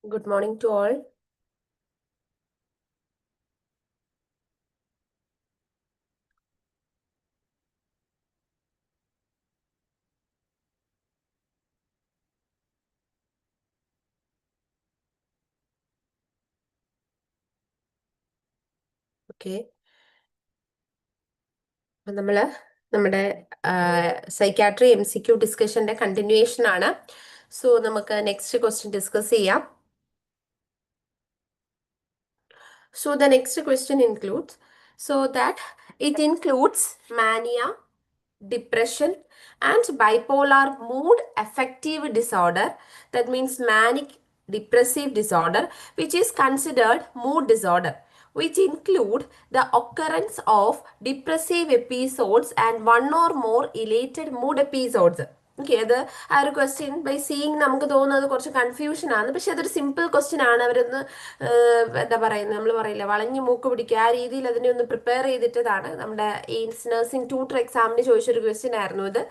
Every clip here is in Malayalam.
Good morning to all. Okay. അപ്പം നമ്മുടെ സൈക്യാട്രി MCQ ഡിസ്കഷന്റെ കണ്ടിന്യൂവേഷൻ ആണ്. സോ നമുക്ക് നെക്സ്റ്റ് ക്വസ്റ്റ്യൻ ഡിസ്കസ് ചെയ്യാം. So the next question includes, so that it includes mania, depression, and bipolar mood affective disorder. That means manic depressive disorder, which is considered mood disorder, which include the occurrence of depressive episodes and one or more related mood episodes. Okay, അത് ആ ഒരു ക്വസ്റ്റ്യൻ ബൈ സീയിങ് നമുക്ക് തോന്നുന്നത് കുറച്ച് കൺഫ്യൂഷൻ ആണ്, പക്ഷെ അതൊരു സിമ്പിൾ ക്വസ്റ്റ്യൻ ആണ്. അവരൊന്ന് എന്താ പറയുന്നത്, നമ്മൾ പറയില്ല വളഞ്ഞു മൂക്ക് പിടിക്കുക, ആ രീതിയിൽ അതിനെ ഒന്ന് പ്രിപ്പയർ ചെയ്തിട്ടതാണ്. നമ്മുടെ ഈ നഴ്സിംഗ് ട്യൂട്ടർ എക്സാമിന് ചോദിച്ചൊരു ക്വസ്റ്റ്യൻ ആയിരുന്നു ഇത്.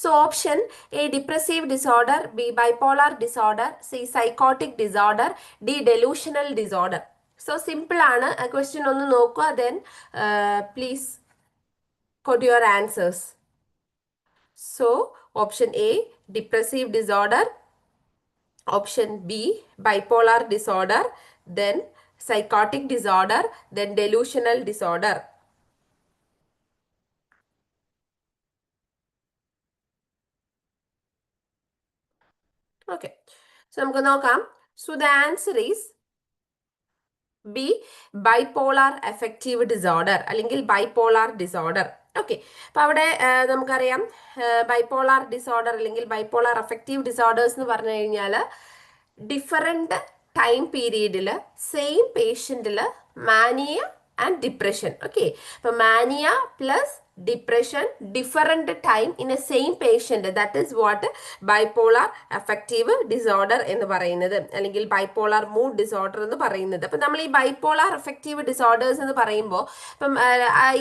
So option A depressive disorder, B bipolar disorder, C psychotic disorder, D delusional disorder. So simple ആണ്. ക്വസ്റ്റ്യൻ ഒന്ന് നോക്കുക, then please quote your answers. So option A depressive disorder, option B bipolar disorder, then psychotic disorder, then delusional disorder. Okay, so നമുക്ക് നോക്കാം. So the answer is B bipolar effective disorder അല്ലെങ്കിൽ ബൈപോളാർ ഡിസോർഡർ. ഓക്കെ, അപ്പൊ അവിടെ നമുക്കറിയാം ബൈപോളാർ ഡിസോർഡർ അല്ലെങ്കിൽ ബൈപോളാർ എഫക്റ്റീവ് ഡിസോർഡേഴ്സ് എന്ന് പറഞ്ഞു കഴിഞ്ഞാൽ ഡിഫറെന്റ് ടൈം പീരീഡിൽ സെയിം പേഷ്യൻറ്റിൽ മാനിയ ആൻഡ് ഡിപ്രഷൻ. ഓക്കെ, അപ്പൊ mania plus depression different time in a same patient, that is what bipolar affective disorder എന്ന് പറയുന്നത്, അല്ലെങ്കിൽ ബൈപോളാർ മൂഡ് ഡിസോർഡർ എന്ന് പറയുന്നത്. അപ്പം നമ്മൾ ഈ ബൈപോളാർ അഫക്റ്റീവ് ഡിസോർഡേഴ്സ് എന്ന് പറയുമ്പോൾ ഇപ്പം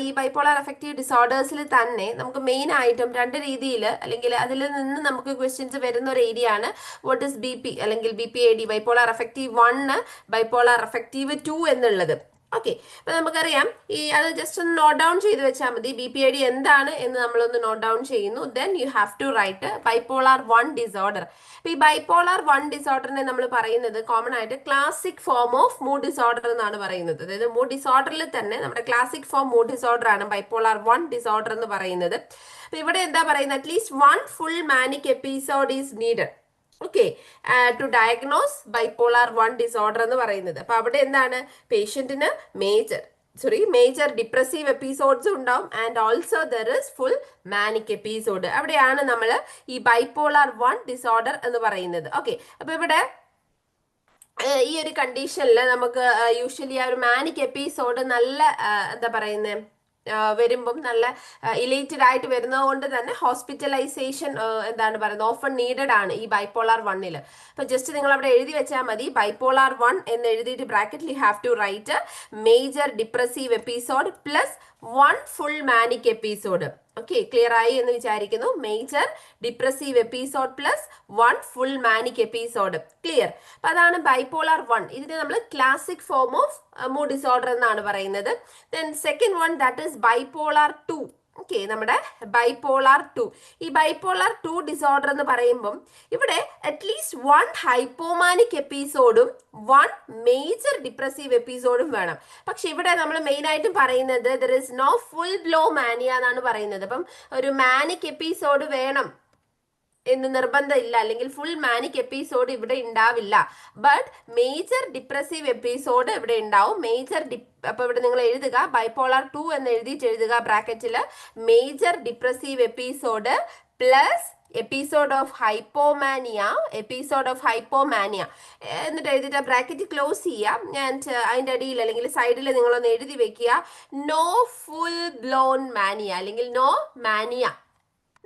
ഈ ബൈപോളാർ അഫക്റ്റീവ് ഡിസോർഡേഴ്സിൽ തന്നെ നമുക്ക് മെയിൻ ആയിട്ടും രണ്ട് രീതിയിൽ, അല്ലെങ്കിൽ അതിൽ നിന്ന് നമുക്ക് ക്വസ്റ്റ്യൻസ് വരുന്ന ഒരു ഏരിയ ആണ് വാട്ട് ഇസ് BP അല്ലെങ്കിൽ BPAD, bipolar affective 1, bipolar affective 2 എന്നുള്ളത്. ഓക്കെ, അപ്പൊ നമുക്കറിയാം ഈ അത് ജസ്റ്റ് ഒന്ന് നോട്ട് ഡൗൺ ചെയ്ത് വെച്ചാൽ മതി. BPAD എന്താണ് എന്ന് നമ്മളൊന്ന് നോട്ട് ഡൗൺ ചെയ്യുന്നു. Then you have to write bipolar 1 disorder. അപ്പൊ ഈ ബൈപോളാർ 1 ഡിസോർഡറിനെ നമ്മൾ പറയുന്നത് കോമൺ ആയിട്ട് classic form of mood disorder എന്നാണ് പറയുന്നത്. അതായത് മൂഡ് ഡിസോർഡറിൽ തന്നെ നമ്മുടെ ക്ലാസിക് ഫോം മൂഡ് ഡിസോർഡർ ആണ് ബൈപോളാർ 1 ഡിസോർഡർ എന്ന് പറയുന്നത്. അപ്പൊ ഇവിടെ എന്താ പറയുന്നത്, at least 1 full manic episode is needed, okay, to diagnose bipolar 1 disorder എന്ന് പറയുന്നത്. അപ്പൊ അവിടെ എന്താണ്, പേഷ്യന്റിന് മേജർ ഡിപ്രസീവ് എപ്പിസോഡ്സ് ഉണ്ടാവും and also there is full manic episode. അവിടെയാണ് നമ്മൾ ഈ ബൈപോളാർ 1 ഡിസോർഡർ എന്ന് പറയുന്നത്. ഓക്കെ, അപ്പൊ ഇവിടെ ഈ ഒരു കണ്ടീഷനിൽ നമുക്ക് യൂഷ്വലി ആ ഒരു മാനിക് എപ്പിസോഡ് നല്ല എന്താ പറയുന്നത് വരുമ്പം നല്ല ഇലേറ്റഡ് ആയിട്ട് വരുന്നത് കൊണ്ട് തന്നെ ഹോസ്പിറ്റലൈസേഷൻ എന്താണ് പറയുന്നത് ഓഫൺ നീഡഡ് ആണ് ഈ ബൈപോളാർ 1-ൽ. അപ്പൊ ജസ്റ്റ് നിങ്ങൾ അവിടെ എഴുതി വെച്ചാൽ മതി ബൈപോളാർ 1 എന്ന് എഴുതിയിട്ട് ബ്രാക്കറ്റിൽ you have to write major depressive episode plus 1 full manic episode. Okay, clear ആയി എന്ന് വിചാരിക്കുന്നു. Major depressive episode plus 1 full manic episode. Clear. അപ്പൊ അതാണ് ബൈപോളാർ 1. ഇതിനെ നമ്മൾ classic form of mood disorder എന്നാണ് പറയുന്നത്. Then second one that is bipolar 2. Okay, നമ്മുടെ ബൈപോളാർ 2. ഈ ബൈപോളാർ 2 ഡിസോർഡർ എന്ന് പറയുമ്പം ഇവിടെ അറ്റ്ലീസ്റ്റ് 1 ഹൈപ്പോമാനിക് എപ്പിസോഡും 1 മേജർ ഡിപ്രസീവ് എപ്പിസോഡും വേണം. പക്ഷെ ഇവിടെ നമ്മൾ മെയിൻ ആയിട്ടും പറയുന്നത് there is no full blow mania എന്നാണ് പറയുന്നത്. അപ്പം ഒരു മാനിക് എപ്പിസോഡ് വേണം എന്ന് നിർബന്ധമില്ല, അല്ലെങ്കിൽ ഫുൾ മാനിക് എപ്പിസോഡ് ഇവിടെ ഉണ്ടാവില്ല. ബട്ട് മേജർ ഡിപ്രസീവ് എപ്പിസോഡ് ഇവിടെ ഉണ്ടാവും. അപ്പൊ ഇവിടെ നിങ്ങൾ എഴുതുക ബൈപോളാർ 2 എന്ന് എഴുതിയിട്ട് എഴുതുക ബ്രാക്കറ്റിൽ major depressive episode plus episode of hypomania എന്നിട്ട് എഴുതിയിട്ട് ബ്രാക്കറ്റ് ക്ലോസ് ചെയ്യാം. ഞാൻ അതിൻ്റെ അടിയിൽ അല്ലെങ്കിൽ സൈഡിൽ നിങ്ങളൊന്ന് എഴുതി വെക്കുക നോ ഫുൾ ബ്ലോൺ മാനിയ അല്ലെങ്കിൽ നോ മാനിയ.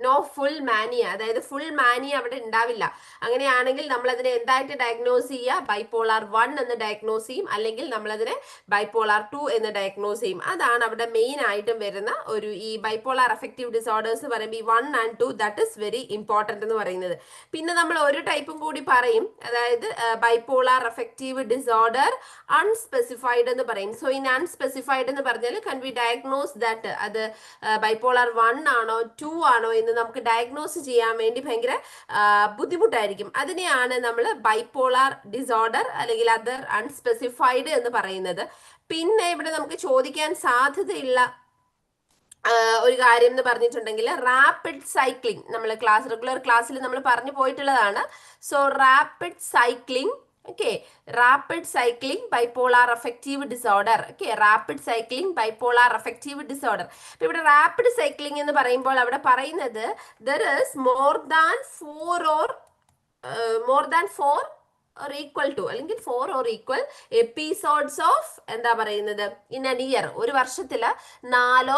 നോ ഫുൾ മാനിയ, അതായത് ഫുൾ മാനിയ അവിടെ ഉണ്ടാവില്ല. അങ്ങനെയാണെങ്കിൽ നമ്മൾ അതിനെ എന്തായിട്ട് ഡയഗ്നോസ് ചെയ്യുക? ബൈപോളാർ 1 എന്ന് ഡയഗ്നോസ് ചെയ്യും, അല്ലെങ്കിൽ നമ്മളതിനെ ബൈപോളാർ 2 എന്ന് ഡയഗ്നോസ് ചെയ്യും. അതാണ് അവിടെ മെയിൻ ആയിട്ടും വരുന്ന ഒരു ഈ ബൈപോളാർ അഫക്റ്റീവ് ഡിസോർഡേഴ്സ് എന്ന് പറയുമ്പോൾ ഈ 1 and 2 that is very important എന്ന് പറയുന്നത്. പിന്നെ നമ്മൾ ഒരു ടൈപ്പും കൂടി പറയും, അതായത് ബൈപോളാർ അഫക്റ്റീവ് ഡിസോർഡർ അൺസ്പെസിഫൈഡ് എന്ന് പറയും. സോ ഇൻ അൺസ്പെസിഫൈഡ് എന്ന് പറഞ്ഞാൽ കൻ വി ഡയഗ്നോസ് ദാറ്റ് അത് ബൈപോളാർ 1 ആണോ 2 ആണോ എന്ന് നമുക്ക് ഡയഗ്നോസ് ചെയ്യാൻ വേണ്ടി ഭയങ്കര ബുദ്ധിമുട്ടായിരിക്കും. അതിനെയാണ് നമ്മൾ ബൈപോളാർ ഡിസോർഡർ അല്ലെങ്കിൽ അതർ അൺസ്പെസിഫൈഡ് എന്ന് പറയുന്നത്. പിന്നെ ഇവിടെ നമുക്ക് ചോദിക്കാൻ സാധ്യതയുള്ള ഒരു കാര്യം എന്ന് പറഞ്ഞിട്ടുണ്ടെങ്കിൽ റാപ്പിഡ് സൈക്ലിംഗ്, നമ്മൾ റെഗുലർ ക്ലാസ്സിൽ നമ്മൾ പറഞ്ഞു പോയിട്ടുള്ളതാണ്. So rapid cycling, okay, rapid cycling bipolar affective disorder, okay, rapid cycling bipolar affective disorder. അപ്പൊ ഇവിടെ റാപ്പിഡ് സൈക്ലിംഗ് എന്ന് പറയുമ്പോൾ അവിടെ പറയുന്നത് there is more than four or equal to അല്ലെങ്കിൽ 4 or equal എപ്പിസോഡ്സ് ഓഫ് എന്താ പറയുന്നത് ഇൻ എൻ ഇയർ, ഒരു വർഷത്തില് 4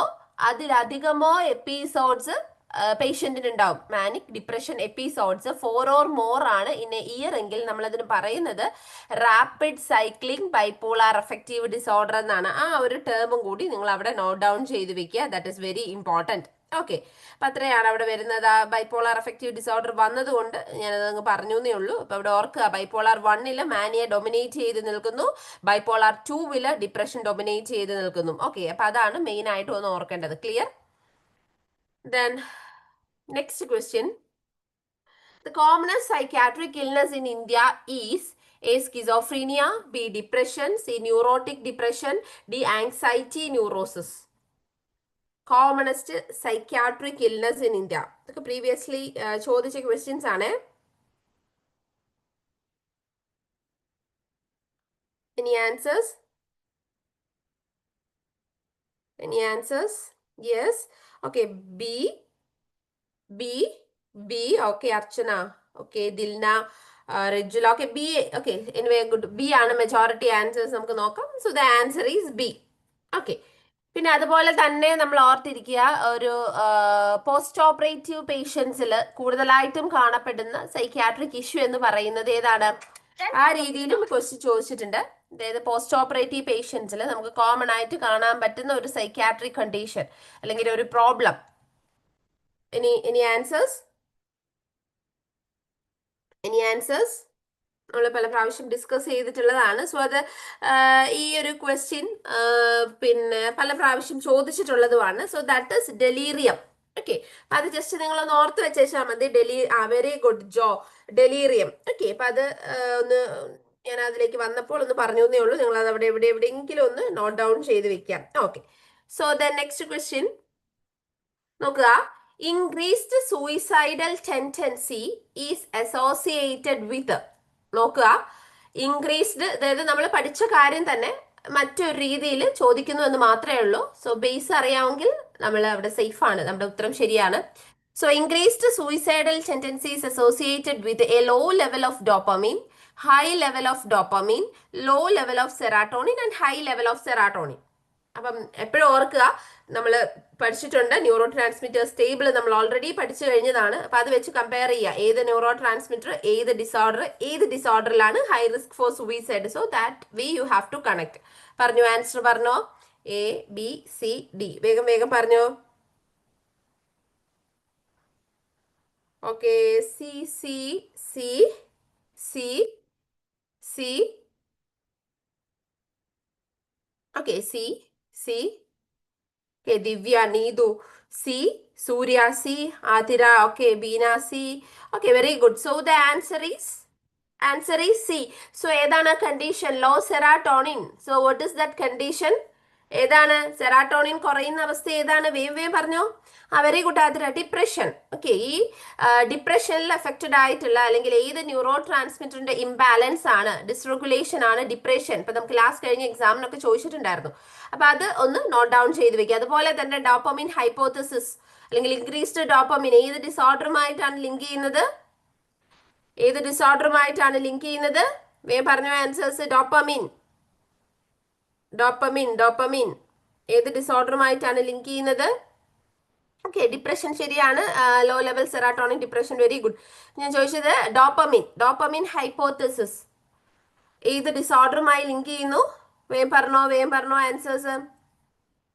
അതിലധികമോ എപ്പിസോഡ്സ് പേഷ്യന്റിന് ഉണ്ടാവും. Manic depression episodes 4 or more ആണ് ഇൻ എ ഇയർ എങ്കിൽ നമ്മൾ അതിന് പറയുന്നത് rapid cycling bipolar affective disorder എന്നാണ്. ആ ഒരു ടേമും കൂടി നിങ്ങൾ അവിടെ നോട്ട് ഡൗൺ ചെയ്ത് വെക്കുക. That is very important. Okay, അപ്പൊ അത്രയാണ് അവിടെ വരുന്നത്. ആ ബൈപോളാർ അഫക്റ്റീവ് ഡിസോർഡർ വന്നതുകൊണ്ട് ഞാനത് അങ്ങ് പറഞ്ഞു എന്നേ ഉള്ളൂ. അപ്പൊ അവിടെ ഓർക്കുക, ബൈപോളാർ 1 മാനിയ ഡൊമിനേറ്റ് ചെയ്ത് നിൽക്കുന്നു, ബൈപോളാർ 2 ഡിപ്രഷൻ ഡൊമിനേറ്റ് ചെയ്ത് നിൽക്കുന്നു. ഓക്കെ, അപ്പൊ അതാണ് മെയിൻ ആയിട്ട് ഒന്ന് ഓർക്കേണ്ടത്. Clear? Then next question. The commonest psychiatric illness in India is A. Schizophrenia, B. Depression, C. Neurotic depression, D. Anxiety neurosis. Commonest psychiatric illness in India. ഇതൊക്കെ previously ചോദിച്ച questions ആണ്. Any answers? Any answers? Yes. Okay, B. Okay, Archana. Okay, Dilna, Regula. Okay, B. Okay, anyway, good. B ആണ് majority answers നമുക്ക് നോക്കാം. So the answer is B. Okay. പിന്നെ അതുപോലെ തന്നെ നമ്മൾ ഓർത്തിരിക്കുക, ഒരു പോസ്റ്റ് ഓപ്പറേറ്റീവ് പേഷ്യൻസിൽ കൂടുതലായിട്ടും കാണപ്പെടുന്ന സൈക്യാട്രിക് ഇഷ്യൂ എന്ന് പറയുന്നത് ഏതാണ്? ആ രീതിയിലും ക്വസ്റ്റ്യൻ ചോദിച്ചിട്ടുണ്ട്. അതായത് പോസ്റ്റ് ഓപ്പറേറ്റീവ് പേഷ്യൻസിൽ നമുക്ക് കോമൺ ആയിട്ട് കാണാൻ പറ്റുന്ന ഒരു സൈക്യാട്രിക് കണ്ടീഷൻ അല്ലെങ്കിൽ ഒരു പ്രോബ്ലം. ഇനി ആൻസേഴ്സ്? ഇനി ആൻസേഴ്സ് നമ്മൾ പല പ്രാവശ്യം ഡിസ്കസ് ചെയ്തിട്ടുള്ളതാണ്. സോ അത് ഈ ഒരു ക്വസ്റ്റ്യൻ പിന്നെ പല പ്രാവശ്യം ചോദിച്ചിട്ടുള്ളതുമാണ്. So that is delirium. Okay, അത് ജസ്റ്റ് നിങ്ങളൊന്ന് ഓർത്ത് വെച്ചാൽ മതി. Very good delirium. ഓക്കെ, അപ്പൊ അത് ഒന്ന് ഞാൻ അതിലേക്ക് വന്നപ്പോൾ ഒന്ന് പറഞ്ഞു എന്നേ ഉള്ളൂ. നിങ്ങൾ അത് അവിടെ എവിടെയെങ്കിലും ഒന്ന് നോട്ട് ഡൗൺ ചെയ്ത് വെക്കാം. Okay, so the next question നോക്കുക. Increased suicidal tendency is associated with, നോക്കുക, ഇൻക്രീസ്ഡ്, അതായത് നമ്മൾ പഠിച്ച കാര്യം തന്നെ മറ്റൊരു രീതിയിൽ ചോദിക്കുന്നു എന്ന് മാത്രമേ ഉള്ളൂ. സോ ബേസ് അറിയാമെങ്കിൽ നമ്മൾ അവിടെ സേഫ് ആണ്, നമ്മുടെ ഉത്തരം ശരിയാണ്. So increased suicidal tendency is associated with a low level of dopamine, high level of dopamine, low level of serotonin and high level of serotonin. അപ്പം എപ്പോഴും ഓർക്കുക, നമ്മൾ പഠിച്ചിട്ടുണ്ട് ന്യൂറോ ട്രാൻസ്മിറ്റേഴ്സ് ടേബിൾ നമ്മൾ ഓൾറെഡി പഠിച്ചു കഴിഞ്ഞതാണ്. അപ്പൊ അത് വെച്ച് കമ്പയർ ചെയ്യുക, ഏത് ന്യൂറോ ട്രാൻസ്മിറ്റർ ഏത് ഡിസോർഡറിലാണ് high risk for suicide. So that way you have to connect. പറഞ്ഞു, ആൻസർ പറഞ്ഞോ? A, B, C, D. വേഗം പറഞ്ഞോ. Okay, C. Okay, C. Okay, Divya, Needu, C. Surya, C. Atira, okay. Beena, C. Okay, very good. So the answer is C. So ഏതാണ് condition? Low serotonin. So what is that condition? ഏതാണ് സെറാട്ടോണിൻ കുറയുന്ന അവസ്ഥ? ഏതാണ്? വേഗം പറഞ്ഞോ. Very good. Athira depression. Okay, ഈ ഡിപ്രഷനിൽ അഫക്റ്റഡ് ആയിട്ടുള്ള അല്ലെങ്കിൽ ഏത് ന്യൂറോ ട്രാൻസ്മിറ്ററിന്റെ ഇംബാലൻസ് ആണ്, ഡിസ്റെഗുലേഷൻ ആണ് ഡിപ്രഷൻ. ഇപ്പൊ നമുക്ക് ലാസ്റ്റ് കഴിഞ്ഞ എക്സാമിനൊക്കെ ചോദിച്ചിട്ടുണ്ടായിരുന്നു. അപ്പൊ അത് ഒന്ന് നോട്ട് ഡൗൺ ചെയ്ത് വെക്കുക. അതുപോലെ തന്നെ ഡോപ്പമിൻ ഹൈപ്പോത്തസിസ് അല്ലെങ്കിൽ ഇൻക്രീസ്ഡ് ഡോപ്പമിൻ ഏത് ഡിസോർഡറുമായിട്ടാണ് ലിങ്ക് ചെയ്യുന്നത്? വേഗം പറഞ്ഞോ ആൻസേഴ്സ്. ഡോപ്പമിൻ ഏത് ഡിസോർഡറുമായിട്ടാണ് ലിങ്ക് ചെയ്യുന്നത്? ഓക്കെ, ഡിപ്രഷൻ ശരിയാണ്. Low level serotonin depression, very good. ഞാൻ ചോദിച്ചത് ഡോപ്പമിൻ ഹൈപ്പോത്തസിസ് ഏത് ഡിസോർഡറുമായി ലിങ്ക് ചെയ്യുന്നു? വേഗം പറഞ്ഞോ ആൻസേഴ്സ്.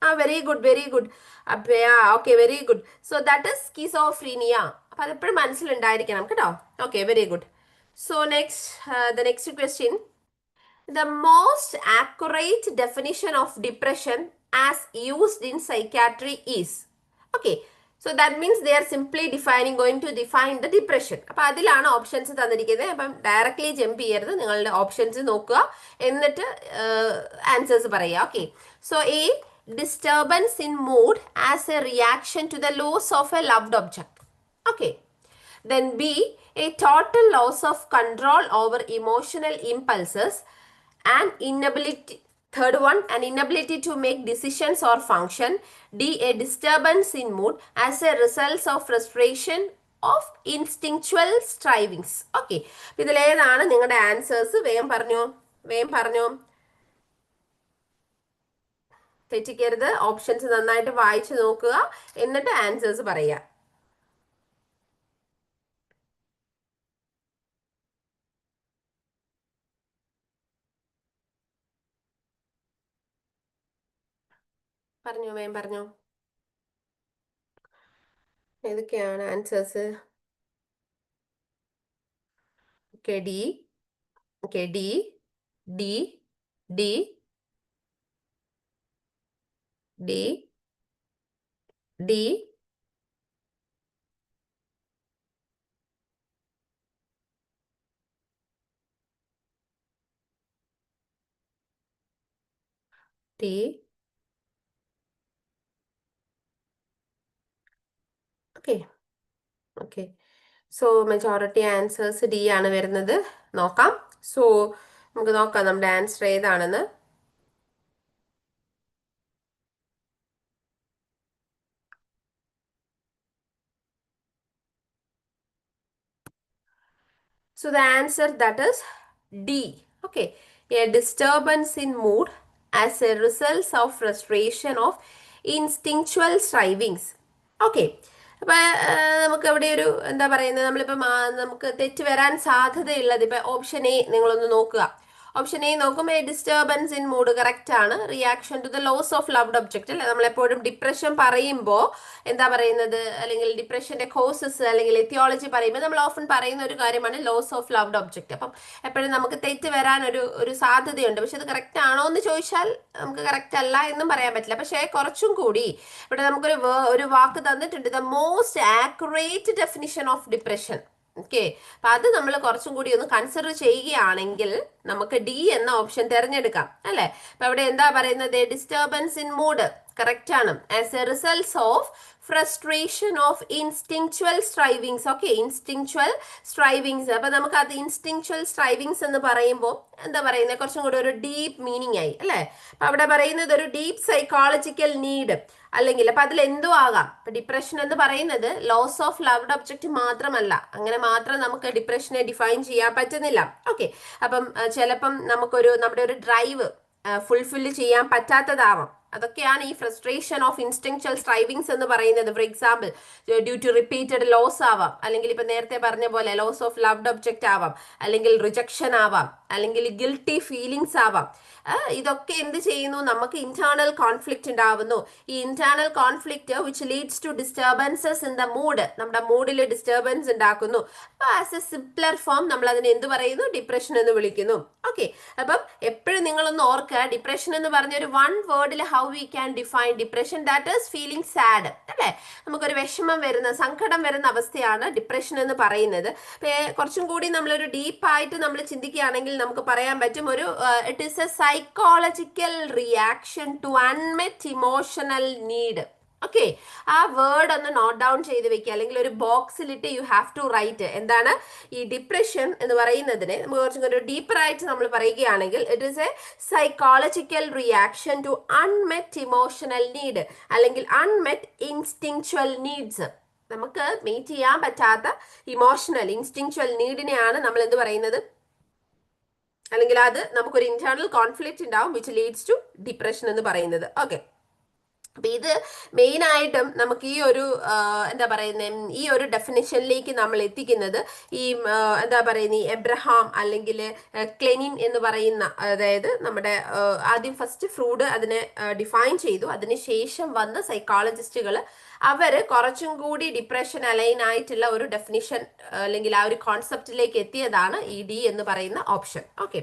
ആ, വെരി ഗുഡ്, വെരി ഗുഡ്. അപ്പൊ okay, very good. So that is schizophrenia. അപ്പൊ അതെപ്പോഴും മനസ്സിലുണ്ടായിരിക്കണം കേട്ടോ. Okay, very good. So next question. The most accurate definition of depression as used in psychiatry is. Okay, so that means they are simply going to define the depression. അപ്പൊ അതിലാണ് ഓപ്ഷൻസ് തന്നിരിക്കുന്നത്. അപ്പം ഡയറക്ട്ലി ജമ്പ് ചെയ്യരുത്, നിങ്ങളുടെ ഓപ്ഷൻസ് നോക്കുക, എന്നിട്ട് ആൻസേഴ്സ് പറയുക. Okay, so A, disturbance in mood as a reaction to the loss of a loved object. Okay, then B, a total loss of control over emotional impulses and inability. Third one, an inability to make decisions or function. D, a disturbance in mood as a result of frustration of instinctual strivings. Okay, ഇതിലേതാണ് നിങ്ങളുടെ ആൻസേഴ്സ്? വേഗം പറഞ്ഞോ. തെറ്റിക്കരുത്, ഓപ്ഷൻസ് നന്നായിട്ട് വായിച്ചു നോക്കുക, എന്നിട്ട് ആൻസേഴ്സ് പറയുക. വേഗം പറഞ്ഞോ. ഏതൊക്കെയാണ് answers? Okay, D. Okay, D, D, D, D, D, D. Okay, okay. So majority answers D ആണ് വരുന്നത്. നോക്കാം. സോ നമുക്ക് നോക്കാം നമ്മുടെ ആൻസർ ഏതാണെന്ന്. So the answer, that is D. Okay, a disturbance in mood as a result of frustration of instinctual strivings. Okay, അപ്പൊ നമുക്ക് അവിടെ ഒരു എന്താ പറയുന്നത്, നമ്മളിപ്പം നമുക്ക് തെറ്റ് വരാൻ സാധ്യതയുള്ളത് ഇപ്പൊ ഓപ്ഷൻ എ നിങ്ങളൊന്ന് നോക്കുക. ഓപ്ഷൻ എ നോക്കുമ്പോൾ ഡിസ്റ്റർബൻസ് ഇൻ മൂഡ് കറക്റ്റ് ആണ്. Reaction to the loss of loved object അല്ലെ. നമ്മളെപ്പോഴും ഡിപ്രഷൻ പറയുമ്പോൾ എന്താ പറയുന്നത്, അല്ലെങ്കിൽ ഡിപ്രഷന്റെ കോസസ് അല്ലെങ്കിൽ എത്തിയോളജി പറയുമ്പോൾ നമ്മൾ ഓഫൻ പറയുന്ന ഒരു കാര്യമാണ് ലോസ് ഓഫ് ലവ്ഡ് ഒബ്ജക്റ്റ്. അപ്പം എപ്പോഴും നമുക്ക് തെറ്റ് വരാൻ ഒരു സാധ്യതയുണ്ട്. പക്ഷെ അത് കറക്റ്റ് ആണോ എന്ന് ചോദിച്ചാൽ നമുക്ക് കറക്റ്റ് അല്ല എന്നും പറയാൻ പറ്റില്ല. പക്ഷേ കുറച്ചും കൂടി ഇവിടെ നമുക്കൊരു വാക്ക് തന്നിട്ടുണ്ട്, the most accurate definition of depression. Okay, അപ്പൊ അത് നമ്മൾ കുറച്ചും കൂടി ഒന്ന് കൺസിഡർ ചെയ്യുകയാണെങ്കിൽ നമുക്ക് ഡി എന്ന ഓപ്ഷൻ തിരഞ്ഞെടുക്കാം അല്ലെ. അപ്പൊ അവിടെ എന്താ പറയുന്നത്, ഡിസ്റ്റർബൻസ് ഇൻ മൂഡ് കറക്റ്റ് ആണ്. As a result of frustration of instinctual strivings. Okay, instinctual strivings. അപ്പൊ നമുക്ക് അത് ഇൻസ്റ്റിങ്ച്വൽ സ്ട്രൈവിങ്സ് എന്ന് പറയുമ്പോൾ എന്താ പറയുന്നത്, കുറച്ചും കൂടി ഒരു ഡീപ്പ് മീനിങ് ആയി അല്ലെ. അപ്പൊ അവിടെ പറയുന്നത് ഒരു ഡീപ്പ് സൈക്കോളജിക്കൽ നീഡ് അല്ലെങ്കിൽ അപ്പൊ അതിൽ എന്തോ ആകാം. ഇപ്പൊ ഡിപ്രഷൻ എന്ന് പറയുന്നത് ലോസ് ഓഫ് ലവ്ഡ് ഒബ്ജക്റ്റ് മാത്രമല്ല, അങ്ങനെ മാത്രം നമുക്ക് ഡിപ്രഷനെ ഡിഫൈൻ ചെയ്യാൻ പറ്റുന്നില്ല. ഓക്കെ, അപ്പം ചിലപ്പം നമ്മുടെ ഒരു ഡ്രൈവ് ഫുൾഫില്ല് ചെയ്യാൻ പറ്റാത്തതാവാം. അതൊക്കെയാണ് ഈ ഫ്രസ്ട്രേഷൻ ഓഫ് ഇൻസ്റ്റിങ്ച്വൽ സ്ട്രൈവിങ്സ് എന്ന് പറയുന്നത്. For example, due to repeated loss ആവാം, അല്ലെങ്കിൽ ഇപ്പൊ നേരത്തെ പറഞ്ഞ പോലെ ലോസ് ഓഫ് ലവ്ഡ് ഒബ്ജക്റ്റ് ആവാം, അല്ലെങ്കിൽ റിജക്ഷൻ ആവാം, അല്ലെങ്കിൽ ഗിൽട്ടി ഫീലിങ്സ് ആവാം. ഇതൊക്കെ എന്ത് ചെയ്യുന്നു, നമുക്ക് ഇന്റേണൽ കോൺഫ്ലിക്റ്റ് ഉണ്ടാവുന്നു. ഈ internal conflict which leads to disturbances in the mood, നമ്മുടെ മൂഡിൽ ഡിസ്റ്റർബൻസ് ഉണ്ടാക്കുന്നു. അപ്പൊ ആസ് എ സിംപ്ലർ ഫോം നമ്മൾ അതിനെ എന്ത് പറയുന്നു, ഡിപ്രഷൻ എന്ന് വിളിക്കുന്നു. ഓക്കെ, അപ്പം എപ്പോഴും നിങ്ങളൊന്ന് ഓർക്കുക, ഡിപ്രഷൻ എന്ന് പറഞ്ഞ ഒരു വൺ വേർഡിൽ how we can define depression, that is feeling sad അല്ലെ. നമുക്കൊരു വിഷമം വരുന്ന, സങ്കടം വരുന്ന അവസ്ഥയാണ് ഡിപ്രഷൻ എന്ന് പറയുന്നത്. കുറച്ചും കൂടി നമ്മളൊരു ഡീപ്പായിട്ട് നമ്മൾ ചിന്തിക്കുകയാണെങ്കിൽ നമുക്ക് പറയാൻ പറ്റും, it is a psychological reaction to unmet emotional need. Okay, ആ വേർഡ് ഒന്ന് നോട്ട് ഡൗൺ ചെയ്ത് വെക്കുക, അല്ലെങ്കിൽ ഒരു ബോക്സിലിട്ട് യു ഹാവ് ടു റൈറ്റ്. എന്താണ് ഈ ഡിപ്രഷൻ എന്ന് പറയുന്നതിനെ നമുക്ക് കുറച്ചും കൂടി ഡീപ്പർ ആയിട്ട് നമ്മൾ പറയുകയാണെങ്കിൽ, it is a psychological reaction to unmet emotional need, അല്ലെങ്കിൽ അൺമെറ്റ് ഇൻസ്റ്റിങ്ച്വൽ നീഡ്സ്. നമുക്ക് മീറ്റ് ചെയ്യാൻ പറ്റാത്ത ഇമോഷണൽ ഇൻസ്റ്റിങ്ച്വൽ നീഡിനെയാണ് നമ്മൾ എന്ത് പറയുന്നത്, അല്ലെങ്കിൽ അത് നമുക്കൊരു ഇന്റേണൽ കോൺഫ്ലിക്റ്റ് ഉണ്ടാവും വിച്ച് ലീഡ്സ് ടു ഡിപ്രഷൻ എന്ന് പറയുന്നത്. ഓക്കെ, അപ്പൊ ഇത് മെയിനായിട്ടും നമുക്ക് ഈ ഒരു എന്താ പറയുന്നത്, ഈ ഒരു ഡെഫിനിഷനിലേക്ക് നമ്മൾ എത്തിക്കുന്നത് ഈ എന്താ പറയുന്ന ഈ എബ്രഹാം അല്ലെങ്കിൽ ക്ലെനിൻ എന്ന് പറയുന്ന, അതായത് നമ്മുടെ ആദ്യം ഫസ്റ്റ് ഫ്രൂഡ് അതിനെ ഡിഫൈൻ ചെയ്തു, അതിനുശേഷം വന്ന സൈക്കോളജിസ്റ്റുകൾ അവര് കുറച്ചും കൂടി ഡിപ്രഷൻ അലൈൻ ആയിട്ടുള്ള ഒരു ഡെഫിനിഷൻ അല്ലെങ്കിൽ ആ ഒരു കോൺസെപ്റ്റിലേക്ക് എത്തിയതാണ് ഈ ഡി എന്ന് പറയുന്ന ഓപ്ഷൻ. ഓക്കെ,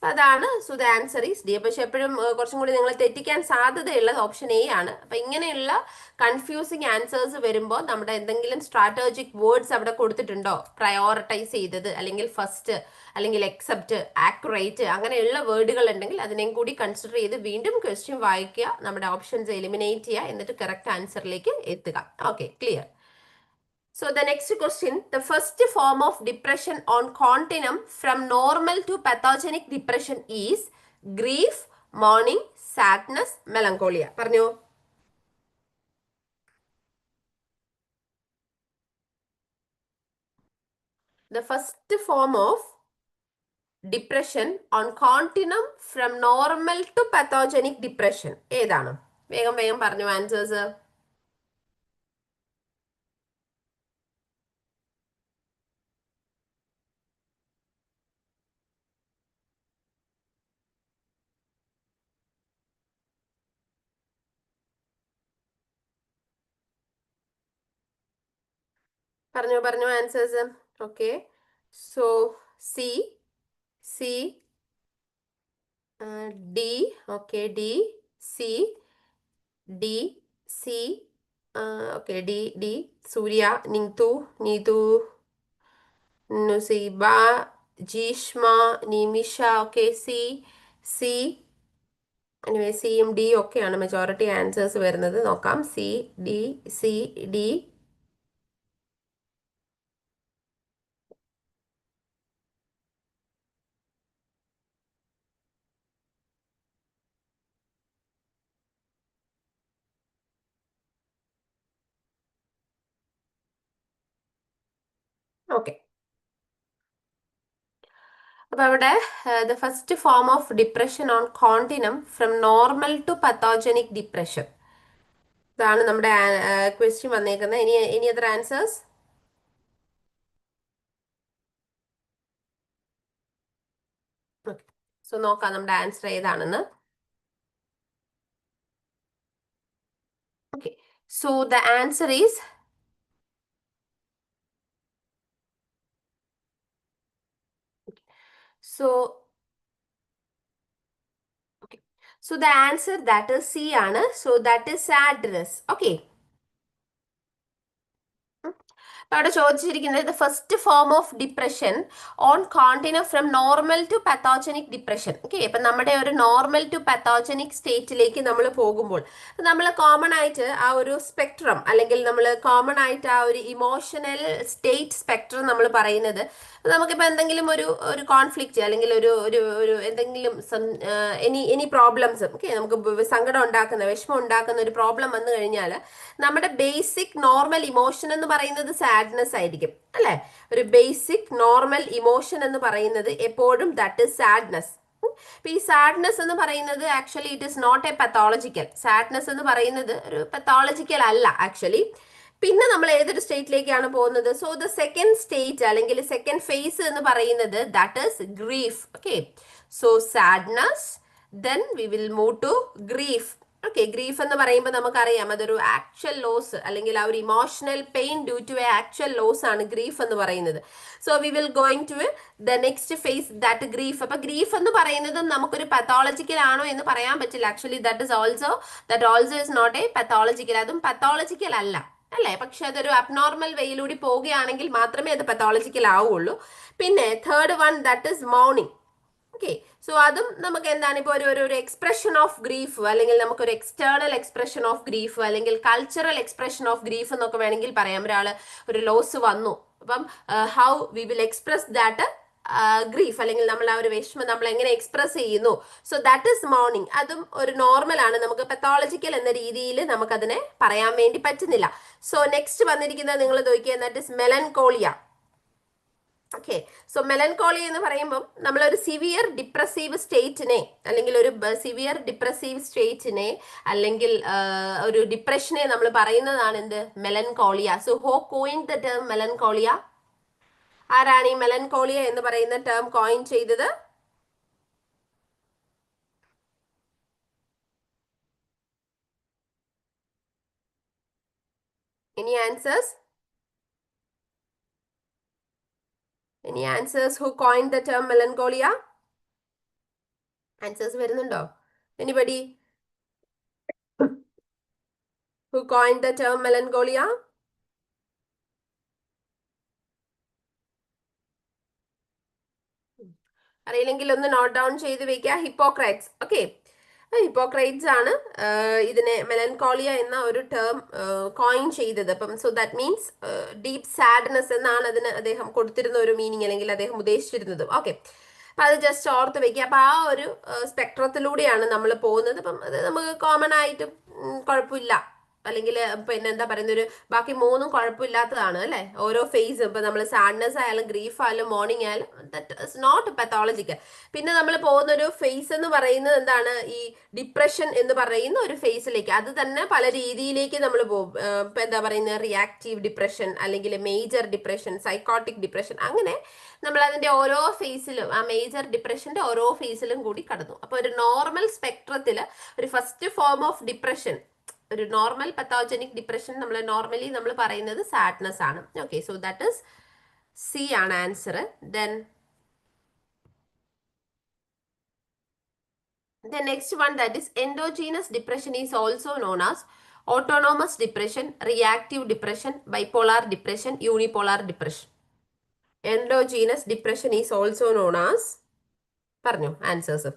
അതാണ്. So the answer is D. പക്ഷെ എപ്പോഴും കുറച്ചും കൂടി നിങ്ങൾ തെറ്റിക്കാൻ സാധ്യതയുള്ളത് ഓപ്ഷൻ എ ആണ്. അപ്പൊ ഇങ്ങനെയുള്ള കൺഫ്യൂസിങ് ആൻസേഴ്സ് വരുമ്പോൾ നമ്മുടെ എന്തെങ്കിലും സ്ട്രാറ്റജിക് വേർഡ്സ് അവിടെ കൊടുത്തിട്ടുണ്ടോ, പ്രയോറിറ്റൈസ് ചെയ്തത് അല്ലെങ്കിൽ ഫസ്റ്റ് അല്ലെങ്കിൽ എക്സെപ്റ്റ്, ആക്യുറേറ്റ്, അങ്ങനെയുള്ള വേർഡുകൾ ഉണ്ടെങ്കിൽ അതിനെയും കൂടി കൺസിഡർ ചെയ്ത് വീണ്ടും ക്വസ്റ്റ്യൻ വായിക്കുക, നമ്മുടെ ഓപ്ഷൻസ് എലിമിനേറ്റ് ചെയ്യുക, എന്നിട്ട് കറക്റ്റ് ആൻസറിലേക്ക് എത്തുക. Okay, clear. So the next question, the first form of depression on continuum from normal to pathogenic depression is grief, mourning, sadness, melancholia. പറഞ്ഞോ. The first form of depression on continuum from normal to pathogenic depression ഏതാണ്? വേഗം വേഗം പറഞ്ഞു ആൻസേഴ്സ്. പറഞ്ഞു പറഞ്ഞു answers. Okay, so C, C, D, okay, D, C, D, C, okay, D, D, Surya, Neethu, Neethu, Nusaiba, Jeeshma, Nimisha, okay, C, C, anyway സിയും ഡി ഒക്കെയാണ് മെജോറിറ്റി ആൻസേഴ്സ് വരുന്നത്. നോക്കാം, C, D, C, D. Okay, അപ്പൊ അവിടെ the first form of depression on continuum from normal to pathogenic depression, ഇതാണ് നമ്മുടെ ക്വസ്റ്റ്യൻ വന്നേക്കുന്നത്. ഇനി അതർ ആൻസേഴ്സ്. ഓക്കെ, സോ നോക്കാം നമ്മുടെ ആൻസർ ഏതാണെന്ന്. Okay, so the answer is so okay, so the answer that is C ആണ്. So that is sadness. Okay, അവിടെ ചോദിച്ചിരിക്കുന്നത് first form of depression on continuum from normal to pathogenic depression. Okay, അപ്പൊ നമ്മുടെ ഒരു നോർമൽ ടു പത്തോജനിക് സ്റ്റേറ്റിലേക്ക് നമ്മൾ പോകുമ്പോൾ നമ്മൾ കോമൺ ആയിട്ട് ആ ഒരു സ്പെക്ട്രം അല്ലെങ്കിൽ നമ്മൾ കോമൺ ആയിട്ട് ആ ഒരു ഇമോഷണൽ സ്റ്റേറ്റ് സ്പെക്ട്രം നമ്മൾ പറയുന്നത്, നമുക്കിപ്പോൾ എന്തെങ്കിലും ഒരു ഒരു കോൺഫ്ലിക്റ്റ് അല്ലെങ്കിൽ ഒരു ഒരു ഒരു എന്തെങ്കിലും എനി പ്രോബ്ലംസ്, ഓക്കെ, നമുക്ക് സങ്കടം ഉണ്ടാക്കുന്ന, വിഷമം ഉണ്ടാക്കുന്ന ഒരു പ്രോബ്ലം വന്നു കഴിഞ്ഞാൽ നമ്മുടെ ബേസിക് നോർമൽ ഇമോഷൻ എന്ന് പറയുന്നത് സാഡ്നെസ് ആയിരിക്കും, അല്ലെ? ഒരു ബേസിക് നോർമൽ ഇമോഷൻ എന്ന് പറയുന്നത് എപ്പോഴും ദാറ്റ് ഇസ് സാഡ്നെസ്. ഈ സാഡ്നെസ് എന്ന് പറയുന്നത് actually it is not a pathological. Sadness എന്ന് പറയുന്നത് ഒരു പത്തോളജിക്കൽ അല്ല ആക്ച്വലി. പിന്നെ നമ്മൾ ഏതൊരു സ്റ്റേറ്റിലേക്കാണ് പോകുന്നത്? സോ ദ സെക്കൻഡ് സ്റ്റേറ്റ് അല്ലെങ്കിൽ സെക്കൻഡ് ഫേസ് എന്ന് പറയുന്നത് that is grief. Okay, so sadness, then we will move to grief. Okay, grief എന്ന് പറയുമ്പോൾ നമുക്കറിയാം അതൊരു ആക്ച്വൽ ലോസ് അല്ലെങ്കിൽ ആ ഒരു emotional pain due to a actual loss ആണ് ഗ്രീഫ് എന്ന് പറയുന്നത്. So we will going to the next phase that grief. അപ്പൊ ഗ്രീഫ് എന്ന് പറയുന്നത് നമുക്കൊരു പത്തോളജിക്കൽ ആണോ എന്ന് പറയാൻ പറ്റില്ല. Actually that also is not a pathological. അതും പത്തോളജിക്കൽ അല്ല, അല്ലേ? പക്ഷെ അതൊരു അബ്നോർമൽ വേയിലൂടെ പോവുകയാണെങ്കിൽ മാത്രമേ അത് പത്തോളജിക്കൽ ആവുള്ളൂ. പിന്നെ third one that is morning. Okay, so അതും നമുക്ക് എന്താണ് ഇപ്പോൾ ഒരു എക്സ്പ്രഷൻ ഓഫ് ഗ്രീഫ് അല്ലെങ്കിൽ നമുക്കൊരു എക്സ്റ്റേണൽ എക്സ്പ്രഷൻ ഓഫ് ഗ്രീഫ് അല്ലെങ്കിൽ കൾച്ചറൽ എക്സ്പ്രഷൻ ഓഫ് ഗ്രീഫ് എന്നൊക്കെ വേണമെങ്കിൽ പറയാം. ഒരാള് ഒരു ലോസ് വന്നു, അപ്പം how we will express that grief അല്ലെങ്കിൽ നമ്മൾ ആ ഒരു വിഷമം നമ്മൾ എങ്ങനെ എക്സ്പ്രസ് ചെയ്യുന്നു. So that is morning. അതും ഒരു നോർമൽ ആണ്, നമുക്ക് പത്തോളജിക്കൽ എന്ന രീതിയിൽ നമുക്കതിനെ പറയാൻ വേണ്ടി പറ്റുന്നില്ല. സോ നെക്സ്റ്റ് വന്നിരിക്കുന്നത് നിങ്ങൾ നോക്കിയാൽ ദാറ്റ് ഇസ് മെലൻകോളിയ. ഓക്കെ. സോ മെലൻകോളി എന്ന് പറയുമ്പോൾ നമ്മളൊരു സിവിയർ ഡിപ്രസീവ് സ്റ്റേറ്റിനെ, അല്ലെങ്കിൽ ഒരു സിവിയർ ഡിപ്രസീവ് സ്റ്റേറ്റിനെ, അല്ലെങ്കിൽ ഒരു ഡിപ്രഷനെ നമ്മൾ പറയുന്നതാണ് എന്ത്, മെലൻകോളിയ. സോ ഹോ കോയിൻ ദ ടേം മെലൻകോളിയ? ആരാണ് ഈ മെലൻകോളിയ എന്ന് പറയുന്ന ടേം കോയിൻ ചെയ്തത്? Any answers? Any answers? Who coined the term melancholia? Answers വരുന്നുണ്ടോ? Anybody who coined the term melancholia? അറിയില്ലെങ്കിൽ ഒന്ന് നോട്ട് ഡൗൺ ചെയ്ത് വെക്കുക. ഹിപ്പോക്രൈറ്റ്സ്. ഓക്കെ, ഹിപ്പോക്രൈറ്റ്സ് ആണ് ഇതിനെ മെലൻകോളിയ എന്ന ഒരു ടേം കോയിൻ ചെയ്തത്. അപ്പം so that means deep sadness എന്നാണ് അതിന് അദ്ദേഹം കൊടുത്തിരുന്ന ഒരു മീനിങ്, അല്ലെങ്കിൽ അദ്ദേഹം ഉദ്ദേശിച്ചിരുന്നത്. ഓക്കെ, അപ്പൊ അത് ജസ്റ്റ് ഓർത്ത് വെക്കുക. അപ്പൊ ആ ഒരു സ്പെക്ട്രത്തിലൂടെയാണ് നമ്മൾ പോകുന്നത്. അപ്പം അത് നമുക്ക് കോമൺ ആയിട്ട് കുഴപ്പമില്ല, അല്ലെങ്കിൽ പിന്നെ എന്താ പറയുന്ന ഒരു ബാക്കി മൂന്നും കുഴപ്പമില്ലാത്തതാണ് അല്ലെ. ഓരോ ഫേസും ഇപ്പൊ നമ്മൾ സാഡ്നെസ് ആയാലും ഗ്രീഫ് ആയാലും മോർണിംഗ് ആയാലും ദറ്റ് ഇസ് നോട്ട് പത്തോളജിക്കൽ. പിന്നെ നമ്മൾ പോകുന്ന ഒരു ഫേസ് എന്ന് പറയുന്നത് എന്താണ്, ഈ ഡിപ്രഷൻ എന്ന് പറയുന്ന ഒരു ഫേസിലേക്ക്. അത് തന്നെ പല രീതിയിലേക്ക് നമ്മൾ പോകും. ഇപ്പൊ എന്താ പറയുന്നത്, റിയാക്റ്റീവ് ഡിപ്രഷൻ, അല്ലെങ്കിൽ മേജർ ഡിപ്രഷൻ, സൈക്കോട്ടിക് ഡിപ്രഷൻ, അങ്ങനെ നമ്മൾ അതിന്റെ ഓരോ ഫേസിലും, ആ മേജർ ഡിപ്രഷന്റെ ഓരോ ഫേസിലും കൂടി കടന്നു. അപ്പൊ ഒരു നോർമൽ സ്പെക്ട്രത്തില് ഒരു ഫസ്റ്റ് ഫോം ഓഫ് ഡിപ്രഷൻ, ഒരു നോർമൽ പത്തോജനിക് ഡിപ്രഷൻ നമ്മൾ പറയുന്നത് സാഡ്നെസ് ആണ്. Okay, so that is C ആണ് answer. Then the next one, that is endogenous depression, is also known as autonomous depression, reactive depression, bipolar depression, unipolar depression. Endogenous depression is also known as, പറഞ്ഞു answers.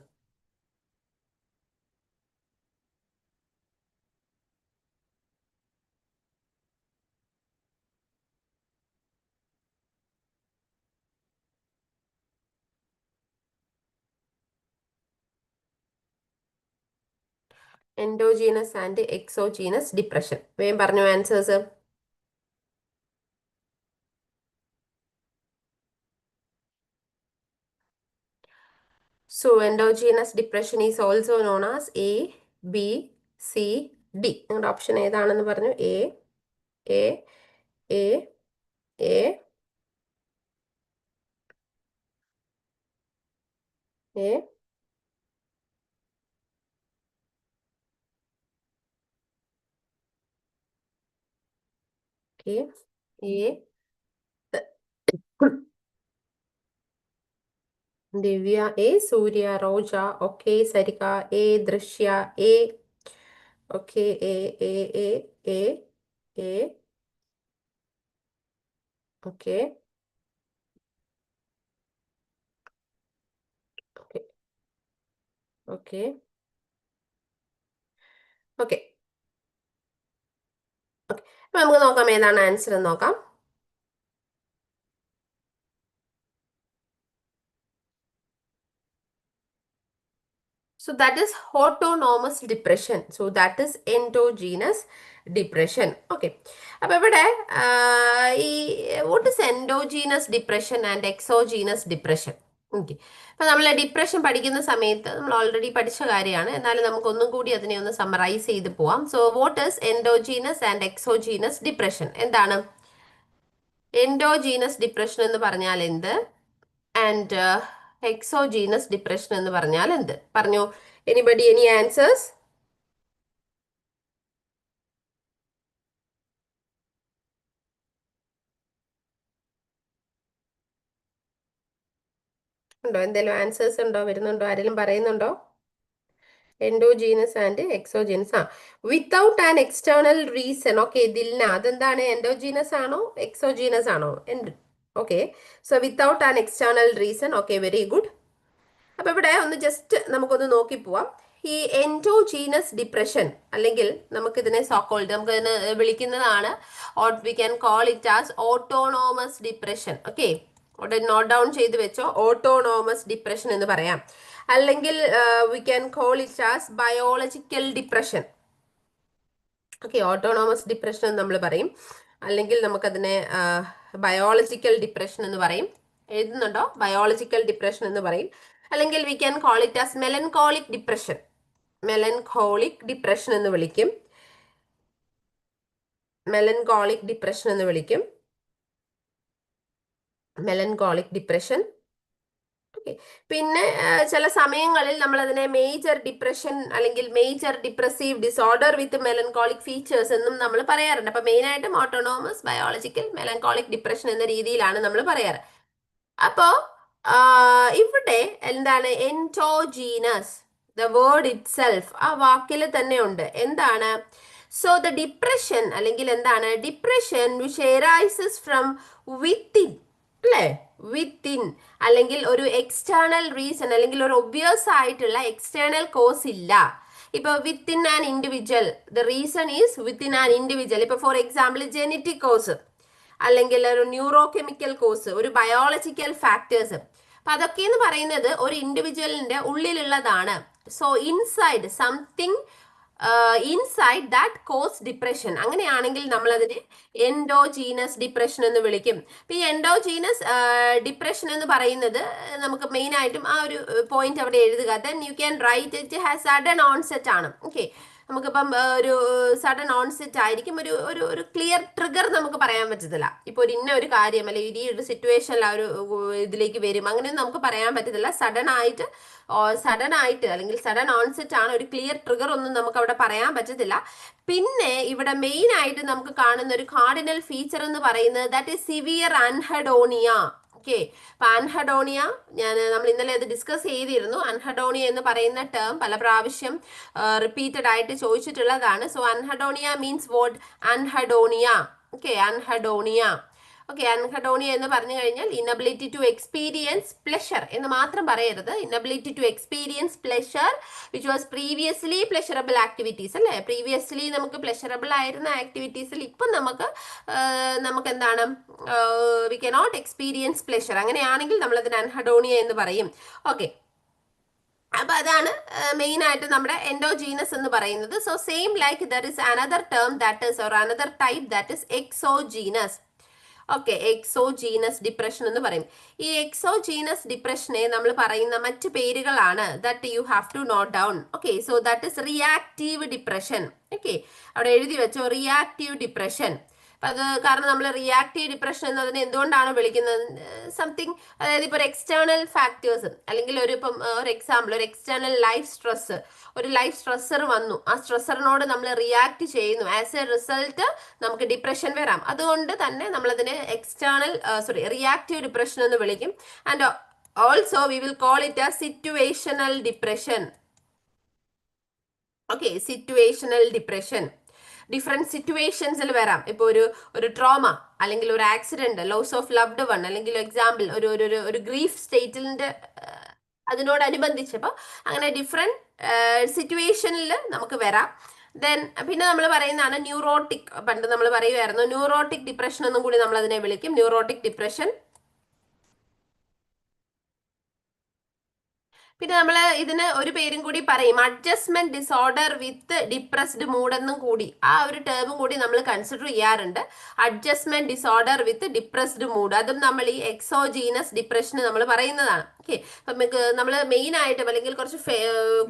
Endogenous and exogenous depression. വേഗം പറഞ്ഞു answers. So endogenous depression is also known as A, B, C, D. നിങ്ങളുടെ ഓപ്ഷൻ ഏതാണെന്ന് പറഞ്ഞു. A, A, A, A, A, A, A, Divya A, Surya, Roja okay, Sarika A, Drishya A okay, A, A, A, A, A okay, okay, okay, okay, okay. അപ്പൊ നമുക്ക് നോക്കാം ഏതാണ് ആൻസർ എന്ന് നോക്കാം. So that is autonomous depression. So that is endogenous depression. Okay. അപ്പൊ ഇവിടെ ഈ what is endogenous depression and exogenous depression? Okay. അപ്പൊ നമ്മൾ ഡിപ്രഷൻ പഠിക്കുന്ന സമയത്ത് നമ്മൾ ഓൾറെഡി പഠിച്ച കാര്യമാണ്, എന്നാലും നമുക്ക് ഒന്നും കൂടി അതിനെ ഒന്ന് സമ്മറൈസ് ചെയ്ത് പോവാം. So what is endogenous and exogenous depression? എന്താണ് എൻഡോജീനസ് ഡിപ്രഷൻ എന്ന് പറഞ്ഞാൽ എന്ത്, ആൻഡ് എക്സോജീനസ് ഡിപ്രഷൻ എന്ന് പറഞ്ഞാൽ എന്ത്? പറഞ്ഞു. Anybody, any answers? ഉണ്ടോ? എന്തെങ്കിലും ആൻസേഴ്സ് ഉണ്ടോ? വരുന്നുണ്ടോ? ആരെങ്കിലും പറയുന്നുണ്ടോ? Endogenous and exogenous. Without an external reason. Okay, Dilna, അതെന്താണ്? എൻഡോജീനസ് ആണോ എക്സോജീനസ് ആണോ? Okay, so without an external reason. Okay, very good. അപ്പൊ ഇവിടെ ഒന്ന് ജസ്റ്റ് നമുക്കൊന്ന് നോക്കി പോവാം. ഈ എൻഡോജീനസ് ഡിപ്രഷൻ, അല്ലെങ്കിൽ നമുക്കിതിനെ സോക്കോൾഡ്, നമുക്ക് ഇതിനെ വിളിക്കുന്നതാണ്, V can call it as autonomous depression. Okay, അവിടെ നോട്ട് ഡൗൺ ചെയ്ത് വെച്ചോ, ഓട്ടോണോമസ് ഡിപ്രഷൻ എന്ന് പറയാം. അല്ലെങ്കിൽ we can call it as biological depression. Okay, autonomous depression എന്ന് നമ്മൾ പറയും, അല്ലെങ്കിൽ നമുക്കതിനെ ബയോളജിക്കൽ ഡിപ്രഷൻ എന്ന് പറയും. എഴുതുന്നുണ്ടോ? ബയോളജിക്കൽ ഡിപ്രഷൻ എന്ന് പറയും. അല്ലെങ്കിൽ we can call it as melancholic depression. Melancholic depression എന്ന് വിളിക്കും. മെലൻകോളിക് ഡിപ്രഷൻ എന്ന് വിളിക്കും. Melancholic depression. ഓക്കെ. പിന്നെ ചില സമയങ്ങളിൽ നമ്മൾ അതിനെ മേജർ ഡിപ്രഷൻ അല്ലെങ്കിൽ major depressive disorder with melancholic features എന്നും നമ്മൾ പറയാറുണ്ട്. അപ്പൊ മെയിൻ ആയിട്ടും ഓട്ടോണോമസ് ബയോളജിക്കൽ മെലൻകോളിക് ഡിപ്രഷൻ എന്ന രീതിയിലാണ് നമ്മൾ പറയാറ്. അപ്പോ ഇവിടെ എന്താണ് endogenous, the word it self ആ വാക്കിൽ തന്നെ ഉണ്ട്. എന്താണ്? സോ ദ ഡിപ്രഷൻ അല്ലെങ്കിൽ എന്താണ് depression which arises from within, അല്ലേ? വിത്തിൻ, അല്ലെങ്കിൽ ഒരു എക്സ്റ്റേണൽ റീസൺ അല്ലെങ്കിൽ ഒരു ഒബ്വിയസ് ആയിട്ടുള്ള എക്സ്റ്റേണൽ കോസ് ഇല്ല. ഇപ്പൊ within an individual, the reason is within an individual. ഇപ്പൊ ഫോർ എക്സാമ്പിൾ ജെനറ്റിക് കോസ്, അല്ലെങ്കിൽ ഒരു ന്യൂറോ കെമിക്കൽ കോസ്, ഒരു ബയോളജിക്കൽ ഫാക്ടേഴ്സ്. അപ്പൊ അതൊക്കെ എന്ന് പറയുന്നത് ഒരു ഇൻഡിവിജ്വലിന്റെ ഉള്ളിലുള്ളതാണ്. So inside something, inside that cause depression. അങ്ങനെയാണെങ്കിൽ നമ്മൾ അതിനെ എൻഡോജീനസ് ഡിപ്രഷൻ എന്ന് വിളിക്കും. അപ്പൊ ഈ എൻഡോജീനസ് ഡിപ്രഷൻ എന്ന് പറയുന്നത് നമുക്ക് മെയിൻ ആയിട്ടും ആ ഒരു പോയിന്റ് അവിടെ എഴുതുക. Then you can write it has sudden onset ആണ്. ഓക്കെ. നമുക്കിപ്പം ഒരു സഡൻ ഓൺസെറ്റ് ആയിരിക്കും. ഒരു ഒരു ഒരു ക്ലിയർ ട്രിഗർ നമുക്ക് പറയാൻ പറ്റത്തില്ല. ഇപ്പൊ ഒരു ഇന്ന ഒരു കാര്യം അല്ലെങ്കിൽ ഈ ഒരു സിറ്റുവേഷനിൽ ആ ഒരു ഇതിലേക്ക് വരും അങ്ങനെയൊന്നും നമുക്ക് പറയാൻ പറ്റത്തില്ല. സഡൻ ആയിട്ട് അല്ലെങ്കിൽ സഡൻ ഓൺസെറ്റ് ആണ്, ഒരു ക്ലിയർ ട്രിഗർ ഒന്നും നമുക്ക് അവിടെ പറയാൻ പറ്റത്തില്ല. പിന്നെ ഇവിടെ മെയിൻ ആയിട്ട് നമുക്ക് കാണുന്ന ഒരു കാർഡിനൽ ഫീച്ചർ എന്ന് പറയുന്നത് that is severe anhedonia. Okay. അപ്പൊ അൻഹെഡോണിയ നമ്മൾ ഇന്നലെ അത് ഡിസ്കസ് ചെയ്തിരുന്നു. അൻഹെഡോണിയ എന്ന് പറയുന്ന ടേം പല പ്രാവശ്യം റിപ്പീറ്റഡ് ആയിട്ട് ചോദിച്ചിട്ടുള്ളതാണ്. So anhedonia means what? Anhedonia. Okay. Anhedonia. Okay. Anhedonia എന്ന് പറഞ്ഞു കഴിഞ്ഞാൽ ഇനബിലിറ്റി ടു എക്സ്പീരിയൻസ് പ്ലഷർ എന്ന് മാത്രം പറയരുത്. Inability to experience pleasure which was previously pleasurable activities, അല്ലേ? പ്രീവിയസ്ലി നമുക്ക് പ്ലഷറബിൾ ആയിരുന്ന ആക്ടിവിറ്റീസിൽ ഇപ്പം നമുക്ക് എന്താണ്, വി കനോട്ട് എക്സ്പീരിയൻസ് പ്ലഷർ. അങ്ങനെയാണെങ്കിൽ നമ്മൾ അതിന് അൻഹെഡോണിയ എന്ന് പറയും. ഓക്കെ. അപ്പൊ അതാണ് മെയിൻ ആയിട്ട് നമ്മുടെ എൻഡോജീനസ് എന്ന് പറയുന്നത്. So same like there is another term that is or another type that is exogenous. Okay. Exogenous depression എന്ന് പറയും. ഈ എക്സോജീനസ് ഡിപ്രഷനെ നമ്മൾ പറയുന്ന മറ്റു പേരുകളാണ് that you have to note down. Okay. So that is reactive depression. Okay. അവിടെ എഴുതി വെച്ചോ, റിയാക്റ്റീവ് ഡിപ്രഷൻ. അത് കാരണം നമ്മൾ റിയാക്റ്റീവ് ഡിപ്രഷൻ എന്നതിനെ എന്തുകൊണ്ടാണ് വിളിക്കുന്നത്? സംതിങ്, അതായത് ഇപ്പോൾ ഒരു എക്സ്റ്റേണൽ ഫാക്ടേഴ്സ് അല്ലെങ്കിൽ ഇപ്പം ഒരു എക്സാമ്പിൾ, ഒരു എക്സ്റ്റേണൽ ലൈഫ് സ്ട്രെസ്, ഒരു ലൈഫ് സ്ട്രെസ്സർ വന്നു, ആ സ്ട്രെസ്സറിനോട് നമ്മൾ റിയാക്ട് ചെയ്യുന്നു. ആസ് എ റിസൾട്ട് നമുക്ക് ഡിപ്രഷൻ വരാം. അതുകൊണ്ട് തന്നെ നമ്മളതിനെ റിയാക്റ്റീവ് ഡിപ്രഷൻ എന്ന് വിളിക്കും. And also we will call it ആ situational depression. Okay. Situational depression different സിറ്റുവേഷൻസിൽ വരാം. ഇപ്പോൾ ഒരു ട്രോമ അല്ലെങ്കിൽ ഒരു accident, loss of loved one, അല്ലെങ്കിൽ എക്സാമ്പിൾ ഒരു ഗ്രീഫ് സ്റ്റേറ്റിന്റെ അതിനോടനുബന്ധിച്ചപ്പോൾ അങ്ങനെ ഡിഫറെന്റ് സിറ്റുവേഷനിൽ നമുക്ക് വരാം. ദെൻ പിന്നെ നമ്മൾ പറയുന്നതാണ് ന്യൂറോട്ടിക്. പണ്ട് നമ്മൾ പറയുമായിരുന്നു ന്യൂറോട്ടിക് ഡിപ്രഷൻ എന്നും കൂടി നമ്മൾ അതിനെ വിളിക്കും. Neurotic depression. പിന്നെ നമ്മൾ ഇതിന് ഒരു പേരും കൂടി പറയും, അഡ്ജസ്റ്റ്മെന്റ് ഡിസോർഡർ വിത്ത് ഡിപ്രസ്ഡ് മൂഡ് എന്നും കൂടി ആ ഒരു ടേമും കൂടി നമ്മൾ കൺസിഡർ ചെയ്യാറുണ്ട്. അഡ്ജസ്റ്റ്മെന്റ് ഡിസോർഡർ വിത്ത് ഡിപ്രസ്ഡ് മൂഡ്, അതും നമ്മൾ ഈ എക്സോജീനസ് ഡിപ്രഷന് നമ്മൾ പറയുന്നതാണ്. ഓക്കെ. അപ്പം നമ്മൾ മെയിൻ ആയിട്ടും അല്ലെങ്കിൽ കുറച്ച്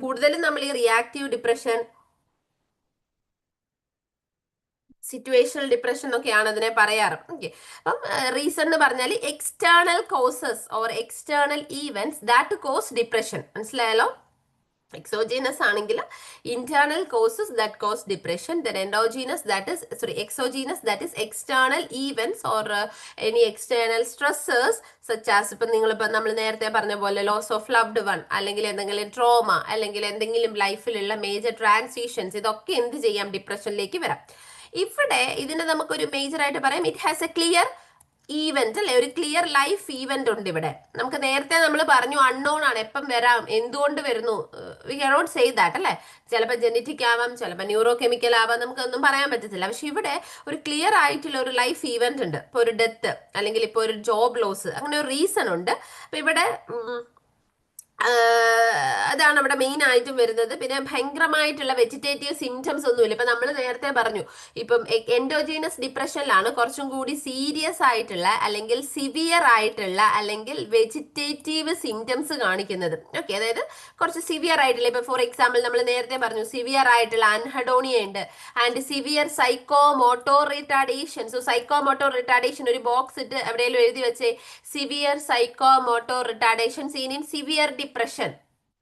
കൂടുതലും നമ്മൾ ഈ റിയാക്റ്റീവ് ഡിപ്രഷൻ, സിറ്റുവേഷണൽ ഡിപ്രഷൻ എന്നൊക്കെയാണ് അതിനെ പറയാറ്. ഓക്കെ. അപ്പം റീസൺ എന്ന് പറഞ്ഞാൽ external causes or external events that cause depression. മനസ്സിലായല്ലോ? എക്സോജീനസ് ആണെങ്കിൽ internal causes that cause depression. Then endogenous exogenous that is external events or any external stressors such as ഇപ്പം നമ്മൾ നേരത്തെ പറഞ്ഞ പോലെ ലോസ് ഓഫ് ലവ്ഡ് വൺ, അല്ലെങ്കിൽ എന്തെങ്കിലും ട്രോമ, അല്ലെങ്കിൽ എന്തെങ്കിലും ലൈഫിലുള്ള മേജർ ട്രാൻസിഷൻസ്, ഇതൊക്കെ എന്ത് ചെയ്യാം? ഡിപ്രഷനിലേക്ക് വരാം. ഇവിടെ ഇതിന് നമുക്കൊരു മേജർ ആയിട്ട് പറയാം, it has A clear event, അല്ലെ? ഒരു ക്ലിയർ ലൈഫ് ഈവന്റ് ഉണ്ട് ഇവിടെ. നമുക്ക് നേരത്തെ നമ്മൾ പറഞ്ഞു അൺനോൺ ആണ്, എപ്പം വരാം, എന്തുകൊണ്ട് വരുന്നു, വി കനോട്ട് സേ ദാറ്റ്, അല്ലെ? ചിലപ്പോൾ ജനറ്റിക് ആവാം, ചിലപ്പോൾ ന്യൂറോ കെമിക്കൽ ആവാം, നമുക്കൊന്നും പറയാൻ പറ്റത്തില്ല. പക്ഷെ ഇവിടെ ഒരു ക്ലിയർ ആയിട്ടുള്ള ഒരു ലൈഫ് ഈവന്റ് ഉണ്ട്. ഇപ്പൊ ഒരു ഡെത്ത് അല്ലെങ്കിൽ ഇപ്പൊ ഒരു ജോബ് ലോസ്, അങ്ങനെ ഒരു റീസൺ ഉണ്ട്. അപ്പൊ ഇവിടെ അതാണ് അവിടെ മെയിൻ ആയിട്ടും വരുന്നത്. പിന്നെ ഭയങ്കരമായിട്ടുള്ള വെജിറ്റേറ്റീവ് സിംറ്റംസ് ഒന്നുമില്ല. ഇപ്പൊ നമ്മൾ നേരത്തെ പറഞ്ഞു, ഇപ്പം എൻഡോജീനസ് ഡിപ്രഷനിലാണ് കുറച്ചും കൂടി സീരിയസ് ആയിട്ടുള്ള അല്ലെങ്കിൽ സിവിയർ ആയിട്ടുള്ള അല്ലെങ്കിൽ വെജിറ്റേറ്റീവ് സിംറ്റംസ് കാണിക്കുന്നത്. ഓക്കെ, അതായത് കുറച്ച് സിവിയർ ആയിട്ടുള്ള, ഇപ്പൊ ഫോർ എക്സാമ്പിൾ നമ്മൾ നേരത്തെ പറഞ്ഞു സിവിയർ ആയിട്ടുള്ള അൻഹഡോണിയ ഉണ്ട്, and severe psycho motor retardation. So psycho motor retardation ഒരു ബോക്സ് ഇട്ട് എവിടെയെങ്കിലും എഴുതി വെച്ചേ, severe psycho motor retardation seen in severe depression.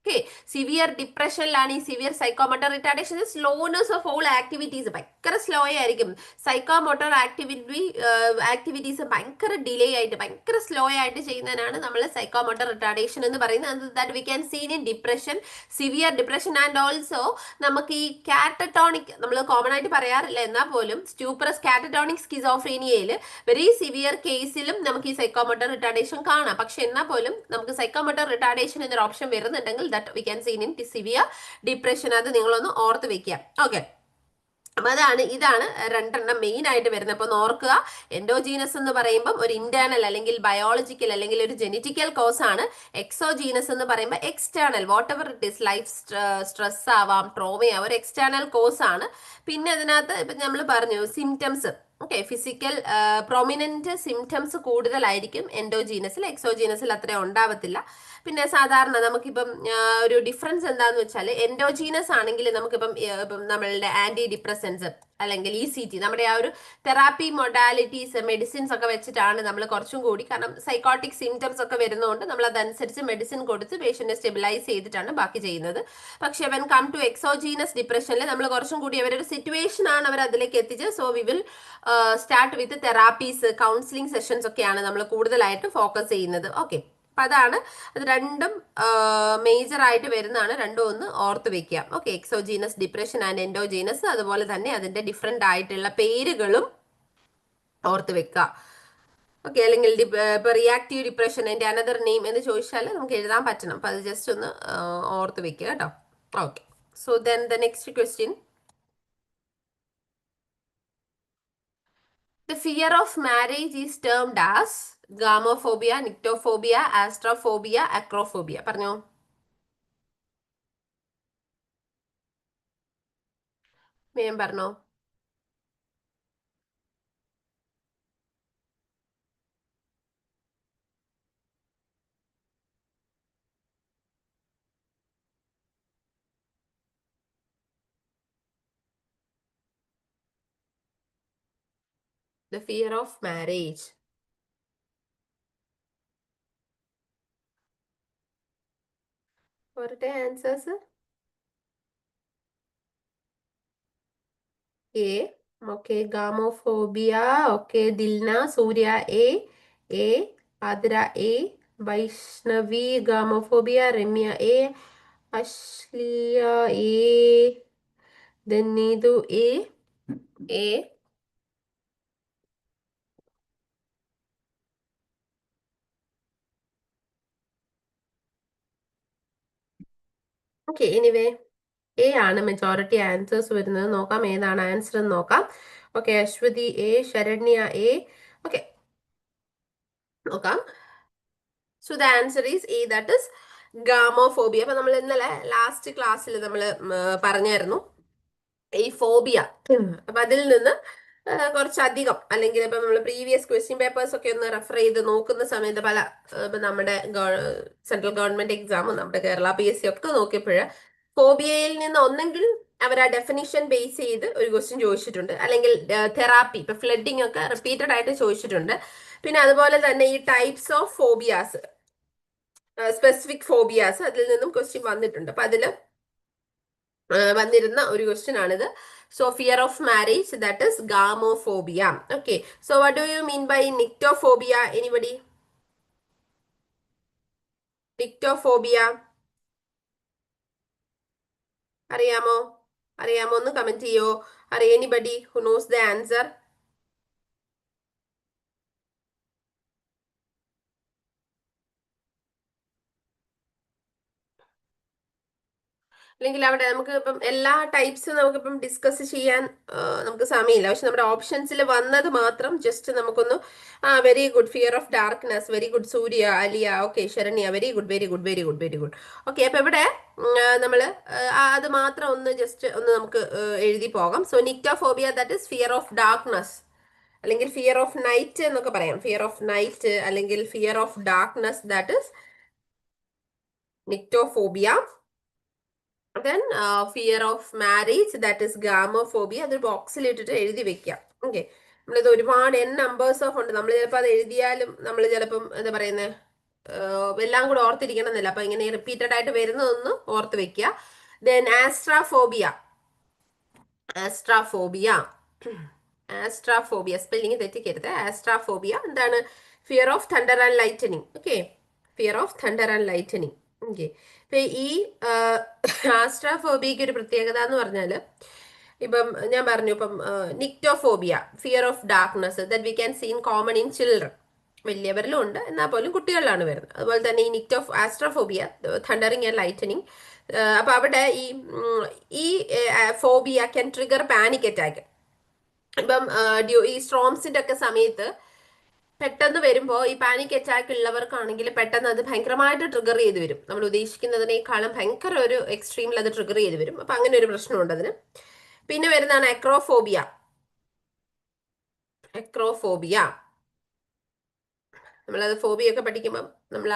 Okay, severe ഡിപ്രഷനിലാണ് ഈ severe psychomotor retardation, slowness of all activities, ഭയങ്കര സ്ലോ ആയിരിക്കും. സൈക്കോമോട്ടോർ ആക്ടിവിറ്റീസ് ഭയങ്കര ഡിലേ ആയിട്ട് ഭയങ്കര സ്ലോ ആയിട്ട് ചെയ്യുന്നതിനാണ് നമ്മൾ സൈക്കോമോട്ടോർ റിട്ടാർഡേഷൻ എന്ന് പറയുന്നത്. That we can seen in depression, severe depression. And also നമുക്ക് ഈ കാറ്റട്ടോണിക്, നമ്മൾ കോമൺ ആയിട്ട് പറയാറില്ല എന്നാൽ പോലും സ്റ്റൂപ്പറസ് കാറ്റട്ടോണിക് സ്കിസോഫ്രീനിയയിൽ വെരി സിവിയർ കേസിലും നമുക്ക് ഈ സൈക്കോമോട്ടോർ റിട്ടാർഡേഷൻ കാണാം. പക്ഷെ എന്നാൽ പോലും നമുക്ക് സൈക്കോമോട്ടോർ റിട്ടാർഡേഷൻ എന്നൊരു ഓപ്ഷൻ വരുന്നുണ്ടെങ്കിൽ that we can seen in severe depression. അത് നിങ്ങളൊന്ന് ഓർത്ത് വെക്കുക. ഓക്കെ, അപ്പൊ ഇതാണ് രണ്ടെണ്ണം മെയിൻ ആയിട്ട് വരുന്നത്. അപ്പൊ ഒന്ന് ഓർക്കുക, എൻഡോജീനസ് എന്ന് പറയുമ്പോൾ ഒരു ഇന്റേണൽ അല്ലെങ്കിൽ ബയോളജിക്കൽ അല്ലെങ്കിൽ ഒരു ജെനറ്റിക്കൽ കോസ് ആണ്. എക്സോജീനസ് എന്ന് പറയുമ്പോൾ external, what ever it is, life stress ആവാം, ട്രോമയാവാം, ഒരു എക്സ്റ്റേണൽ കോസ് ആണ്. പിന്നെ അതിനകത്ത് ഇപ്പൊ നമ്മൾ പറഞ്ഞു symptoms. Okay, physical prominent symptoms കൂടുതലായിരിക്കും എൻഡോജീനസിൽ, എക്സോജീനസിൽ അത്ര ഉണ്ടാവത്തില്ല. പിന്നെ സാധാരണ നമുക്കിപ്പം ഒരു ഡിഫറൻസ് എന്താന്ന് വെച്ചാൽ, എൻഡോജീനസ് ആണെങ്കിൽ നമുക്കിപ്പം ഇപ്പം നമ്മളുടെ ആന്റി ഡിപ്രസൻസ് അല്ലെങ്കിൽ ECT, നമ്മുടെ ആ ഒരു തെറാപ്പി മൊഡാലിറ്റീസ് മെഡിസിൻസ് ഒക്കെ വെച്ചിട്ടാണ് നമ്മൾ കുറച്ചും കൂടി, കാരണം സൈക്കോട്ടിക് സിംറ്റംസ് ഒക്കെ വരുന്നതുകൊണ്ട് നമ്മൾ അതനുസരിച്ച് മെഡിസിൻ കൊടുത്ത് പേഷ്യന്റിനെ സ്റ്റെബിലൈസ് ചെയ്തിട്ടാണ് ബാക്കി ചെയ്യുന്നത്. പക്ഷെ വെൻ കം ടു എക്സോജീനസ് ഡിപ്രഷനിൽ നമ്മൾ കുറച്ചും കൂടി അവരൊരു സിറ്റുവേഷൻ ആണ് അവർ അതിലേക്ക് എത്തിച്ചത്. So we will start with therapies, counselling sessions ഒക്കെയാണ് നമ്മൾ കൂടുതലായിട്ട് ഫോക്കസ് ചെയ്യുന്നത്. ഓക്കെ, അപ്പൊ അത് രണ്ടും മേജർ ആയിട്ട് വരുന്നതാണ്. രണ്ടും ഒന്ന് ഓർത്ത് വെക്കുക. Okay, exogenous depression and endogenous, അതുപോലെ തന്നെ അതിന്റെ ഡിഫറെന്റ് ആയിട്ടുള്ള പേരുകളും ഓർത്ത് വെക്കുക. ഓക്കെ, അല്ലെങ്കിൽ ഇപ്പൊ റിയാക്റ്റീവ് ഡിപ്രഷൻ അതിന്റെ അനദർ നെയിം എന്ന് ചോദിച്ചാൽ നമുക്ക് എഴുതാൻ പറ്റണം. അപ്പൊ അത് ജസ്റ്റ് ഒന്ന് ഓർത്ത് വെക്കുക കേട്ടോ. Okay, so then the next question. The fear of marriage is termed as gamophobia, nyctophobia, astrophobia, acrophobia. പറഞ്ഞോ, വേഗം പറഞ്ഞോ. The fear of marriage. പോരട്ടെ answers. A. Okay, gamophobia. Okay, Dilna, Surya A. A. Athira A. Vaishnavi gamophobia, Ramya A. Ashliya A. Neethu A. A. Okay, anyway A ആണ് മെജോറിറ്റി ആൻസേഴ്സ് വരുന്നത്. നോക്കാം ഏതാണ് ആൻസർ എന്ന് നോക്കാം. Okay, Aswathy A, Saranya A. Okay, നോക്കാം. So the answer is A, that is gamophobia. അപ്പൊ നമ്മൾ ഇന്നലെ ലാസ്റ്റ് ക്ലാസ്സിൽ നമ്മൾ പറഞ്ഞായിരുന്നു ഈ ഫോബിയ. അപ്പൊ അതിൽ നിന്ന് കുറച്ചധികം, അല്ലെങ്കിൽ ഇപ്പൊ നമ്മൾ പ്രീവിയസ് ക്വസ്റ്റ്യൻ പേപ്പേഴ്സ് ഒക്കെ ഒന്ന് റെഫർ ചെയ്ത് നോക്കുന്ന സമയത്ത് പല ഇപ്പൊ നമ്മുടെ സെൻട്രൽ ഗവൺമെന്റ് എക്സാമും നമ്മുടെ കേരള PSC ഒക്കെ നോക്കിയപ്പോൾ ഫോബിയയിൽ നിന്ന് ഒന്നെങ്കിൽ അവർ ആ ഡെഫിനിഷൻ ബേസ് ചെയ്ത് ഒരു ക്വസ്റ്റ്യൻ ചോദിച്ചിട്ടുണ്ട്, അല്ലെങ്കിൽ തെറാപ്പി, ഇപ്പൊ ഫ്ലഡിങ് ഒക്കെ റിപ്പീറ്റഡ് ആയിട്ട് ചോദിച്ചിട്ടുണ്ട്. പിന്നെ അതുപോലെ തന്നെ ഈ types of phobias, specific phobias, അതിൽ നിന്നും ക്വസ്റ്റ്യൻ വന്നിട്ടുണ്ട്. അപ്പൊ അതിൽ വന്നിരുന്ന ഒരു ക്വസ്റ്റ്യൻ ആണിത്. So fear of marriage, that is gamophobia. Okay, so what do you mean by nyctophobia? Anybody? Nyctophobia അറിയാമോ? അറിയാമോ ഒന്ന് കമന്റ് ചെയ്യോ? അറിയ anybody who knows the answer? അല്ലെങ്കിൽ അവിടെ നമുക്ക് ഇപ്പം എല്ലാ ടൈപ്സും നമുക്കിപ്പം ഡിസ്കസ് ചെയ്യാൻ നമുക്ക് സമയമില്ല. പക്ഷെ നമ്മുടെ ഓപ്ഷൻസിൽ വന്നത് മാത്രം ജസ്റ്റ് നമുക്കൊന്ന് very good, fear of darkness, very good, Surya, Alia, okay, Saranya, very good, very good, very good, very good. Okay, അപ്പൊ ഇവിടെ നമ്മൾ അത് മാത്രം ഒന്ന് ജസ്റ്റ് ഒന്ന് നമുക്ക് എഴുതി പോകാം. So nyctophobia that is fear of darkness, അല്ലെങ്കിൽ ഫിയർ ഓഫ് നൈറ്റ് എന്നൊക്കെ പറയാം. ഫിയർ ഓഫ് നൈറ്റ് അല്ലെങ്കിൽ fear of darkness that is nyctophobia. Then fear of marriage that is gamophobia. അതൊരു ബോക്സിൽ ഇട്ടിട്ട് എഴുതി വെക്കാം. ഓക്കെ, നമ്മളിത് ഒരുപാട് നമ്പേഴ്സ് ഓഫ് ഉണ്ട്. നമ്മൾ ചിലപ്പോൾ അത് എഴുതിയാലും നമ്മൾ ചിലപ്പം എന്താ പറയുന്നത് എല്ലാം കൂടെ ഓർത്തിരിക്കണം എന്നില്ല. അപ്പൊ ഇങ്ങനെ റിപ്പീറ്റഡ് ആയിട്ട് വരുന്നതൊന്ന് ഓർത്ത് വെക്കുക. ദെൻ ആസ്ട്രാഫോബിയ. ആസ്ട്രാഫോബിയ, ആസ്ട്രാഫോബിയ സ്പെല്ലിംഗ് തെറ്റിക്കരുത്. ആസ്ട്രാഫോബിയ എന്താണ്? Fear of thunder and lightening. Okay, fear of thunder and lightening. Okay, ഇപ്പൊ ഈ ആസ്ട്രാഫോബിയക്ക് ഒരു പ്രത്യേകത എന്ന് പറഞ്ഞാൽ, ഇപ്പം ഞാൻ പറഞ്ഞു, ഇപ്പം nyctophobia, fear of darkness that we can seen common in children. വലിയവരിലും ഉണ്ട്, എന്നാൽ പോലും കുട്ടികളിലാണ് വരുന്നത്. അതുപോലെ തന്നെ ഈ ആസ്ട്രോഫോബിയ, തണ്ടറിങ് ആൻഡ് ലൈറ്റനിങ്. അപ്പൊ അവിടെ ഈ phobia can trigger panic attack. ഇപ്പം ഈ സ്ട്രോംസിന്റെ ഒക്കെ സമയത്ത് പെട്ടെന്ന് വരുമ്പോൾ ഈ പാനിക് അറ്റാക്ക് ഉള്ളവർക്കാണെങ്കിൽ പെട്ടെന്ന് അത് ഭയങ്കരമായിട്ട് ട്രിഗർ ചെയ്ത് വരും. നമ്മൾ ഉദ്ദേശിക്കുന്നതിനേക്കാളും ഭയങ്കര ഒരു എക്സ്ട്രീമിൽ അത് ട്രിഗർ ചെയ്ത് വരും. അപ്പൊ അങ്ങനെ ഒരു പ്രശ്നമുണ്ട് അതിന്. പിന്നെ വരുന്നതാണ് അക്രോഫോബിയ. അക്രോഫോബിയ, നമ്മളത് ഫോബിയ ഒക്കെ പഠിക്കുമ്പോൾ നമ്മൾ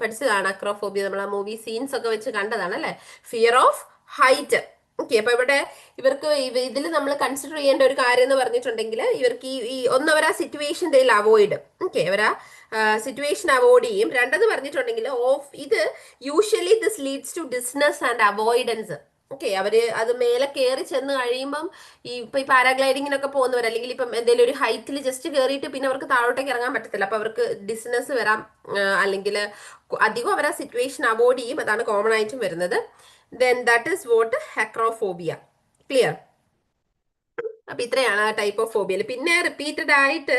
പഠിച്ചതാണ്. അക്രോഫോബിയ നമ്മൾ ആ മൂവി സീൻസ് ഒക്കെ വെച്ച് കണ്ടതാണ് അല്ലെ. Fear of height. ഓക്കെ, അപ്പൊ ഇവിടെ ഇവർക്ക് ഇതിൽ നമ്മൾ കൺസിഡർ ചെയ്യേണ്ട ഒരു കാര്യം എന്ന് പറഞ്ഞിട്ടുണ്ടെങ്കിൽ, ഇവർക്ക് ഈ ഒന്ന് അവർ ആ സിറ്റുവേഷൻ അവോയ്ഡ്. ഓക്കെ, അവരാ സിറ്റുവേഷൻ അവോയ്ഡ് ചെയ്യും. രണ്ടെന്ന് പറഞ്ഞിട്ടുണ്ടെങ്കിൽ ഓഫ് ഇത് usually this leads to dizziness and avoidance. Okay, അവര് അത് മേലെ കയറി ചെന്ന് കഴിയുമ്പം ഇപ്പൊ ഈ പാരാഗ്ലൈഡിങ്ങിനൊക്കെ പോകുന്നവർ, അല്ലെങ്കിൽ ഇപ്പം എന്തെങ്കിലും ഒരു ഹൈറ്റിൽ ജസ്റ്റ് കയറിയിട്ട് പിന്നെ അവർക്ക് താഴോട്ടേക്ക് ഇറങ്ങാൻ പറ്റത്തില്ല. അപ്പൊ അവർക്ക് ഡിസ്നസ് വരാം, അല്ലെങ്കിൽ അധികം അവർ ആ സിറ്റുവേഷൻ അവോയ്ഡ് ചെയ്യും. അതാണ് കോമൺ ആയിട്ടും വരുന്നത്. Then that is what acrophobia. Clear? അപ്പൊ ഇത്രയാണ് ആ ടൈപ്പ് ഓഫ് ഫോബിയയിൽ. പിന്നെ റിപ്പീറ്റഡ് ആയിട്ട്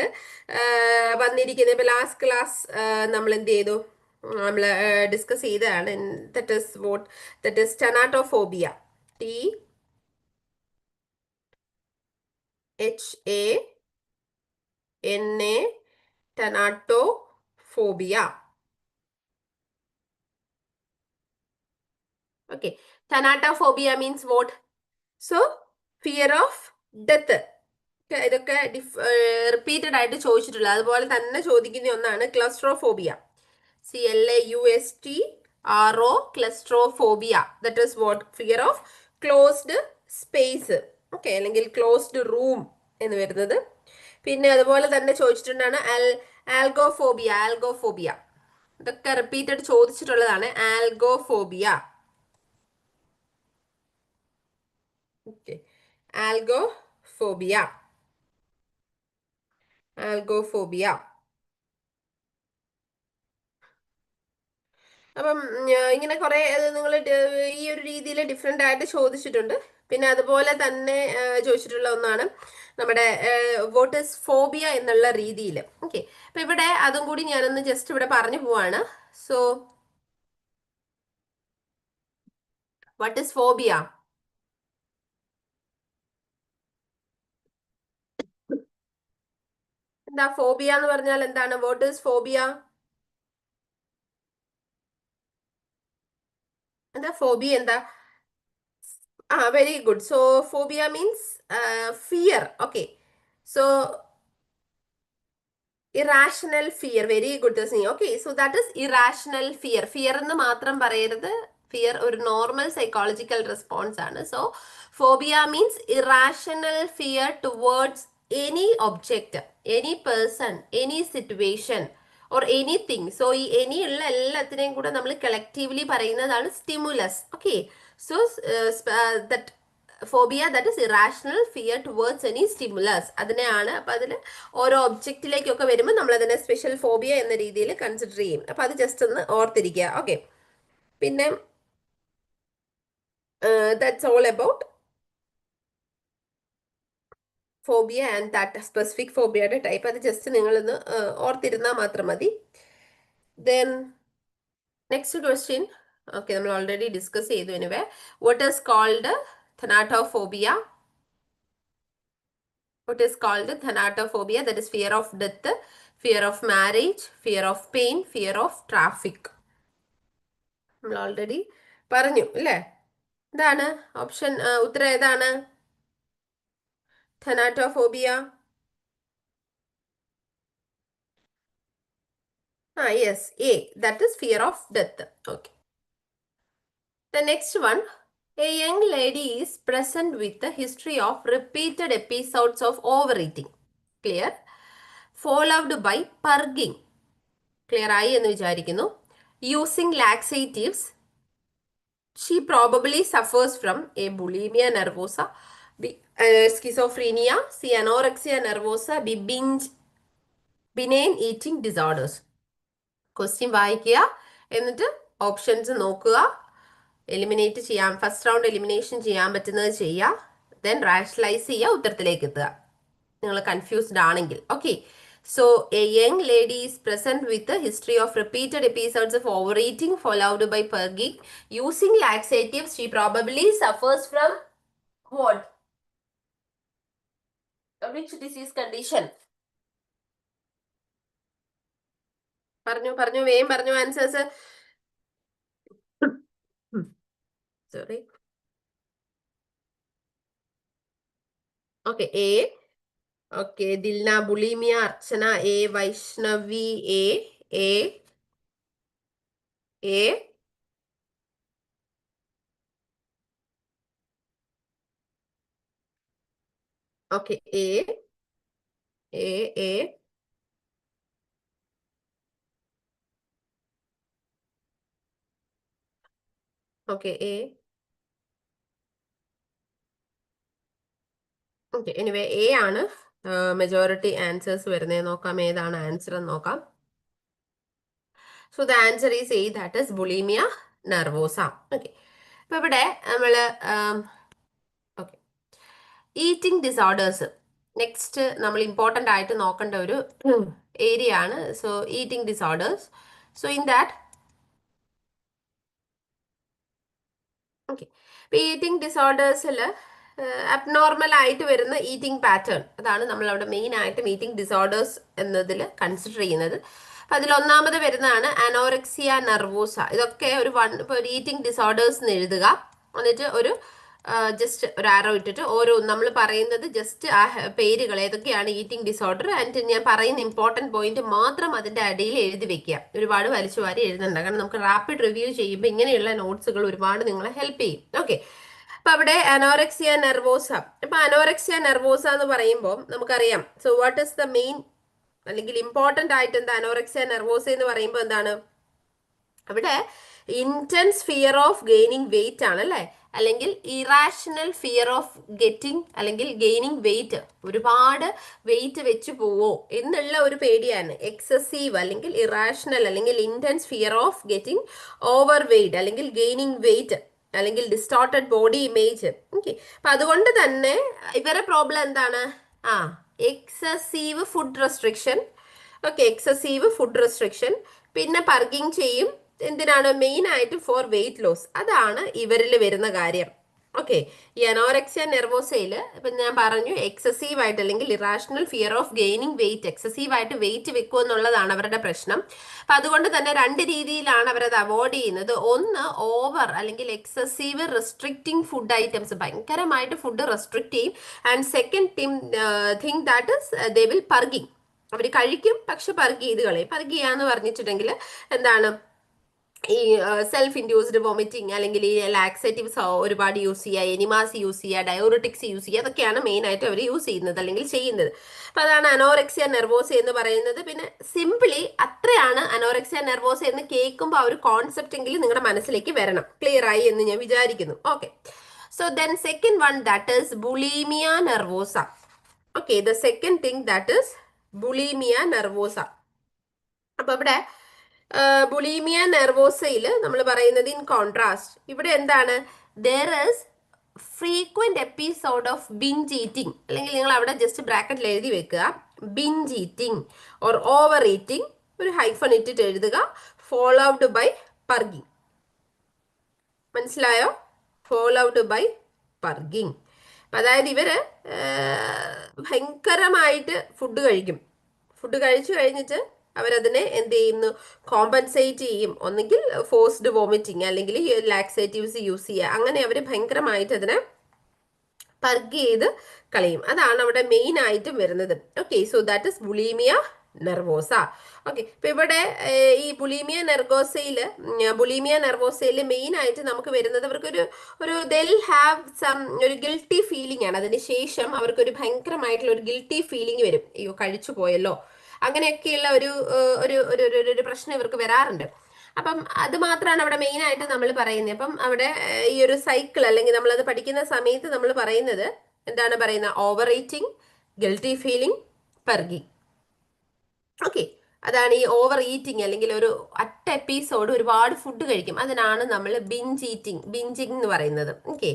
വന്നിരിക്കുന്നത്, ഇപ്പൊ ലാസ്റ്റ് ക്ലാസ് നമ്മൾ എന്ത് ചെയ്തു, നമ്മൾ ഡിസ്കസ് ചെയ്തതാണ്. That is what, that is thanatophobia. THANA, thanatophobia. Okay, thanatophobia means what? So, fear of death. ഇതൊക്കെ റിപ്പീറ്റഡ് ആയിട്ട് ചോദിച്ചിട്ടുള്ള, അതുപോലെ തന്നെ ചോദിക്കുന്ന ഒന്നാണ് claustrophobia. CLAUSTRO, claustrophobia. That is what? Fear of closed space. Okay, അല്ലെങ്കിൽ ക്ലോസ്ഡ് റൂം എന്ന് വരുന്നത്. പിന്നെ അതുപോലെ തന്നെ ചോദിച്ചിട്ടുണ്ടാണ് ആൽഗോഫോബിയ. ആൽഗോഫോബിയ ഇതൊക്കെ റിപ്പീറ്റഡ് ചോദിച്ചിട്ടുള്ളതാണ്. ആൽഗോഫോബിയ. ഓക്കെ, ആൽഗോഫോബിയ, ആൽഗോഫോബിയ. അപ്പം ഇങ്ങനെ കുറെ നിങ്ങൾ ഈ ഒരു രീതിയിൽ ഡിഫറെൻ്റ് ആയിട്ട് ചോദിച്ചിട്ടുണ്ട്. പിന്നെ അതുപോലെ തന്നെ ചോദിച്ചിട്ടുള്ള ഒന്നാണ് നമ്മുടെ വോട്ട് ഇസ് ഫോബിയ എന്നുള്ള രീതിയിൽ. ഓക്കെ, അപ്പൊ ഇവിടെ അതും കൂടി ഞാനൊന്ന് ജസ്റ്റ് ഇവിടെ പറഞ്ഞു പോവാണ്. So what is phobia? എന്താ ഫോബിയ എന്ന് പറഞ്ഞാൽ എന്താണ്? What is phobia? എന്താ ഫോബിയ? എന്താ? Very good. So phobia means fear. Okay, so irrational fear. Very good Tasni. Okay, so that is irrational fear. Fear എന്ന് മാത്രം പറയരുത്. ഫിയർ ഒരു നോർമൽ സൈക്കോളജിക്കൽ റെസ്പോൺസ് ആണ്. So phobia means irrational fear towards any object, any person, any situation or anything. So ഈ എനി ഉള്ള എല്ലാത്തിനെയും കൂടെ നമ്മൾ കളക്റ്റീവ്ലി പറയുന്നതാണ് stimulus. Okay, so that phobia that is irrational fear towards any stimulus. അതിനെയാണ്. അപ്പൊ അതിൽ ഓരോ ഒബ്ജക്റ്റിലേക്കൊക്കെ വരുമ്പോൾ നമ്മൾ അതിനെ സ്പെഷ്യൽ ഫോബിയ എന്ന രീതിയിൽ കൺസിഡർ ചെയ്യും. അപ്പൊ അത് ജസ്റ്റ് ഒന്ന് ഓർത്തിരിക്കുക. ഓക്കെ, പിന്നെ that's all about phobia and that specific ഫോബിയയുടെ ടൈപ്പ്. അത് ജസ്റ്റ് നിങ്ങളൊന്ന് ഓർത്തിരുന്നാൽ മാത്രം മതി. ദെൻ നെക്സ്റ്റ് ക്വസ്റ്റ്യൻ, Okay, നമ്മൾ ഓൾറെഡി ഡിസ്കസ് ചെയ്തു. Anyway, what is called thanatophobia? What is called thanatophobia? That is fear of death, fear of marriage, fear of pain, fear of traffic. നമ്മൾ ഓൾറെഡി പറഞ്ഞു അല്ലേ? എന്താണ് ഓപ്ഷൻ? ഉത്തരം ഏതാണ്? thanatophobia. Yes, A. That is fear of death. Okay. The next one. A young lady is present with a history of repeated episodes of overeating. Clear? Followed by purging. Clear ആയി എന്ന് വിചാരിക്കുന്നു. Using laxatives. She probably suffers from a bulimia nervosa, B, schizophrenia, C, anorexia nervosa, B, benign eating disorders. Question വായിക്കുക, എന്നിട്ട് ഓപ്ഷൻസ് നോക്കുക, എലിമിനേറ്റ് ചെയ്യാം, ഫസ്റ്റ് റൗണ്ട് എലിമിനേഷൻ ചെയ്യാൻ പറ്റുന്നത് ചെയ്യുക, ദെൻ റാഷണലൈസ് ചെയ്യുക, ഉത്തരത്തിലേക്ക് എത്തുക നിങ്ങൾ കൺഫ്യൂസ്ഡ് ആണെങ്കിൽ. Okay, so a young lady is present with history of repeated episodes of over eating followed by purging using laxatives. She probably suffers from what? Which disease condition? പറഞ്ഞു പറഞ്ഞു വേഗം പറഞ്ഞു answers. Sorry. Okay, A. Okay, Dilna bulimia, Archana A, Vaishnavi A, A, A. Okay, A, A, A. Okay, A. Okay, anyway A ആണ് മെജോറിറ്റി ആൻസേഴ്സ് വരുന്നത്. നോക്കാം ഏതാണ് ആൻസർ എന്ന് നോക്കാം. So the answer is A, that is bulimia nervosa. Okay, അപ്പൊ ഇവിടെ നമ്മള് ഓക്കെ ഈറ്റിംഗ് ഡിസോർഡേഴ്സ് നെക്സ്റ്റ് നമ്മൾ ഇമ്പോർട്ടൻ്റ് ആയിട്ട് നോക്കേണ്ട ഒരു ഏരിയ ആണ്. So eating disorders. So in that okay, ഇപ്പൊ ഈറ്റിംഗ് ഡിസോർഡേഴ്സിൽ അബ്നോർമൽ ആയിട്ട് വരുന്ന ഈറ്റിംഗ് പാറ്റേൺ, അതാണ് നമ്മൾ അവിടെ മെയിൻ ആയിട്ടും ഈറ്റിംഗ് ഡിസോർഡേഴ്സ് എന്നതിൽ കൺസിഡർ ചെയ്യുന്നത്. അപ്പൊ അതിൽ ഒന്നാമത് വരുന്നതാണ് അനോറക്സിയ നെർവോസ. ഇതൊക്കെ ഒരു ഇപ്പൊ ഒരു ഈറ്റിംഗ് ഡിസോർഡേഴ്സ് എന്ന് എഴുതുക, എന്നിട്ട് ഒരു ജസ്റ്റ് ഒരു ആരോ ഇട്ടിട്ട് ഓരോ നമ്മൾ പറയുന്നത് ജസ്റ്റ് ആ പേരുകൾ ഏതൊക്കെയാണ് ഈറ്റിംഗ് ഡിസോർഡർ ആൻഡ് ഞാൻ പറയുന്ന ഇമ്പോർട്ടൻറ്റ് പോയിന്റ് മാത്രം അതിന്റെ അടിയിൽ എഴുതി വെക്കുക. ഒരുപാട് വലിച്ചു വാരി എഴുതണ്ട, കാരണം നമുക്ക് റാപ്പിഡ് റിവ്യൂ ചെയ്യുമ്പോൾ ഇങ്ങനെയുള്ള നോട്ട്സുകൾ ഒരുപാട് നിങ്ങളെ ഹെൽപ്പ് ചെയ്യും. ഓക്കെ, അപ്പൊ അവിടെ അനോറക്സിയ നെർവോസ. അപ്പൊ അനോറക്സിയ നെർവോസ എന്ന് പറയുമ്പോൾ നമുക്കറിയാം. So what is the main അല്ലെങ്കിൽ ഇമ്പോർട്ടന്റ് ആയിട്ട് എന്താ അനോറക്സിയ നെർവോസ എന്ന് പറയുമ്പോൾ എന്താണ്? അവിടെ intense fear of gaining weight ആണ് അല്ലെ, അല്ലെങ്കിൽ ഇറാഷണൽ ഫിയർ ഓഫ് ഗെറ്റിംഗ് അല്ലെങ്കിൽ ഗെയിനിങ് വെയിറ്റ്, ഒരുപാട് വെയിറ്റ് വെച്ച് പോവോ എന്നുള്ള ഒരു പേടിയാണ്. എക്സസീവ് അല്ലെങ്കിൽ ഇറാഷണൽ അല്ലെങ്കിൽ intense fear of getting over weight അല്ലെങ്കിൽ ഗെയിനിങ് വെയിറ്റ് അല്ലെങ്കിൽ ഡിസ്റ്റോർട്ടഡ് ബോഡി ഇമേജ്. ഓക്കെ, അപ്പൊ അതുകൊണ്ട് തന്നെ ഇവരെ പ്രോബ്ലം എന്താണ്? Excessive food restriction. Okay, excessive food restriction, പിന്നെ പർഗിങ് ചെയ്യും. എന്തിനാണ്? മെയിൻ ആയിട്ട് ഫോർ വെയിറ്റ് ലോസ്. അതാണ് ഇവരിൽ വരുന്ന കാര്യം. ഓക്കെ, ഈ അനോറക്സിയ നെർവോസയിൽ ഇപ്പം ഞാൻ പറഞ്ഞു എക്സസീവ് ആയിട്ട് അല്ലെങ്കിൽ irrational fear of gaining weight, excessive ആയിട്ട് വെയിറ്റ് വെക്കുക എന്നുള്ളതാണ് അവരുടെ പ്രശ്നം. അപ്പം അതുകൊണ്ട് തന്നെ രണ്ട് രീതിയിലാണ് അവരത് അവോയ്ഡ് ചെയ്യുന്നത്. ഒന്ന്, ഓവർ അല്ലെങ്കിൽ എക്സസീവ് റെസ്ട്രിക്റ്റിംഗ് ഫുഡ് ഐറ്റംസ്, ഭയങ്കരമായിട്ട് ഫുഡ് റെസ്ട്രിക്റ്റ് ചെയ്യും. And second thing that is they will purging. അവർ കഴിക്കും പക്ഷെ പർഗ് ചെയ്ത് കളയും. പർഗ് ചെയ്യാന്ന് പറഞ്ഞിട്ടുണ്ടെങ്കിൽ എന്താണ്? ഈ സെൽഫ് ഇൻഡ്യൂസ്ഡ് വോമിറ്റിംഗ് അല്ലെങ്കിൽ ഈ ലാക്സേറ്റീവ്സ് ഒരുപാട് യൂസ് ചെയ്യുക, എനിമാസ് യൂസ് ചെയ്യുക, ഡയോറിറ്റിക്സ് യൂസ് ചെയ്യുക, അതൊക്കെയാണ് മെയിൻ ആയിട്ട് അവർ യൂസ് ചെയ്യുന്നത് അല്ലെങ്കിൽ ചെയ്യുന്നത്. അപ്പൊ അതാണ് അനോറക്സിയ നെർവോസ എന്ന് പറയുന്നത്. പിന്നെ സിംപിളി അത്രയാണ് അനോറക്സിയ നെർവോസ എന്ന് കേൾക്കുമ്പോൾ ആ ഒരു കോൺസെപ്റ്റ് എങ്കിലും നിങ്ങളുടെ മനസ്സിലേക്ക് വരണം. ക്ലിയർ ആയി എന്ന് ഞാൻ വിചാരിക്കുന്നു. Okay, so then second one that is bulimia nervosa. Okay, the second thing that is bulimia nervosa. അപ്പൊ ഇവിടെ ബുളീമിയ നെർവോസയിൽ നമ്മൾ പറയുന്നത് ഇൻ കോൺട്രാസ്റ്റ് ഇവിടെ എന്താണ്? There is frequent episode of binge eating, അല്ലെങ്കിൽ നിങ്ങൾ അവിടെ ജസ്റ്റ് ബ്രാക്കറ്റിൽ എഴുതി വെക്കുക binge eating or over eating, ഒരു ഹൈഫൺ ഇട്ടിട്ട് എഴുതുക, ഫോളോഡ് ബൈ പർഗിങ്. മനസ്സിലായോ? Followed by purging. അതായത് ഇവര് ഭയങ്കരമായിട്ട് ഫുഡ് കഴിക്കും. ഫുഡ് കഴിച്ചു കഴിഞ്ഞിട്ട് അവരതിനെ എന്ത് ചെയ്യുന്നു? കോമ്പൻസേറ്റ് ചെയ്യും. ഒന്നുകിൽ ഫോഴ്സ്ഡ് വോമിറ്റിങ് അല്ലെങ്കിൽ ലാക്സേറ്റീവ്സ് യൂസ് ചെയ്യുക. അങ്ങനെ അവർ ഭയങ്കരമായിട്ട് അതിനെ പർഗ് ചെയ്ത് കളയും. അതാണ് അവിടെ മെയിൻ ആയിട്ടും വരുന്നത്. Okay, so that is bulimia nervosa. Okay, ഇപ്പൊ ഇവിടെ ബുളീമിയ നെർവോസയില് മെയിൻ ആയിട്ട് നമുക്ക് വരുന്നത് അവർക്കൊരു ഒരു ദെൽ ഹാവ് സം ഒരു ഗിൽട്ടി ഫീലിംഗ് ആണ്. അതിനുശേഷം അവർക്കൊരു ഭയങ്കരമായിട്ടുള്ള ഒരു ഗിൽട്ടി ഫീലിംഗ് വരും. അയ്യോ കഴിച്ചു പോയല്ലോ, അങ്ങനെയൊക്കെയുള്ള ഒരു പ്രശ്നം ഇവർക്ക് വരാറുണ്ട്. അപ്പം അത് മാത്രമാണ് അവിടെ മെയിൻ ആയിട്ട് നമ്മൾ പറയുന്നത്. അപ്പം അവിടെ ഈ ഒരു സൈക്കിൾ അല്ലെങ്കിൽ നമ്മൾ അത് പഠിക്കുന്ന സമയത്ത് നമ്മൾ പറയുന്നത് എന്താണ് പറയുന്നത്? Over eating, guilty feeling, purging. Okay, അതാണ് ഈ ഓവർ ഈറ്റിംഗ് അല്ലെങ്കിൽ ഒരു അറ്റ് എപ്പിസോഡ് ഒരുപാട് ഫുഡ് കഴിക്കും. അതിനാണ് നമ്മൾ ബിഞ്ചിങ് എന്ന് പറയുന്നത്. Okay,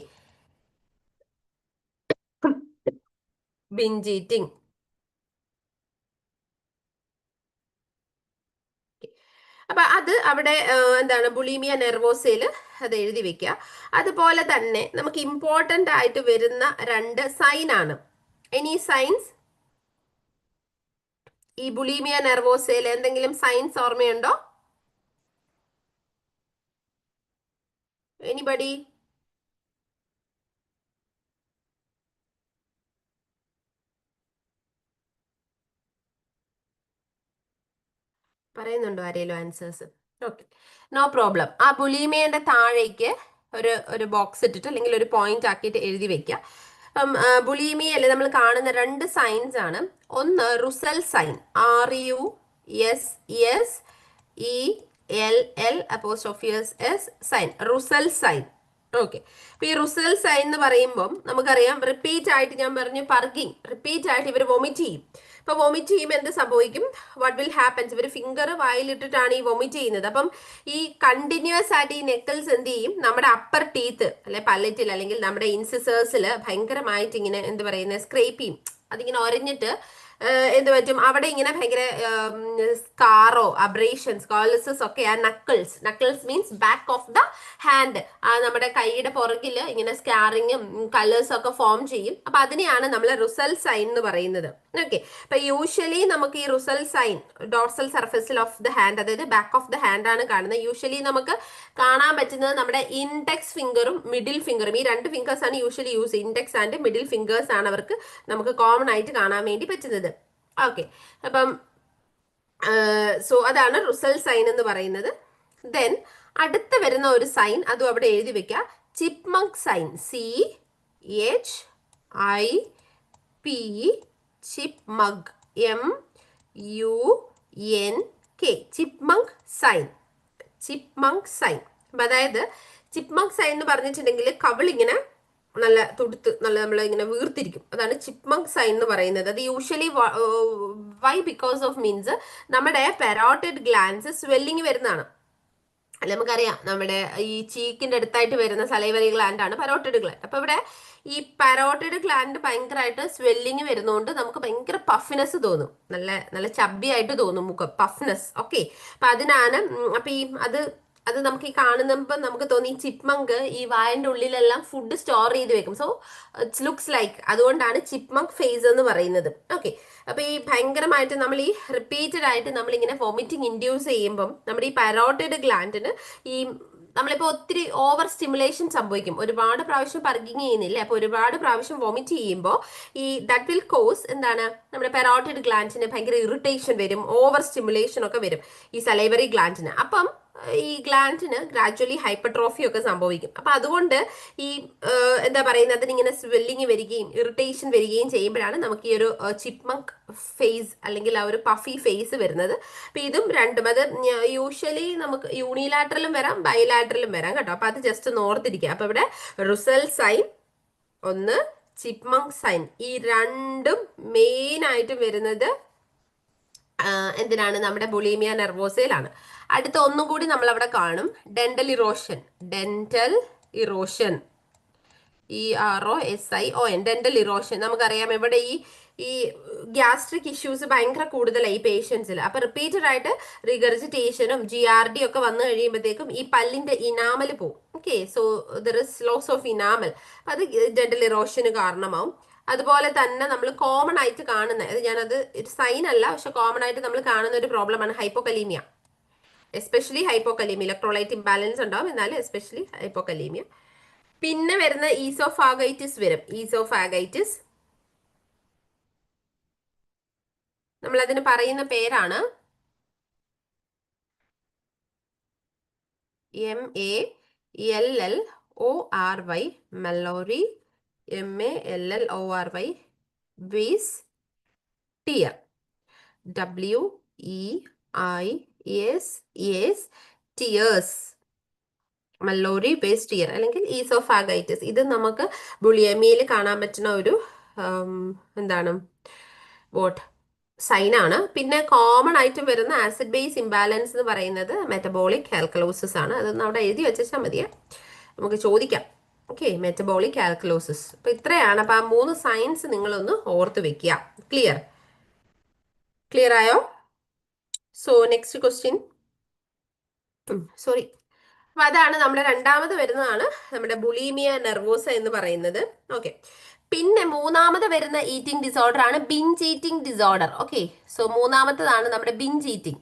ബിഞ്ച് eating. അപ്പൊ അത് അവിടെ എന്താണ് ബുളീമിയ നെർവോസയില് അത് എഴുതി വെക്കുക. അതുപോലെ തന്നെ നമുക്ക് ഇമ്പോർട്ടന്റ് ആയിട്ട് വരുന്ന രണ്ട് സൈൻ ആണ്. Any signs? ഈ ബുളീമിയ നെർവോസയിൽ എന്തെങ്കിലും സൈൻസ് ഓർമ്മയുണ്ടോ? എനിബഡി? പറയുന്നുണ്ടോ ആരെങ്കിലും ആൻസേഴ്സ്? Okay, no problem. ആ ബുലീമിയന്റെ താഴേക്ക് ഒരു ബോക്സ് ഇട്ടിട്ട് അല്ലെങ്കിൽ ഒരു പോയിന്റ് ആക്കിയിട്ട് എഴുതി വെക്കുക. അപ്പം ബുലീമിയയിൽ നമ്മൾ കാണുന്ന രണ്ട് സൈൻസ് ആണ്. ഒന്ന് Russell sign, RUSSELL sign, Russell sign. Okay, അപ്പൊ ഈ റുസൽ സൈൻ എന്ന് പറയുമ്പോൾ നമുക്കറിയാം റിപ്പീറ്റ് ആയിട്ട് ഞാൻ പറഞ്ഞു പർഗിങ്, റിപ്പീറ്റ് ആയിട്ട് ഇവർ വൊമിറ്റ് ചെയ്യും. ഇപ്പൊ വൊമിറ്റ് ചെയ്യുമ്പോൾ എന്ത് സംഭവിക്കും? What will happens? ഇവർ ഫിംഗർ വായിലിട്ടിട്ടാണ് ഈ വൊമിറ്റ് ചെയ്യുന്നത്. അപ്പം ഈ കണ്ടിന്യൂസ് ആയിട്ട് ഈ നെക്കിൾസ് എന്ത് ചെയ്യും? നമ്മുടെ അപ്പർ ടീത്ത് അല്ലെ പല്ലറ്റിൽ അല്ലെങ്കിൽ നമ്മുടെ ഇൻസിസേഴ്സിൽ ഭയങ്കരമായിട്ട് ഇങ്ങനെ എന്ത് പറയുന്നത് സ്ക്രേപ്പ് ചെയ്യും. അതിങ്ങനെ ഒരഞ്ഞിട്ട് എന്ത് പറ്റും? അവിടെ ഇങ്ങനെ ഭയങ്കര സ്കാറോ അബ്രേഷൻസ് കോളിസസ് ഒക്കെ ആ knuckles means back of the hand, നമ്മുടെ കൈയുടെ പുറകില് ഇങ്ങനെ സ്കാറിങ്ങും കളേഴ്സും ഒക്കെ ഫോം ചെയ്യും. അപ്പൊ അതിനെയാണ് നമ്മൾ റുസൽ സൈൻ എന്ന് പറയുന്നത്. ഓക്കെ, അപ്പൊ യൂഷ്വലി നമുക്ക് ഈ റുസൽ സൈൻ ഡോർസൽ സർഫസിൽ ഓഫ് ദ ഹാൻഡ്, അതായത് ബാക്ക് ഓഫ് ദ ഹാൻഡ് ആണ് കാണുന്നത്. യൂഷ്വലി നമുക്ക് കാണാൻ പറ്റുന്നത് നമ്മുടെ ഇൻഡെക്സ് ഫിംഗറും മിഡിൽ ഫിംഗറും, ഈ രണ്ട് ഫിംഗേഴ്സ് ആണ് usually use. Index and middle fingers ആണ് അവർക്ക് നമുക്ക് കോമൺ ആയിട്ട് കാണാൻ വേണ്ടി പറ്റുന്നത്. ഓക്കെ, അപ്പം സോ അതാണ് റുസൽ സൈൻ എന്ന് പറയുന്നത്. ദെൻ അടുത്ത വരുന്ന ഒരു സൈൻ അതും അവിടെ എഴുതി വെക്കുക, chipmunk sign, CHIP, chipmunk, MUNK, chipmunk sign. Chipmunk sign അതായത് ചിപ്മങ്ക് സൈൻ എന്ന് പറഞ്ഞിട്ടുണ്ടെങ്കിൽ കവിളിങ്ങനെ നല്ല തുടുത്ത് നല്ല നമ്മളിങ്ങനെ വീർത്തിരിക്കും. അതാണ് ചിപ്മങ്ക് സൈൻ എന്ന് പറയുന്നത്. അത് usually why because of means നമ്മുടെ പെരോട്ടിഡ് ഗ്ലാൻസ് സ്വെല്ലിങ് വരുന്നതാണ്. അല്ല നമുക്കറിയാം നമ്മുടെ ഈ ചീക്കിന്റെ അടുത്തായിട്ട് വരുന്ന സലൈവറി ഗ്ലാൻഡ് ആണ് പരോട്ടിഡ് ഗ്ലാൻഡ്. അപ്പൊ ഇവിടെ ഈ പരോട്ടിഡ് ഗ്ലാൻഡ് ഭയങ്കരമായിട്ട് സ്വെല്ലിങ് വരുന്നതുകൊണ്ട് നമുക്ക് ഭയങ്കര പഫിനെസ് തോന്നും, നല്ല നല്ല ചബ്ബി ആയിട്ട് തോന്നും മുഖം, പഫ്നെസ്. ഓക്കെ, അപ്പൊ അതിനാണ് അപ്പൊ ഈ അത് നമുക്ക് ഈ കാണുന്നപ്പോൾ നമുക്ക് തോന്നി ഈ ചിപ്മങ്ക് ഈ വായന്റെ ഉള്ളിലെല്ലാം ഫുഡ് സ്റ്റോർ ചെയ്ത് വെക്കും. സോ ഇറ്റ്സ് ലുക്സ് ലൈക്ക്, അതുകൊണ്ടാണ് ചിപ്മങ്ക് ഫേസ് എന്ന് പറയുന്നത്. ഓക്കെ, അപ്പൊ ഈ ഭയങ്കരമായിട്ട് നമ്മൾ ഈ റിപ്പീറ്റഡ് ആയിട്ട് നമ്മൾ ഇങ്ങനെ വോമിറ്റിംഗ് ഇൻഡ്യൂസ് ചെയ്യുമ്പം നമ്മുടെ ഈ പരോട്ടിഡ് ഗ്ലാൻഡിന് ഈ നമ്മളിപ്പോൾ ഒത്തിരി ഓവർ സ്റ്റിമുലേഷൻ സംഭവിക്കും. ഒരുപാട് പ്രാവശ്യം പർഗിങ് ചെയ്യുന്നില്ല, അപ്പൊ ഒരുപാട് പ്രാവശ്യം വോമിറ്റ് ചെയ്യുമ്പോൾ ഈ ദാറ്റ് വിൽ കോസ് എന്താണ്? നമ്മുടെ പെരോട്ടിഡ് ഗ്ലാൻഡിന് ഭയങ്കര ഇറിറ്റേഷൻ വരും, ഓവർ സ്റ്റിമുലേഷൻ ഒക്കെ വരും ഈ സലൈവറി ഗ്ലാൻഡിന്. അപ്പം ഈ ഗ്ലാൻഡിന് ഗ്രാജുവലി ഹൈപ്പർട്രോഫി ഒക്കെ സംഭവിക്കും. അപ്പൊ അതുകൊണ്ട് ഈ എന്താ പറയുന്നത് അതിനിങ്ങനെ സ്വെല്ലിങ് വരികയും ഇറിറ്റേഷൻ വരികയും ചെയ്യുമ്പോഴാണ് നമുക്ക് ഈ ഒരു ചിപ്മങ്ക് ഫേസ് അല്ലെങ്കിൽ ആ ഒരു പഫി ഫേസ് വരുന്നത്. അപ്പൊ ഇതും രണ്ടും അത് യൂഷ്വലി നമുക്ക് യൂണിലാറ്ററലും വരാം ബൈലാറ്ററലും വരാം കേട്ടോ. അപ്പൊ അത് ജസ്റ്റ് ഒന്ന് ഓർത്തിരിക്കുക. അപ്പൊ ഇവിടെ റിസൽ സൈൻ ഒന്ന്, ചിപ്മങ്ക് സൈൻ, ഈ രണ്ടും മെയിൻ ആയിട്ട് വരുന്നത് എന്തിനാണ്? നമ്മുടെ ബുളീമിയ നെർവോസയിലാണ്. അടുത്ത ഒന്നും കൂടി നമ്മൾ അവിടെ കാണും, dental erosion. EROSION, dental erosion. നമുക്കറിയാം ഇവിടെ ഈ ഗ്യാസ്ട്രിക് ഇഷ്യൂസ് ഭയങ്കര കൂടുതലാണ് ഈ പേഷ്യൻസിൽ. അപ്പൊ റിപ്പീറ്റഡ് ആയിട്ട് റിഗർജിറ്റേഷനും GRD ഒക്കെ വന്നു കഴിയുമ്പോഴത്തേക്കും ഈ പല്ലിന്റെ ഇനാമൽ പോവും. Okay. So there is loss of enamel. അത് ഡെന്റൽ ഇറോഷന് കാരണമാവും. അതുപോലെ തന്നെ നമ്മൾ കോമൺ ആയിട്ട് കാണുന്ന, അത് ഞാനത് ഒരു സൈൻ അല്ല, പക്ഷെ കോമൺ ആയിട്ട് നമ്മൾ കാണുന്ന ഒരു പ്രോബ്ലമാണ് hypokalaemia. Especially hypokalaemia. Electrolyte imbalance ഉണ്ടാവും, എന്നാലും എസ്പെഷ്യലി ഹൈപ്പോകലീമിയ. പിന്നെ വരുന്ന ഈസോഫാഗൈറ്റിസ് വരും. ഈസോഫാഗൈറ്റിസ് നമ്മൾ അതിന് പറയുന്ന പേരാണ് MELLORY, Mallory. MELLORY, Weiss tear. WEIS, tears. Mallory Weiss tear അല്ലെങ്കിൽ ഈസോഫാഗൈറ്റിസ്. ഇത് നമുക്ക് ബുളിയമിയിൽ കാണാൻ പറ്റുന്ന ഒരു എന്താണ് വോട്ട് സൈൻ ആണ്. പിന്നെ കോമൺ ആയിട്ട് വരുന്ന ആസിഡ് ബേസ് ഇംബാലൻസ് എന്ന് പറയുന്നത് മെറ്റബോളിക് ആൽക്കലോസിസ് ആണ്. അതൊന്ന് അവിടെ എഴുതി വെച്ചാൽ മതിയെ, നമുക്ക് ചോദിക്കാം. Okay, metabolic alkalosis. അപ്പൊ ഇത്രയാണ്. അപ്പൊ ആ 3 സയൻസ് നിങ്ങളൊന്ന് ഓർത്ത് വെക്കുക. ക്ലിയർ? ക്ലിയർ ആയോ? So next question. സോറി. അപ്പൊ അതാണ് നമ്മുടെ രണ്ടാമത് വരുന്നതാണ് നമ്മുടെ ബുളീമിയ നെർവോസ എന്ന് പറയുന്നത്. ഓക്കെ. പിന്നെ മൂന്നാമത് വരുന്ന ഈറ്റിംഗ് ഡിസോർഡർ ആണ് binge eating disorder. Okay. So മൂന്നാമത്തതാണ് നമ്മുടെ ബിഞ്ച് ഈറ്റിംഗ്.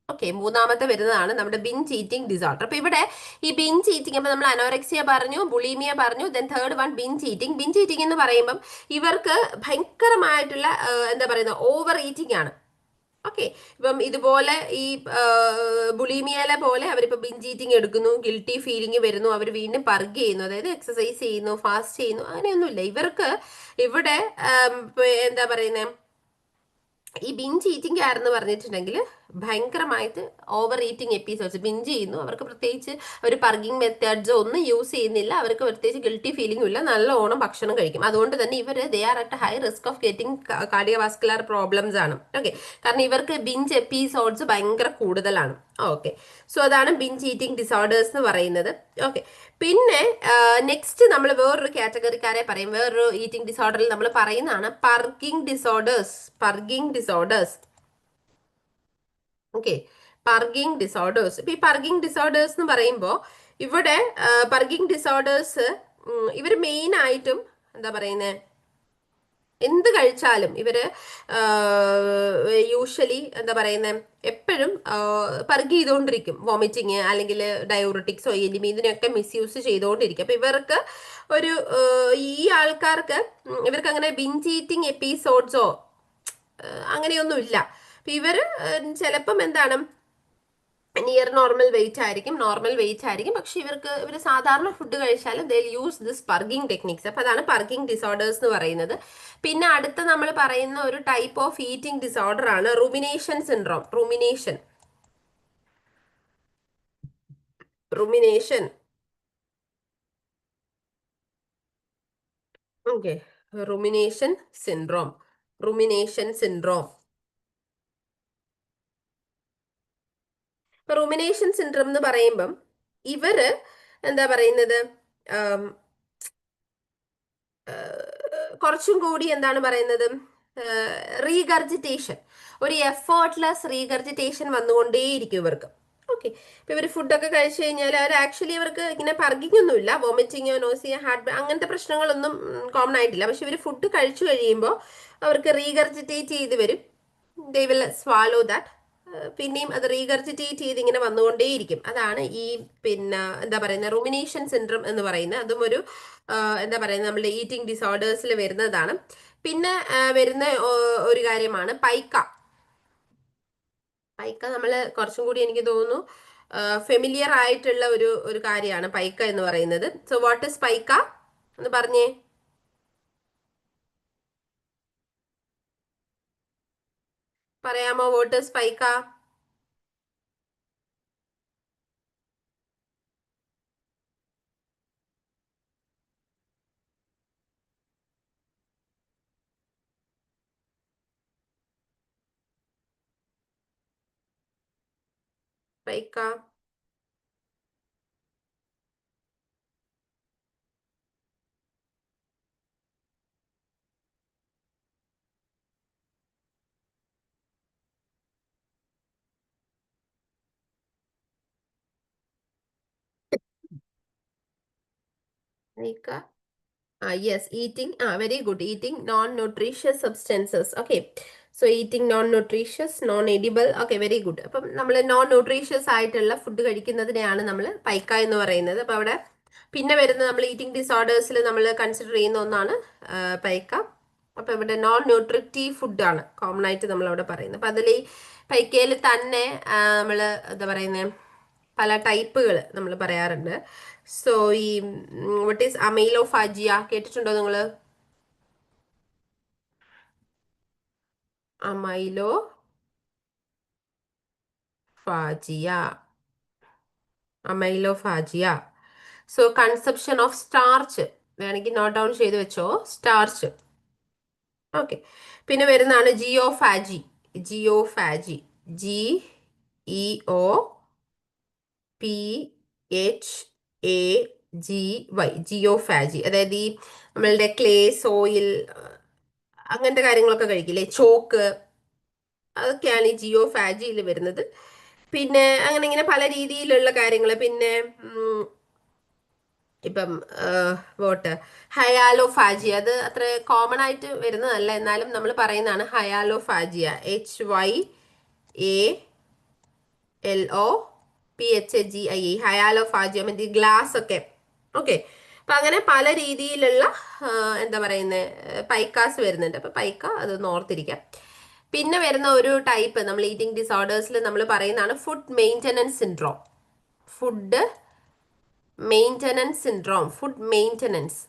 ഓക്കെ, മൂന്നാമത്തെ വരുന്നതാണ് നമ്മുടെ ബിഞ്ച് ഈറ്റിംഗ് ഡിസോർഡർ. അപ്പൊ ഇവിടെ ഈ ബിഞ്ച് ഈറ്റിംഗ്, അപ്പൊ നമ്മൾ അനോറക്സിയ പറഞ്ഞു, ബുളീമിയ പറഞ്ഞു, then third one ബിഞ്ച് eating. ബിഞ്ച് eating എന്ന് പറയുമ്പം ഇവർക്ക് ഭയങ്കരമായിട്ടുള്ള എന്താ പറയുന്നത്, ഓവർ ഈറ്റിംഗ് ആണ്. ഓക്കെ. ഇപ്പം ഇതുപോലെ ഈ ബുളീമിയയിലെ പോലെ അവരിപ്പോ ബിഞ്ച് ഈറ്റിംഗ് എടുക്കുന്നു, ഗിൽട്ടി ഫീലിംഗ് വരുന്നു, അവർ വീണ്ടും പർഗ് ചെയ്യുന്നു, അതായത് എക്സസൈസ് ചെയ്യുന്നു, ഫാസ്റ്റ് ചെയ്യുന്നു, അങ്ങനെയൊന്നുമില്ല ഇവർക്ക്. ഇവിടെ എന്താ പറയുന്നത്, ഈ ബിഞ്ച് ഈറ്റിംഗ് ആരെന്ന് പറഞ്ഞിട്ടുണ്ടെങ്കിൽ ഭയങ്കരമായിട്ട് ഓവർ ഈറ്റിംഗ് എപ്പിസോഡ്സ് ബിഞ്ച് ചെയ്യുന്നു. അവർക്ക് പ്രത്യേകിച്ച് ഒരു പർഗിങ് മെത്തേഡ്സ് ഒന്നും യൂസ് ചെയ്യുന്നില്ല. അവർക്ക് പ്രത്യേകിച്ച് ഗിൽട്ടി ഫീലിംഗും ഇല്ല. നല്ലോണം ഭക്ഷണം കഴിക്കും. അതുകൊണ്ട് തന്നെ ഇവർ they are at high risk of getting cardiovascular problems ആണ്. ഓക്കെ, കാരണം ഇവർക്ക് ബിഞ്ച് എപ്പിസോഡ്സ് ഭയങ്കര കൂടുതലാണ്. ഓക്കെ. സോ അതാണ് ബിഞ്ച് ഈറ്റിംഗ് ഡിസോർഡേഴ്സ് എന്ന് പറയുന്നത്. ഓക്കെ. പിന്നെ നെക്സ്റ്റ് നമ്മൾ വേറൊരു കാറ്റഗറിക്കാരെ പറയും. വേറൊരു ഈറ്റിംഗ് ഡിസോർഡറിൽ നമ്മൾ പറയുന്നതാണ് purging disorders. Purging disorders. Okay, purging disorders. ഇപ്പൊ ഈ പർഗിങ് ഡിസോർഡേഴ്സ് എന്ന് പറയുമ്പോൾ ഇവിടെ പർഗിങ് ഡിസോർഡേഴ്സ് ഇവർ മെയിൻ ആയിട്ടും എന്താ പറയുന്നത്, എന്ത് കഴിച്ചാലും ഇവര് യൂഷ്വലി എന്താ പറയുന്നത്, എപ്പോഴും പർഗ് ചെയ്തുകൊണ്ടിരിക്കും. വോമിറ്റിങ് അല്ലെങ്കിൽ ഡയോറിറ്റിക്സോ എലിമി ഇതിനൊക്കെ മിസ്യൂസ് ചെയ്തുകൊണ്ടിരിക്കും. അപ്പൊ ഇവർക്ക് ഒരു ഈ ആൾക്കാർക്ക് ഇവർക്ക് അങ്ങനെ ബിഞ്ച് ഈറ്റിംഗ് എപ്പിസോഡ്സോ അങ്ങനെയൊന്നും ഇല്ല. അപ്പൊ ഇവര് ചിലപ്പം എന്താണ്, നിയർ നോർമൽ വെയിറ്റ് ആയിരിക്കും, പക്ഷെ ഇവർ സാധാരണ ഫുഡ് കഴിച്ചാലും ദേ യൂസ് ദിസ് പർഗിങ് ടെക്നിക്സ്. അപ്പൊ അതാണ് പർഗിങ് ഡിസോർഡേഴ്സ് എന്ന് പറയുന്നത്. പിന്നെ അടുത്ത നമ്മൾ പറയുന്ന ഒരു ടൈപ്പ് ഓഫ് ഈറ്റിംഗ് ഡിസോർഡർ ആണ് rumination syndrome. Rumination. Okay, rumination syndrome. Rumination syndrome. Rumination syndrome എന്ന് പറയുമ്പം ഇവര് എന്താ പറയുന്നത്, കുറച്ചും കൂടി എന്താണ് പറയുന്നത്, റീഗർജിറ്റേഷൻ, ഒരു എഫേർട്ട്ലെസ് റീഗർജിറ്റേഷൻ വന്നുകൊണ്ടേയിരിക്കും ഇവർക്ക്. ഓക്കെ. ഇപ്പൊ ഇവർ ഫുഡൊക്കെ കഴിച്ചു കഴിഞ്ഞാൽ അവർ ആക്ച്വലി ഇവർക്ക് ഇങ്ങനെ പർഗിങ് ഒന്നുമില്ല, വോമിറ്റിങ്ങോ നോസിയോ ഹാർട്ട് അങ്ങനത്തെ പ്രശ്നങ്ങളൊന്നും കോമൺ ആയിട്ടില്ല. പക്ഷെ ഇവർ ഫുഡ് കഴിച്ചു കഴിയുമ്പോൾ അവർക്ക് റീഗർജിറ്റേറ്റ് ചെയ്ത് വരും. They will swallow that. പിന്നെയും അത് റീഗർജിറ്റേറ്റ് ചെയ്ത് ഇങ്ങനെ വന്നുകൊണ്ടേയിരിക്കും. അതാണ് ഈ പിന്നെ എന്താ പറയുന്നത് റുമിനേഷൻ സിൻഡ്രം എന്ന് പറയുന്നത്. അതും ഒരു എന്താ പറയുന്നത് നമ്മുടെ ഈറ്റിംഗ് ഡിസോർഡേഴ്സിൽ വരുന്നതാണ്. പിന്നെ വരുന്ന ഒരു കാര്യമാണ് പൈക്ക. പൈക്ക നമ്മൾ കുറച്ചും കൂടി എനിക്ക് തോന്നുന്നു ഫെമിലിയർ ആയിട്ടുള്ള ഒരു കാര്യമാണ് പൈക്ക എന്ന് പറയുന്നത്. സോ വാട്ട് ഇസ് പൈക്ക എന്ന് പറഞ്ഞേ. പറയാമോ what is Paika? Paika. Paika yes, eating very good, eating non nutritious substances. Okay, so eating non nutritious, non edible. Okay, very good. അപ്പം നമ്മൾ നോൺ ന്യൂട്രീഷ്യസ് ആയിട്ടുള്ള ഫുഡ് കഴിക്കുന്നതിനെയാണ് നമ്മൾ പൈക്ക എന്ന് പറയുന്നത്. അപ്പം അവിടെ പിന്നെ വരുന്ന നമ്മൾ ഈറ്റിംഗ് ഡിസോർഡേഴ്സിൽ നമ്മൾ കൺസിഡർ ചെയ്യുന്ന ഒന്നാണ് പൈക്ക. അപ്പം ഇവിടെ നോൺ ന്യൂട്രിറ്റീവ് ഫുഡാണ് കോമൺ ആയിട്ട് നമ്മൾ അവിടെ പറയുന്നത്. അപ്പം അതിൽ ഈ പൈക്കയിൽ തന്നെ നമ്മൾ എന്താ പറയുന്നത്, പല ടൈപ്പുകൾ നമ്മൾ പറയാറുണ്ട്. സോ ഈ വട്ട് ഈസ് അമൈലോഫാജിയ കേട്ടിട്ടുണ്ടോ നിങ്ങൾ? അമൈലോഫാജിയ, അമൈലോഫാജിയ. സോ കൺസെപ്ഷൻ ഓഫ് സ്റ്റാർച്ച്, വേണമെങ്കിൽ നോട്ട് ഡൗൺ ചെയ്ത് വെച്ചോ, സ്റ്റാർച്ച്. ഓക്കെ, പിന്നെ വരുന്നതാണ് ജിയോഫാജി. ജിയോഫാജി, GEOPHAGY, ജിയോഫാജി. അതായത് ഈ നമ്മളുടെ ക്ലേ, സോയിൽ, അങ്ങനത്തെ കാര്യങ്ങളൊക്കെ കഴിക്കില്ലേ, ചോക്ക്, അതൊക്കെയാണ് ഈ ജിയോഫാജിയിൽ വരുന്നത്. പിന്നെ അങ്ങനെ ഇങ്ങനെ പല രീതിയിലുള്ള കാര്യങ്ങൾ. പിന്നെ ഇപ്പം വോട്ട് ഹയാലോഫാജിയ, അത് അത്ര കോമൺ ആയിട്ട് വരുന്നതല്ല, എന്നാലും നമ്മൾ പറയുന്നതാണ് ഹയാലോഫാജിയ. HYALOPHAGIE, ഹയാലോഫാജിയ, മറ്റേ ഗ്ലാസ് ഒക്കെ. ഓക്കെ, അപ്പൊ അങ്ങനെ പല രീതിയിലുള്ള എന്താ പറയുന്നത് പൈക്കാസ് വരുന്നുണ്ട്. അപ്പൊ പൈക്ക അതൊന്ന് ഓർത്തിരിക്കാം. പിന്നെ വരുന്ന ഒരു ടൈപ്പ് നമ്മൾ ഈറ്റിംഗ് ഡിസോർഡേഴ്സിൽ നമ്മൾ പറയുന്നതാണ് food maintenance syndrome. Food maintenance syndrome, food maintenance.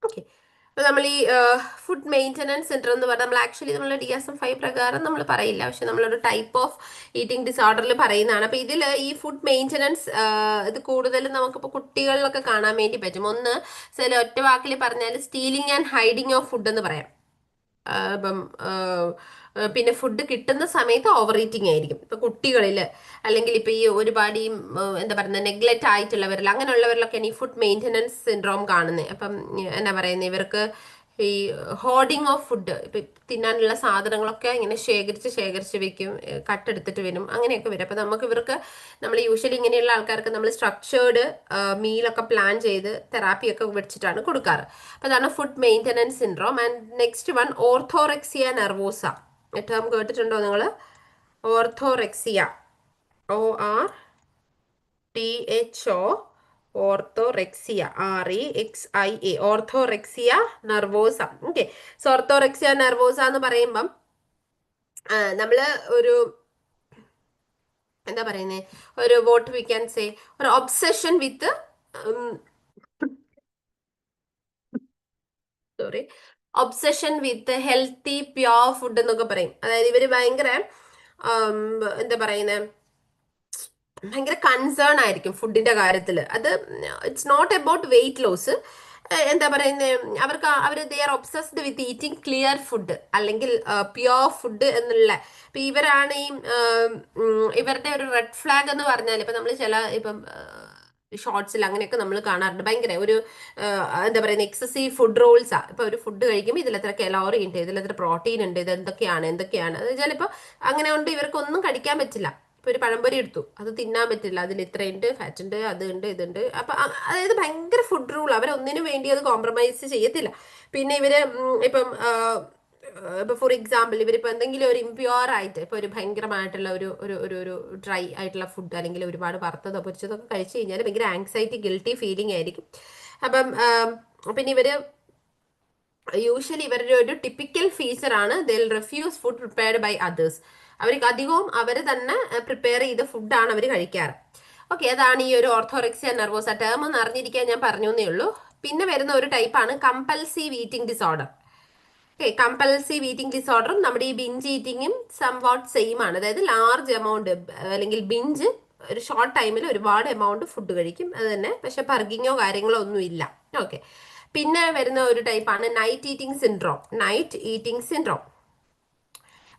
Okay, അപ്പൊ നമ്മൾ ഈ ഫുഡ് മെയിൻ്റനൻസ് സിൻഡ്രോം എന്ന് പറഞ്ഞാൽ നമ്മൾ ആക്ച്വലി നമ്മൾ DSM-5 പ്രകാരം നമ്മൾ പറയില്ല, പക്ഷെ നമ്മളൊരു ടൈപ്പ് ഓഫ് ഈറ്റിംഗ് ഡിസോർഡറിൽ പറയുന്നതാണ്. അപ്പൊ ഇതിൽ ഈ ഫുഡ് മെയിൻ്റനൻസ് ഇത് കൂടുതലും നമുക്കിപ്പോൾ കുട്ടികളിലൊക്കെ കാണാൻ വേണ്ടി പറ്റും. ഒന്ന്, ചില ഒറ്റ വാക്കിൽ പറഞ്ഞാൽ stealing and hiding of food എന്ന് പറയാം. ഇപ്പം പിന്നെ ഫുഡ് കിട്ടുന്ന സമയത്ത് ഓവർ ഈറ്റിംഗ് ആയിരിക്കും ഇപ്പൊ കുട്ടികളിൽ, അല്ലെങ്കിൽ ഇപ്പൊ ഈ ഒരുപാട് ഈ എന്താ പറയുന്നത് നെഗ്ലക്റ്റ് ആയിട്ടുള്ളവരിൽ, അങ്ങനെയുള്ളവരിലൊക്കെയാണ് ഈ ഫുഡ് മെയിൻ്റനൻസ് സിൻഡ്രോം കാണുന്നത്. അപ്പം എന്നാ പറയുന്നത്, ഇവർക്ക് ഈ ഹോർഡിങ് ഓഫ് ഫുഡ്, ഇപ്പൊ തിന്നാനുള്ള സാധനങ്ങളൊക്കെ ഇങ്ങനെ ശേഖരിച്ച് ശേഖരിച്ച് വെക്കും, കട്ടെടുത്തിട്ട് വരും, അങ്ങനെയൊക്കെ വരും. അപ്പൊ നമുക്ക് ഇവർക്ക്, നമ്മൾ യൂഷ്വലി ഇങ്ങനെയുള്ള ആൾക്കാർക്ക് നമ്മൾ സ്ട്രക്ചേർഡ് മീലൊക്കെ പ്ലാൻ ചെയ്ത് തെറാപ്പിയൊക്കെ വെച്ചിട്ടാണ് കൊടുക്കാറ്. അപ്പൊ അതാണ് food maintenance syndrome. And next one orthorexia nervosa. Term കേട്ടിട്ടുണ്ടോ നിങ്ങൾ? Orthorexia, ORTHO, orthorexia, REXIA, orthorexia nervosa. Okay, so orthorexia nervosa എന്ന് പറയുമ്പം നമ്മള് ഒരു എന്താ പറയുന്നത്, ഒരു വോട്ട് വി ക്യാൻ സേ, ഒരു obsession with, sorry, obsession with healthy pure food എന്നൊക്കെ പറയും. അതായത് ഇവര് ഭയങ്കര എന്താ പറയുന്നത്, ഭയങ്കര കൺസേൺ ആയിരിക്കും ഫുഡിന്റെ കാര്യത്തിൽ. അത് it's not about weight loss. എന്താ പറയുന്നത്, അവർ they are obsessed with eating clear food, അല്ലെങ്കിൽ പ്യോർ ഫുഡ് എന്നുള്ള. ഇപ്പൊ ഇവരാണ് ഈ ഇവരുടെ ഒരു റെഡ് ഫ്ലാഗ് എന്ന് പറഞ്ഞാൽ, ഇപ്പൊ നമ്മൾ ചില ഇപ്പം ഷോർട്സിൽ അങ്ങനെയൊക്കെ നമ്മൾ കാണാറുണ്ട്. ഭയങ്കര ഒരു എന്താ പറയുന്നത് എക്സസീവ് ഫുഡ് റോൾസാ. ഇപ്പൊ ഒരു ഫുഡ് കഴിക്കുമ്പോൾ ഇതിലെത്ര കലോറി ഉണ്ട്, ഇതിലെത്ര പ്രോട്ടീൻ ഉണ്ട്, ഇത് എന്തൊക്കെയാണ് അത് വെച്ചാൽ ഇപ്പൊ അങ്ങനെ കൊണ്ട് ഇവർക്കൊന്നും കഴിക്കാൻ പറ്റില്ല. ഇപ്പൊ ഒരു പഴംപൊരി എടുത്തു, അത് തിന്നാൻ പറ്റില്ല, അതിൽ ഇത്രയുണ്ട് ഫാറ്റ് ഉണ്ട്, അത് ഉണ്ട്, ഇതുണ്ട്. അപ്പൊ അതായത് ഭയങ്കര ഫുഡ് റൂൾ, അവരൊന്നിനും വേണ്ടി അത് കോംപ്രമൈസ് ചെയ്യത്തില്ല. പിന്നെ ഇവര് ഇപ്പം ഇപ്പൊ ഫോർ എക്സാമ്പിൾ, ഇവരിപ്പോ എന്തെങ്കിലും ഒരു ഇംപ്യൂർ ആയിട്ട്, ഇപ്പൊ ഒരു ഭയങ്കരമായിട്ടുള്ള ഒരു ഡ്രൈ ആയിട്ടുള്ള ഫുഡ്, അല്ലെങ്കിൽ ഒരുപാട് വറുത്തതോ പൊരിച്ചതോ ഒക്കെ കഴിച്ചു കഴിഞ്ഞാൽ ഭയങ്കര ആങ്സൈറ്റി, ഗിൽറ്റി ഫീലിംഗ് ആയിരിക്കും. അപ്പം പിന്നെ ഇവര് യൂഷ്വലി ഇവരുടെ ഒരു ടിപ്പിക്കൽ ഫീച്ചർ ആണ് they'll refuse food prepared by others. അവർക്ക് അധികവും അവർ തന്നെ പ്രിപ്പയർ ചെയ്ത ഫുഡാണ് അവർ കഴിക്കാറ്. ഓക്കെ, അതാണ് ഈ ഒരു ഓർത്തോറെക്സിയ നെർവോസ. ടേം ഒന്ന് അറിഞ്ഞിരിക്കാൻ ഞാൻ പറഞ്ഞു എന്നേ ഉള്ളൂ. പിന്നെ വരുന്ന ഒരു ടൈപ്പാണ് compulsive eating disorder. Okay, compulsive eating ഡിസോർഡറും നമ്മുടെ ഈ ബിഞ്ച് ഈറ്റിംഗും സംവാട്ട് സെയിം ആണ്. അതായത് ലാർജ് എമൗണ്ട്, അല്ലെങ്കിൽ ബിഞ്ച് ഒരു ഷോർട്ട് ടൈമിൽ ഒരുപാട് എമൗണ്ട് ഫുഡ് കഴിക്കും, അത് തന്നെ, പക്ഷെ പർഗിങ്ങോ കാര്യങ്ങളോ ഒന്നും ഇല്ല. ഓക്കെ, പിന്നെ വരുന്ന ഒരു ടൈപ്പാണ് night eating syndrome. Night eating syndrome,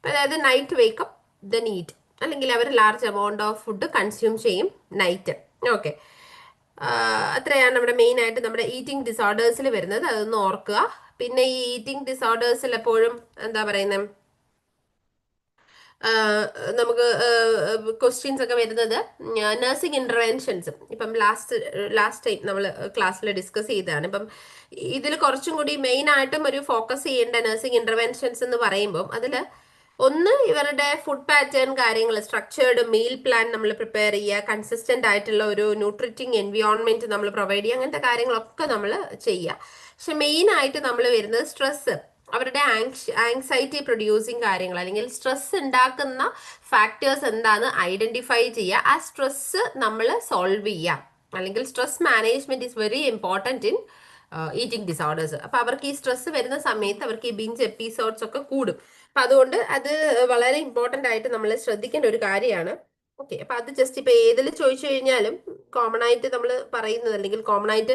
അതായത് നൈറ്റ് വേക്കപ്പ് ദെൻ ഈറ്റ്, അല്ലെങ്കിൽ അവർ large amount of food consume ചെയ്യും നൈറ്റ്. ഓക്കെ, അത്രയാണ് നമ്മുടെ മെയിൻ ആയിട്ട് നമ്മുടെ ഈറ്റിംഗ് ഡിസോർഡേഴ്സിൽ വരുന്നത്, അതൊന്ന് ഓർക്കുക. പിന്നെ ഈ ഈറ്റിംഗ് ഡിസോർഡേഴ്സിൽ എപ്പോഴും എന്താ പറയുന്നത്, ആഹ് നമുക്ക് ക്വസ്റ്റ്യൻസ് ഒക്കെ വരുന്നത് നഴ്സിംഗ് ഇന്റർവെൻഷൻസ്. ഇപ്പം ലാസ്റ്റ് ടൈം നമ്മൾ ക്ലാസ്സിൽ ഡിസ്കസ് ചെയ്തതാണ്. ഇപ്പം ഇതിൽ കുറച്ചും കൂടി മെയിൻ ആയിട്ടും ഒരു ഫോക്കസ് ചെയ്യേണ്ട നഴ്സിംഗ് ഇന്റർവെൻഷൻസ് എന്ന് പറയുമ്പോൾ അതിൽ ഒന്ന് ഇവരുടെ ഫുഡ് പാറ്റേൺ കാര്യങ്ങൾ, സ്ട്രക്ചേർഡ് മീൽ പ്ലാൻ നമ്മൾ പ്രിപ്പയർ ചെയ്യുക, കൺസിസ്റ്റന്റ് ആയിട്ടുള്ള ഒരു ന്യൂട്രിറ്റിംഗ് എൻവിയോൺമെന്റ് നമ്മൾ പ്രൊവൈഡ് ചെയ്യുക, അങ്ങനത്തെ കാര്യങ്ങളൊക്കെ നമ്മൾ ചെയ്യുക. പക്ഷെ മെയിൻ ആയിട്ട് നമ്മൾ വരുന്നത് സ്ട്രെസ്, അവരുടെ ആങ്സൈറ്റി പ്രൊഡ്യൂസിങ് കാര്യങ്ങൾ അല്ലെങ്കിൽ സ്ട്രെസ് ഉണ്ടാക്കുന്ന ഫാക്ടേഴ്സ് എന്താന്ന് ഐഡന്റിഫൈ ചെയ്യുക, ആ സ്ട്രെസ് നമ്മൾ സോൾവ് ചെയ്യുക. അല്ലെങ്കിൽ stress management is very important in eating disorders. അപ്പൊ അവർക്ക് ഈ സ്ട്രെസ് വരുന്ന സമയത്ത് അവർക്ക് ഈ ബിഞ്ച് എപ്പിസോഡ്സ് ഒക്കെ കൂടും. അപ്പൊ അതുകൊണ്ട് അത് വളരെ ഇമ്പോർട്ടന്റ് ആയിട്ട് നമ്മൾ ശ്രദ്ധിക്കേണ്ട ഒരു കാര്യമാണ്. ഓക്കെ, അപ്പൊ അത് ജസ്റ്റ് ഇപ്പൊ ഏതിൽ ചോദിച്ചു കഴിഞ്ഞാലും കോമൺ ആയിട്ട് നമ്മൾ പറയുന്നത് അല്ലെങ്കിൽ കോമൺ ആയിട്ട്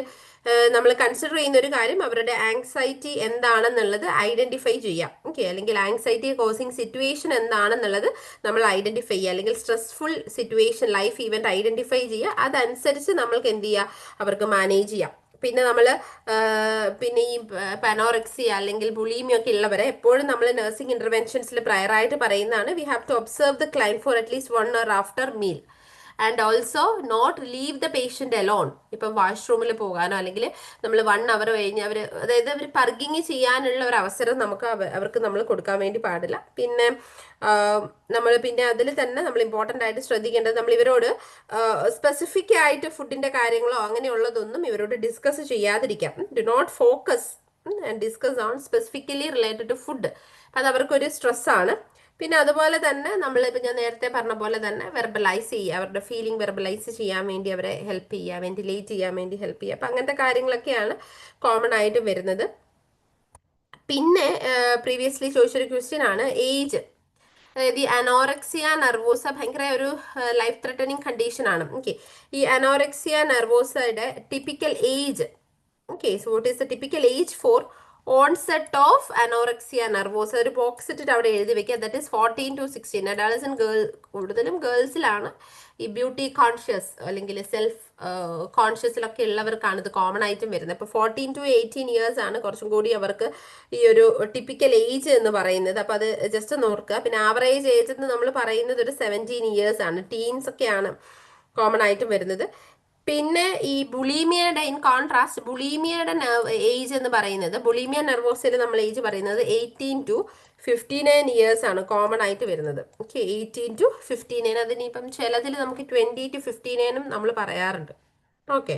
നമ്മൾ കൺസിഡർ ചെയ്യുന്ന ഒരു കാര്യം അവരുടെ ആങ്സൈറ്റി എന്താണെന്നുള്ളത് ഐഡന്റിഫൈ ചെയ്യാം. ഓക്കെ, അല്ലെങ്കിൽ ആങ്സൈറ്റി കോസിങ് സിറ്റുവേഷൻ എന്താണെന്നുള്ളത് നമ്മൾ ഐഡന്റിഫൈ ചെയ്യുക, അല്ലെങ്കിൽ stressful situation life event identify ചെയ്യുക, അതനുസരിച്ച് നമ്മൾക്ക് എന്ത് ചെയ്യുക, അവർക്ക് മാനേജ് ചെയ്യാം. പിന്നെ നമ്മൾ പിന്നെ ഈ പനോറക്സിയ അല്ലെങ്കിൽ ബുളീമിയ ഒക്കെ ഉള്ളവരെ എപ്പോഴും നമ്മൾ നഴ്സിംഗ് ഇന്റർവെൻഷൻസിൽ പ്രയറായിട്ട് പറയുന്നതാണ്, we have to observe the client for at least 1 hour after meal and also not leave the patient alone. ഇപ്പം വാഷ്റൂമിൽ പോകാനോ അല്ലെങ്കിൽ നമ്മൾ 1 hour കഴിഞ്ഞ് അവർ, അതായത് അവർ പർഗിങ് ചെയ്യാനുള്ള ഒരു അവസരം നമുക്ക് അവർക്ക് നമ്മൾ കൊടുക്കാൻ വേണ്ടി പാടില്ല. പിന്നെ നമ്മൾ പിന്നെ അതിൽ തന്നെ നമ്മൾ ഇമ്പോർട്ടൻ്റ് ആയിട്ട് ശ്രദ്ധിക്കേണ്ടത്, നമ്മൾ ഇവരോട് സ്പെസിഫിക് ആയിട്ട് ഫുഡിന്റെ കാര്യങ്ങളോ അങ്ങനെയുള്ളതൊന്നും ഇവരോട് ഡിസ്കസ് ചെയ്യാതിരിക്കാം. Do not focus and discuss on specifically related to food. അത് അവർക്കൊരു സ്ട്രെസ്സാണ്. പിന്നെ അതുപോലെ തന്നെ നമ്മൾ ഇപ്പം ഞാൻ നേരത്തെ പറഞ്ഞ പോലെ തന്നെ വെർബലൈസ് ചെയ്യുക, അവരുടെ ഫീലിംഗ് വെർബലൈസ് ചെയ്യാൻ വേണ്ടി അവരെ ഹെൽപ്പ് ചെയ്യുക, വെന്റിലേറ്റ് ചെയ്യാൻ വേണ്ടി ഹെൽപ്പ് ചെയ്യുക. അപ്പം അങ്ങനത്തെ കാര്യങ്ങളൊക്കെയാണ് കോമൺ ആയിട്ട് വരുന്നത്. പിന്നെ പ്രീവിയസ്ലി ചോദിച്ചൊരു ക്വസ്റ്റ്യൻ ആണ് ഏജ്. അതായത് ഈ അനോറക്സിയ നെർവോസ ഭയങ്കര ഒരു ലൈഫ് ത്രെട്ടനിങ് കണ്ടീഷൻ ആണ്. ഓക്കെ, ഈ അനോറക്സിയ നെർവോസയുടെ typical age. Okay, so what is the typical age for onset of anorexia nervosa? ഒരു ബോക്സ് ഇട്ടിട്ട് അവിടെ എഴുതി വെക്കുക, ദറ്റ് ഈസ് 14 to 16. അഡാളസെന്റ് കൂടുതലും ഗേൾസിലാണ് ഈ ബ്യൂട്ടി കോൺഷ്യസ് അല്ലെങ്കിൽ സെൽഫ് കോൺഷ്യസിലൊക്കെ ഉള്ളവർക്കാണ് ഇത് കോമൺ ആയിട്ടും വരുന്നത്. അപ്പോൾ 14 to 18 years ആണ് കുറച്ചും കൂടി അവർക്ക് ഈ ഒരു ടിപ്പിക്കൽ ഏജ് എന്ന് പറയുന്നത്. അപ്പോൾ അത് ജസ്റ്റ് ഒന്ന് ഓർക്കുക. പിന്നെ ആവറേജ് ഏജ് എന്ന് നമ്മൾ പറയുന്നത് ഒരു 17 years ആണ്. ടീൻസ് ഒക്കെയാണ് കോമൺ ആയിട്ടും വരുന്നത്. പിന്നെ ഈ ബുളീമിയയുടെ ഇൻ കോൺട്രാസ്റ്റ്, ബുളീമിയയുടെ ഏജ് എന്ന് പറയുന്നത്, ബുളീമിയ നെർവോസിൽ നമ്മൾ ഏജ് പറയുന്നത് 18 to 59 years ആണ് കോമൺ ആയിട്ട് വരുന്നത്. Okay, 18 to 59. അതിനിപ്പം ചിലതിൽ നമുക്ക് 20 to 59 നമ്മൾ പറയാറുണ്ട്. ഓക്കെ,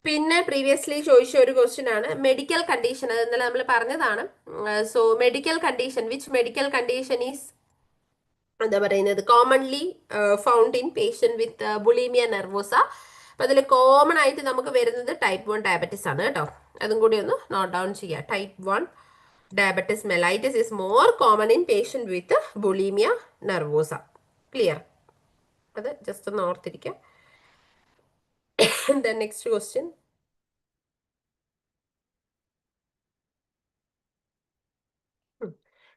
പിന്നെ പ്രീവിയസ്ലി ചോദിച്ച ഒരു ക്വസ്റ്റ്യൻ ആണ് മെഡിക്കൽ കണ്ടീഷൻ. അത് ഇന്നലെ നമ്മൾ പറഞ്ഞതാണ്. So medical condition, which medical condition is എന്താ പറയുന്നത് commonly found in patient with bulimia nervosa? അപ്പൊ അതിൽ കോമൺ ആയിട്ട് നമുക്ക് വരുന്നത് ടൈപ്പ് 1 ഡയബറ്റിസ് ആണ് കേട്ടോ. അതും കൂടി ഒന്ന് നോട്ട് ഡൗൺ ചെയ്യുക. Type 1 diabetes mellitus is more common in patient with bulimia nervosa. Clear? അത് ജസ്റ്റ് ഒന്ന് ഓർത്തിരിക്കുക. Next question.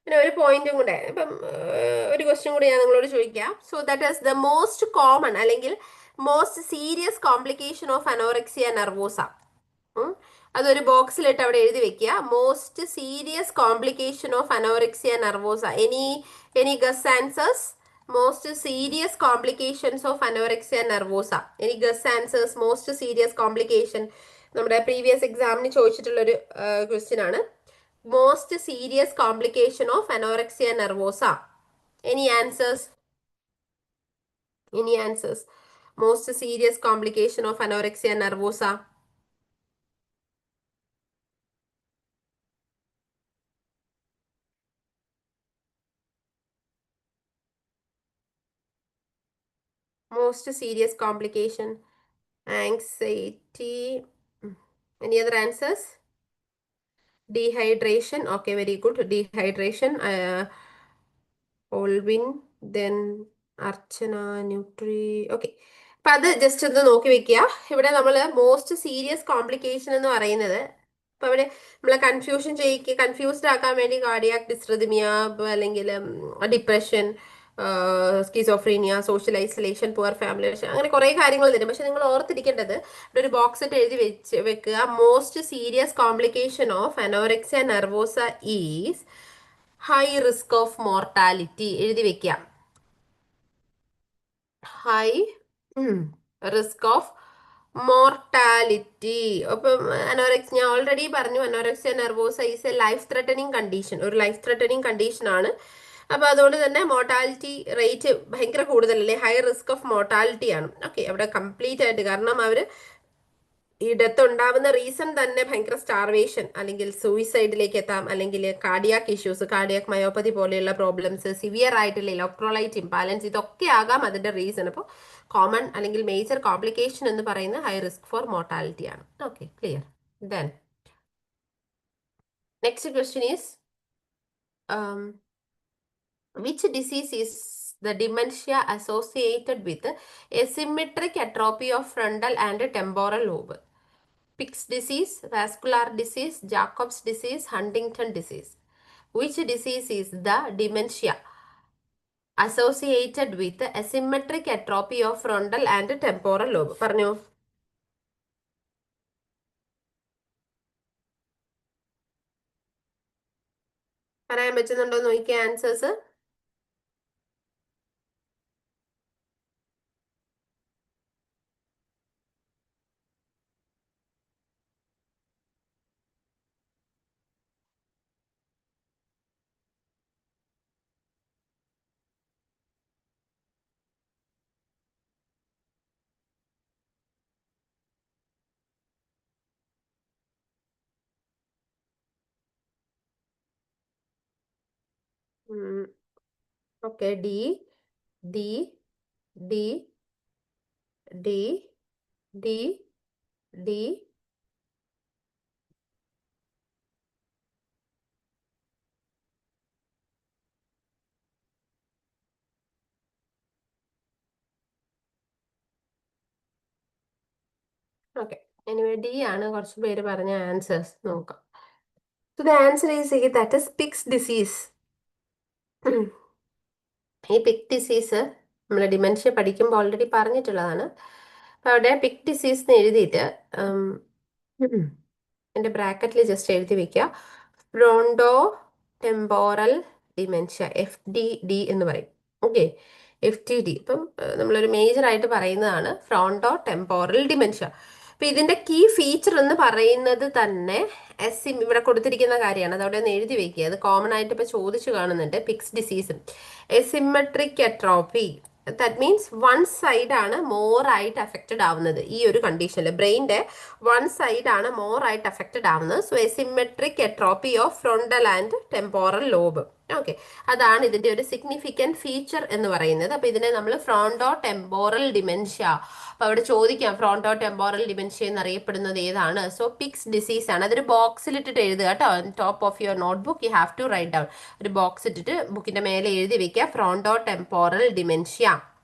പിന്നെ ഒരു പോയിന്റും കൂടെ ഇപ്പം ഒരു ക്വസ്റ്റ്യൻ കൂടി ഞാൻ നിങ്ങളോട് ചോദിക്കാം. So that is the most common അല്ലെങ്കിൽ most serious complication of anorexia nervosa. അതൊരു ബോക്സിലിട്ട് അവിടെ എഴുതി വെക്കുക. Most serious complication of anorexia nervosa. Any guess answers? Most serious complications of anorexia nervosa. Any guess answers? Most serious complication നമ്മുടെ പ്രീവിയസ് എക്സാമിന് ചോദിച്ചിട്ടുള്ള ഒരു ക്വസ്റ്റ്യൻ ആണ്. Most serious complication of anorexia nervosa. Any answers? Any answers? Most serious complication of anorexia nervosa. Most serious complication, anxiety. Any other answers? Dehydration. Okay, very good. Dehydration. Olvin, then Archana, Nutri. Okay. അപ്പൊ അത് ജസ്റ്റ് ഒന്ന് നോക്കി വെക്കുക. ഇവിടെ നമ്മൾ മോസ്റ്റ് സീരിയസ് കോംപ്ലിക്കേഷൻ എന്ന് പറയുന്നത്, അപ്പൊ അവിടെ നമ്മളെ കൺഫ്യൂസ്ഡ് ആക്കാൻ വേണ്ടി കാർഡിയാക് ഡിസ്റിഥമിയ അല്ലെങ്കിൽ depression, schizophrenia, social isolation, poor family, അങ്ങനെ കുറെ കാര്യങ്ങൾ തരും. പക്ഷെ നിങ്ങൾ ഓർത്തിരിക്കേണ്ടത് ഇവിടെ ഒരു ബോക്സ് ഇട്ട് എഴുതി വെക്കുക. Most serious complication of anorexia nervosa is high risk of mortality എഴുതി വെക്കാം. High risk of mortality. അപ്പം അനോറക്സ് ഞാൻ ഓൾറെഡി പറഞ്ഞു, anorexia nervosa is A life threatening condition, ഒരു ലൈഫ് ത്രെട്ടനിങ് കണ്ടീഷൻ ആണ്. അപ്പൊ അതുകൊണ്ട് തന്നെ മോർട്ടാലിറ്റി റേറ്റ് ഭയങ്കര കൂടുതലല്ലേ, ഹൈ റിസ്ക് ഓഫ് മോർട്ടാലിറ്റി ആണ്. ഓക്കെ, അവിടെ കംപ്ലീറ്റ് ആയിട്ട്, കാരണം അവര് ഈ ഡെത്ത് ഉണ്ടാവുന്ന റീസൺ തന്നെ ഭയങ്കര സ്റ്റാർവേഷൻ അല്ലെങ്കിൽ സൂയിസൈഡിലേക്ക് എത്താം, അല്ലെങ്കിൽ കാർഡിയാക് ഇഷ്യൂസ്, കാർഡിയാക് മയോപ്പതി പോലെയുള്ള പ്രോബ്ലംസ്, സിവിയർ ആയിട്ടുള്ള ഇലക്ട്രോലൈറ്റ് ഇംബാലൻസ്, ഇതൊക്കെ ആകാം അതിന്റെ റീസൺ. അപ്പോൾ കോമൺ അല്ലെങ്കിൽ മേജർ കോംപ്ലിക്കേഷൻ എന്ന് പറയുന്നത് ഹൈ റിസ്ക് ഫോർ മോർട്ടാലിറ്റി ആണ്. Okay, clear. Then next question is which disease is the dementia associated with asymmetric atrophy of frontal and temporal lobe? Pick's disease, vascular disease, Jacob's disease, Huntington disease. Which disease is the dementia associated with asymmetric atrophy of frontal and temporal lobe? പറഞ്ഞോ. പറയാൻ പറ്റുന്നുണ്ടോ നോക്കിയ answers. Okay, D D D D D D okay. Anyway D ആണ് കുറച്ച് പേര് പറഞ്ഞ ആൻസേഴ്സ്. നോക്കാം. So the answer is that is Pick's disease. ഈ പിക് ഡിസീസ് നമ്മൾ ഡിമെൻഷ്യ പഠിക്കുമ്പോൾ ഓൾറെഡി പറഞ്ഞിട്ടുള്ളതാണ്. അപ്പൊ അവിടെ പിക് ഡിസീസ് എന്ന് എഴുതിയിട്ട് എൻ്റെ ബ്രാക്കറ്റിൽ ജസ്റ്റ് എഴുതി വെക്കുക, ഫ്രോണ്ടോ ടെമ്പോറൽ ഡിമെൻഷ്യ, FTD എന്ന് പറയും. Okay, FTD. ഇപ്പം നമ്മളൊരു മേജർ ആയിട്ട് പറയുന്നതാണ് ഫ്രോണ്ടോ ടെമ്പോറൽ ഡിമെൻഷ്യ. അപ്പൊ ഇതിന്റെ കീ ഫീച്ചർ എന്ന് പറയുന്നത് തന്നെ ഇവിടെ കൊടുത്തിരിക്കുന്ന കാര്യമാണ്, അത് അവിടെ ഒന്ന് എഴുതി വെക്കുക. അത് കോമൺ ആയിട്ട് ഇപ്പൊ ചോദിച്ചു കാണുന്നുണ്ട്. Pick's disease, asymmetric atrophy, that means one side ആണ് മോർ ആയിട്ട് അഫക്റ്റഡ് ആവുന്നത്. ഈ ഒരു കണ്ടീഷനിൽ ബ്രെയിൻ്റെ വൺ സൈഡ് ആണ് മോർ ആയിട്ട് അഫക്റ്റഡ് ആവുന്നത്. So asymmetric atrophy of frontal and temporal lobe. Okay, അതാണ് ഇതിന്റെ ഒരു സിഗ്നിഫിക്കന്റ് ഫീച്ചർ എന്ന് പറയുന്നത്. അപ്പൊ ഇതിനെ നമ്മൾ ഫ്രോണ്ടോ ടെമ്പോറൽ ഡിമെൻഷ്യ. അപ്പൊ അവിടെ ചോദിക്കാം ഫ്രോണ്ടോ ടെമ്പോറൽ ഡിമെൻഷ്യ എന്നറിയപ്പെടുന്നത് ഏതാണ്. സോ പിക്സ് ഡിസീസ് ആണ്. അതൊരു ബോക്സിൽ ഇട്ടിട്ട് എഴുതുക കേട്ടോ. Top of your notebook you have to write down. ഒരു ബോക്സ് ഇട്ടിട്ട് ബുക്കിന്റെ മേലെ എഴുതി വെക്കുക ഫ്രോണ്ടോ ടെമ്പോറൽ ഡിമെൻഷ്യ.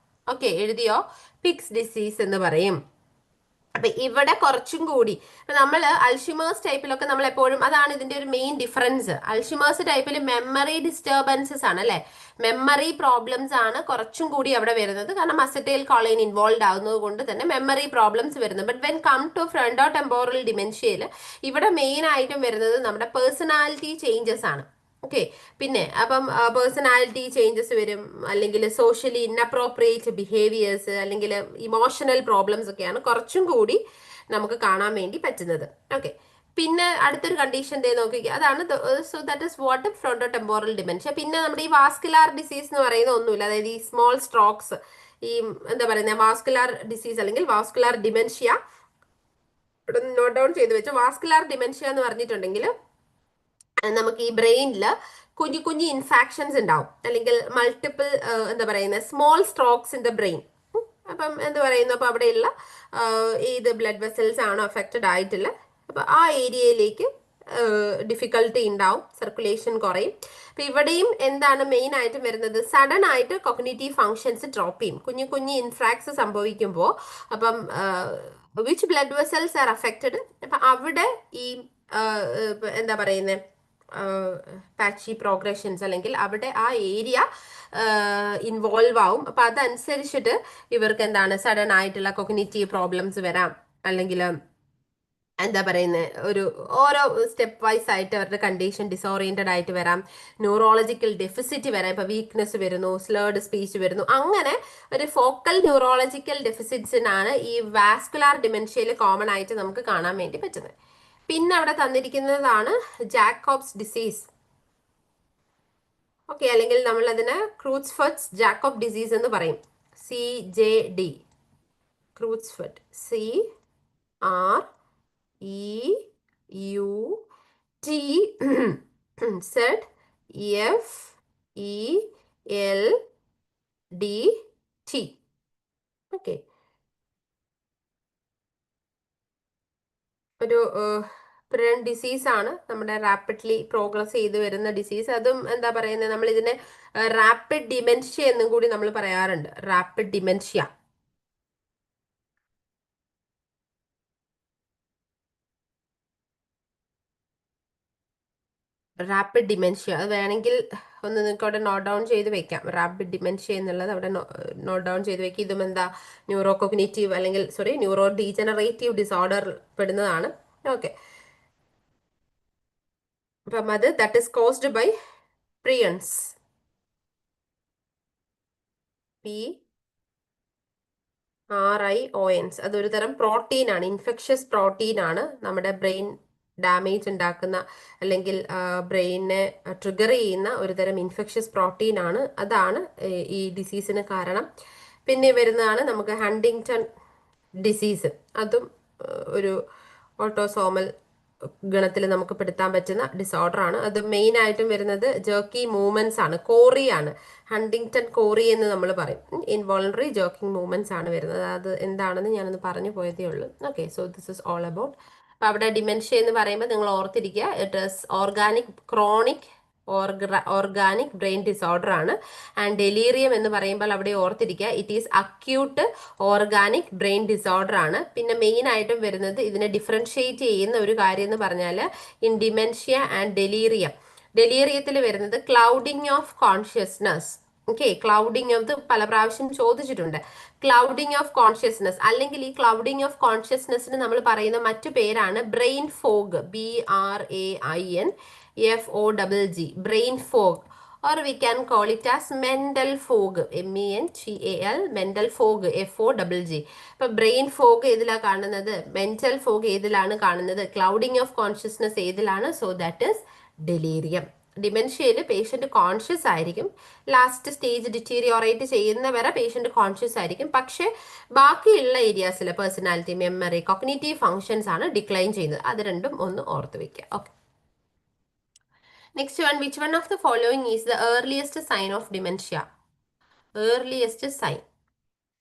ഓക്കെ, എഴുതിയോ? പിക്സ് ഡിസീസ് എന്ന് പറയും. അപ്പൊ ഇവിടെ കുറച്ചും കൂടി നമ്മൾ അൽഷിമേഴ്സ് ടൈപ്പിലൊക്കെ നമ്മൾ എപ്പോഴും, അതാണ് ഇതിന്റെ ഒരു മെയിൻ ഡിഫറൻസ്. അൽഷിമേഴ്സ് ടൈപ്പിൽ മെമ്മറി ഡിസ്റ്റർബൻസസ് ആണ് അല്ലെ, മെമ്മറി പ്രോബ്ലംസ് ആണ് കുറച്ചും കൂടി അവിടെ വരുന്നത്. കാരണം അസറ്റൈൽ കോളൈൻ ഇൻവോൾവ് ആവുന്നത് കൊണ്ട് തന്നെ മെമ്മറി പ്രോബ്ലംസ് വരുന്നത്. But when come to fronto temporal ഡിമെൻഷ്യയിൽ ഇവിടെ മെയിൻ ആയിട്ടും വരുന്നത് നമ്മുടെ പേഴ്സണാലിറ്റി ചേഞ്ചസ് ആണ്. ഓക്കെ, പിന്നെ അപ്പം പേഴ്സണാലിറ്റി ചേഞ്ചസ് വരും, അല്ലെങ്കിൽ സോഷ്യലി ഇൻഅപ്രോപ്രിയേറ്റ് ബിഹേവിയേഴ്സ്, അല്ലെങ്കിൽ ഇമോഷണൽ പ്രോബ്ലംസ് ഒക്കെയാണ് കുറച്ചും കൂടി നമുക്ക് കാണാൻ വേണ്ടി പറ്റുന്നത്. ഓക്കെ, പിന്നെ അടുത്തൊരു കണ്ടീഷൻ നോക്കിക്കുക, അതാണ് so that is what fronto temporal dementia. പിന്നെ നമ്മുടെ ഈ വാസ്കുലാർ ഡിസീസ് എന്ന് പറയുന്ന ഒന്നുമില്ല, അതായത് ഈ സ്മോൾ സ്ട്രോക്സ്, ഈ എന്താ പറയുന്നത് വാസ്കുലാർ ഡിസീസ് അല്ലെങ്കിൽ വാസ്കുലാർ ഡിമെൻഷ്യ നോട്ട് ഡൗൺ ചെയ്ത് വെച്ചു. വാസ്കുലാർ ഡിമെൻഷ്യ എന്ന് പറഞ്ഞിട്ടുണ്ടെങ്കിൽ നമുക്ക് ഈ ബ്രെയിനിൽ കുഞ്ഞു കുഞ്ഞു ഇൻഫാക്ഷൻസ് ഉണ്ടാവും, അല്ലെങ്കിൽ മൾട്ടിപ്പിൾ എന്താ പറയുന്നത് small strokes in the brain. അപ്പം എന്ത് പറയുന്നു, അപ്പൊ അവിടെയുള്ള ഏത് ബ്ലഡ് വെസൽസ് ആണോ അഫക്റ്റഡ് ആയിട്ടുള്ള, അപ്പൊ ആ ഏരിയയിലേക്ക് ഡിഫിക്കൽട്ടി ഉണ്ടാവും, സർക്കുലേഷൻ കുറയും. അപ്പൊ ഇവിടെയും എന്താണ് മെയിൻ ആയിട്ട് വരുന്നത്, സഡൻ ആയിട്ട് കൊഗ്നിറ്റീവ് ഫങ്ഷൻസ് ഡ്രോപ്പ് ചെയ്യും, കുഞ്ഞു കുഞ്ഞു ഇൻഫ്രാക്ട്സ് സംഭവിക്കുമ്പോൾ. അപ്പം which blood vessels R affected, അപ്പൊ അവിടെ ഈ എന്താ പറയുന്നത് പാച്ചി പ്രോഗ്രഷൻസ്, അല്ലെങ്കിൽ അവിടെ ആ ഏരിയ ഇൻവോൾവ് ആവും. അപ്പൊ അതനുസരിച്ചിട്ട് ഇവർക്ക് എന്താണ് സഡൻ ആയിട്ടുള്ള കൊഗ്നിറ്റീവ് പ്രോബ്ലംസ് വരാം, അല്ലെങ്കിൽ എന്താ പറയുന്നത്, ഒരു ഓരോ സ്റ്റെപ്പ് വൈസ് ആയിട്ട് അവരുടെ കണ്ടീഷൻ ഡിസോറിയന്റഡ് ആയിട്ട് വരാം, ന്യൂറോളജിക്കൽ ഡെഫിസിറ്റ് വരാം, ഇപ്പൊ വീക്ക്നെസ് വരുന്നു, സ്ലേർഡ് സ്പീച്ച് വരുന്നു, അങ്ങനെ ഒരു ഫോക്കൽ ന്യൂറോളജിക്കൽ ഡെഫിസിറ്റ്സിനാണ് ഈ വാസ്കുലാർ ഡിമെൻഷ്യയിൽ കോമൺ ആയിട്ട് നമുക്ക് കാണാൻ വേണ്ടി പറ്റുന്നത്. പിന്നെ അവിടെ തന്നിരിക്കുന്നതാണ് ജാക്കോബ്സ് ഡിസീസ്. ഓക്കെ, അല്ലെങ്കിൽ നമ്മൾ അതിന് ക്രൂച്ച്ഫെർട്സ് ജാക്കോബ് ഡിസീസ് എന്ന് പറയും. CJD, ക്രൂച്ച്ഫെർട്ട്, CREUTZEFELDT. ഓക്കെ, ഒരു ഡിസീസ് ആണ്, നമ്മുടെ റാപ്പിഡ്ലി പ്രോഗ്രസ് ചെയ്തു വരുന്ന ഡിസീസ്. അതും എന്താ പറയുന്നത്, നമ്മൾ ഇതിനെ റാപ്പിഡ് ഡിമെൻഷ്യ എന്നും കൂടി നമ്മൾ പറയാറുണ്ട്. Rapid dementia, rapid dementia. അത് വേണമെങ്കിൽ ഒന്ന് നിങ്ങൾക്ക് അവിടെ നോട്ട് ഡൗൺ ചെയ്ത് വെക്കാം. റാപ്പിഡ് ഡിമെൻഷ്യ എന്നുള്ളത് അവിടെ നോട്ട് ഡൗൺ ചെയ്ത് വെക്കാം. ഇതും എന്താ ന്യൂറോ കൊഗ്നിറ്റീവ് അല്ലെങ്കിൽ സോറി ന്യൂറോ ഡീജനറേറ്റീവ് ഡിസോർഡർ പെടുന്നതാണ്. ഓക്കെ, അപ്പം അത് that is caused by prions, PRIONS. അതൊരു തരം പ്രോട്ടീൻ ആണ്, ഇൻഫെക്ഷ്യസ് പ്രോട്ടീൻ ആണ്, നമ്മുടെ ബ്രെയിൻ ഡാമേജ് ഉണ്ടാക്കുന്ന അല്ലെങ്കിൽ ബ്രെയിനെ ട്രിഗർ ചെയ്യുന്ന ഒരു തരം ഇൻഫെക്ഷ്യസ് പ്രോട്ടീൻ ആണ്. അതാണ് ഈ ഡിസീസിന് കാരണം. പിന്നെ വരുന്നതാണ് നമുക്ക് ഹണ്ടിങ്ടൺ ഡിസീസ്. അതും ഒരു ഓട്ടോസോമൽ ഗണത്തിൽ നമുക്ക് പെടുത്താൻ പറ്റുന്ന ഡിസോർഡർ ആണ്. അത് മെയിൻ ആയിട്ടും വരുന്നത് ജേർക്കി മൂവ്മെന്റ്സ് ആണ്, കോറിയാണ്. ഹണ്ടിങ്ടൺ കോറി എന്ന് നമ്മൾ പറയും. ഇൻവോളണ്ടറി ജേർക്കിംഗ് മൂവ്മെന്റ്സ് ആണ് വരുന്നത്. അത് എന്താണെന്ന് ഞാനൊന്ന് പറഞ്ഞു പോയതേ ഉള്ളൂ. Okay, so this is all about. അപ്പൊ അവിടെ ഡിമെൻഷ്യ എന്ന് പറയുമ്പോൾ നിങ്ങൾ ഓർത്തിരിക്കുക, it is organic chronic organic brain disorder ആണ്. ആൻഡ് ഡെലീറിയം എന്ന് പറയുമ്പോൾ അവിടെ ഓർത്തിരിക്കുക, it is acute organic brain disorder ആണ്. പിന്നെ മെയിൻ ആയിട്ടും വരുന്നത് ഇതിനെ ഡിഫറൻഷിയേറ്റ് ചെയ്യുന്ന ഒരു കാര്യം എന്ന് പറഞ്ഞാൽ ഇൻ ഡിമെൻഷ്യ ആൻഡ് ഡെലീറിയം, ഡെലീറിയത്തിൽ വരുന്നത് clouding of consciousness. Okay, clouding of പല പ്രാവശ്യം ചോദിച്ചിട്ടുണ്ട്. ക്ലൗഡിങ് ഓഫ് കോൺഷ്യസ്നസ് അല്ലെങ്കിൽ ഈ ക്ലൗഡിങ് ഓഫ് കോൺഷ്യസ്നെസ്സിന് നമ്മൾ പറയുന്ന മറ്റു പേരാണ് brain fog, BRAIN brain fog, or we can call it as mental fog, MENTAL, mental fog, FOGG. ഇപ്പൊ ബ്രെയിൻ ഫോഗ് ഏതിലാണ് കാണുന്നത്, മെന്റൽ ഫോഗ് ഏതിലാണ് കാണുന്നത്, ക്ലൗഡിങ് ഓഫ് കോൺഷ്യസ്നസ് ഏതിലാണ്? So that is delirium. ഡിമെൻഷ്യയിൽ പേഷ്യന്റ് കോൺഷ്യസ് ആയിരിക്കും, ലാസ്റ്റ് സ്റ്റേജ് ഡിറ്റീരിയോറേറ്റ് ചെയ്യുന്നവരെ പേഷ്യന്റ് കോൺഷ്യസ് ആയിരിക്കും, പക്ഷെ ബാക്കിയുള്ള ഏരിയാസിൽ പേഴ്സണാലിറ്റി, മെമ്മറി, കോഗ്നിറ്റീവ് ഫങ്ഷൻസ് ആണ് ഡിക്ലൈൻ ചെയ്യുന്നത്. അത് രണ്ടും ഒന്ന് ഓർത്ത് വെക്കുക. Okay, next one, which one of the following is the earliest sign of dementia? Earliest sign.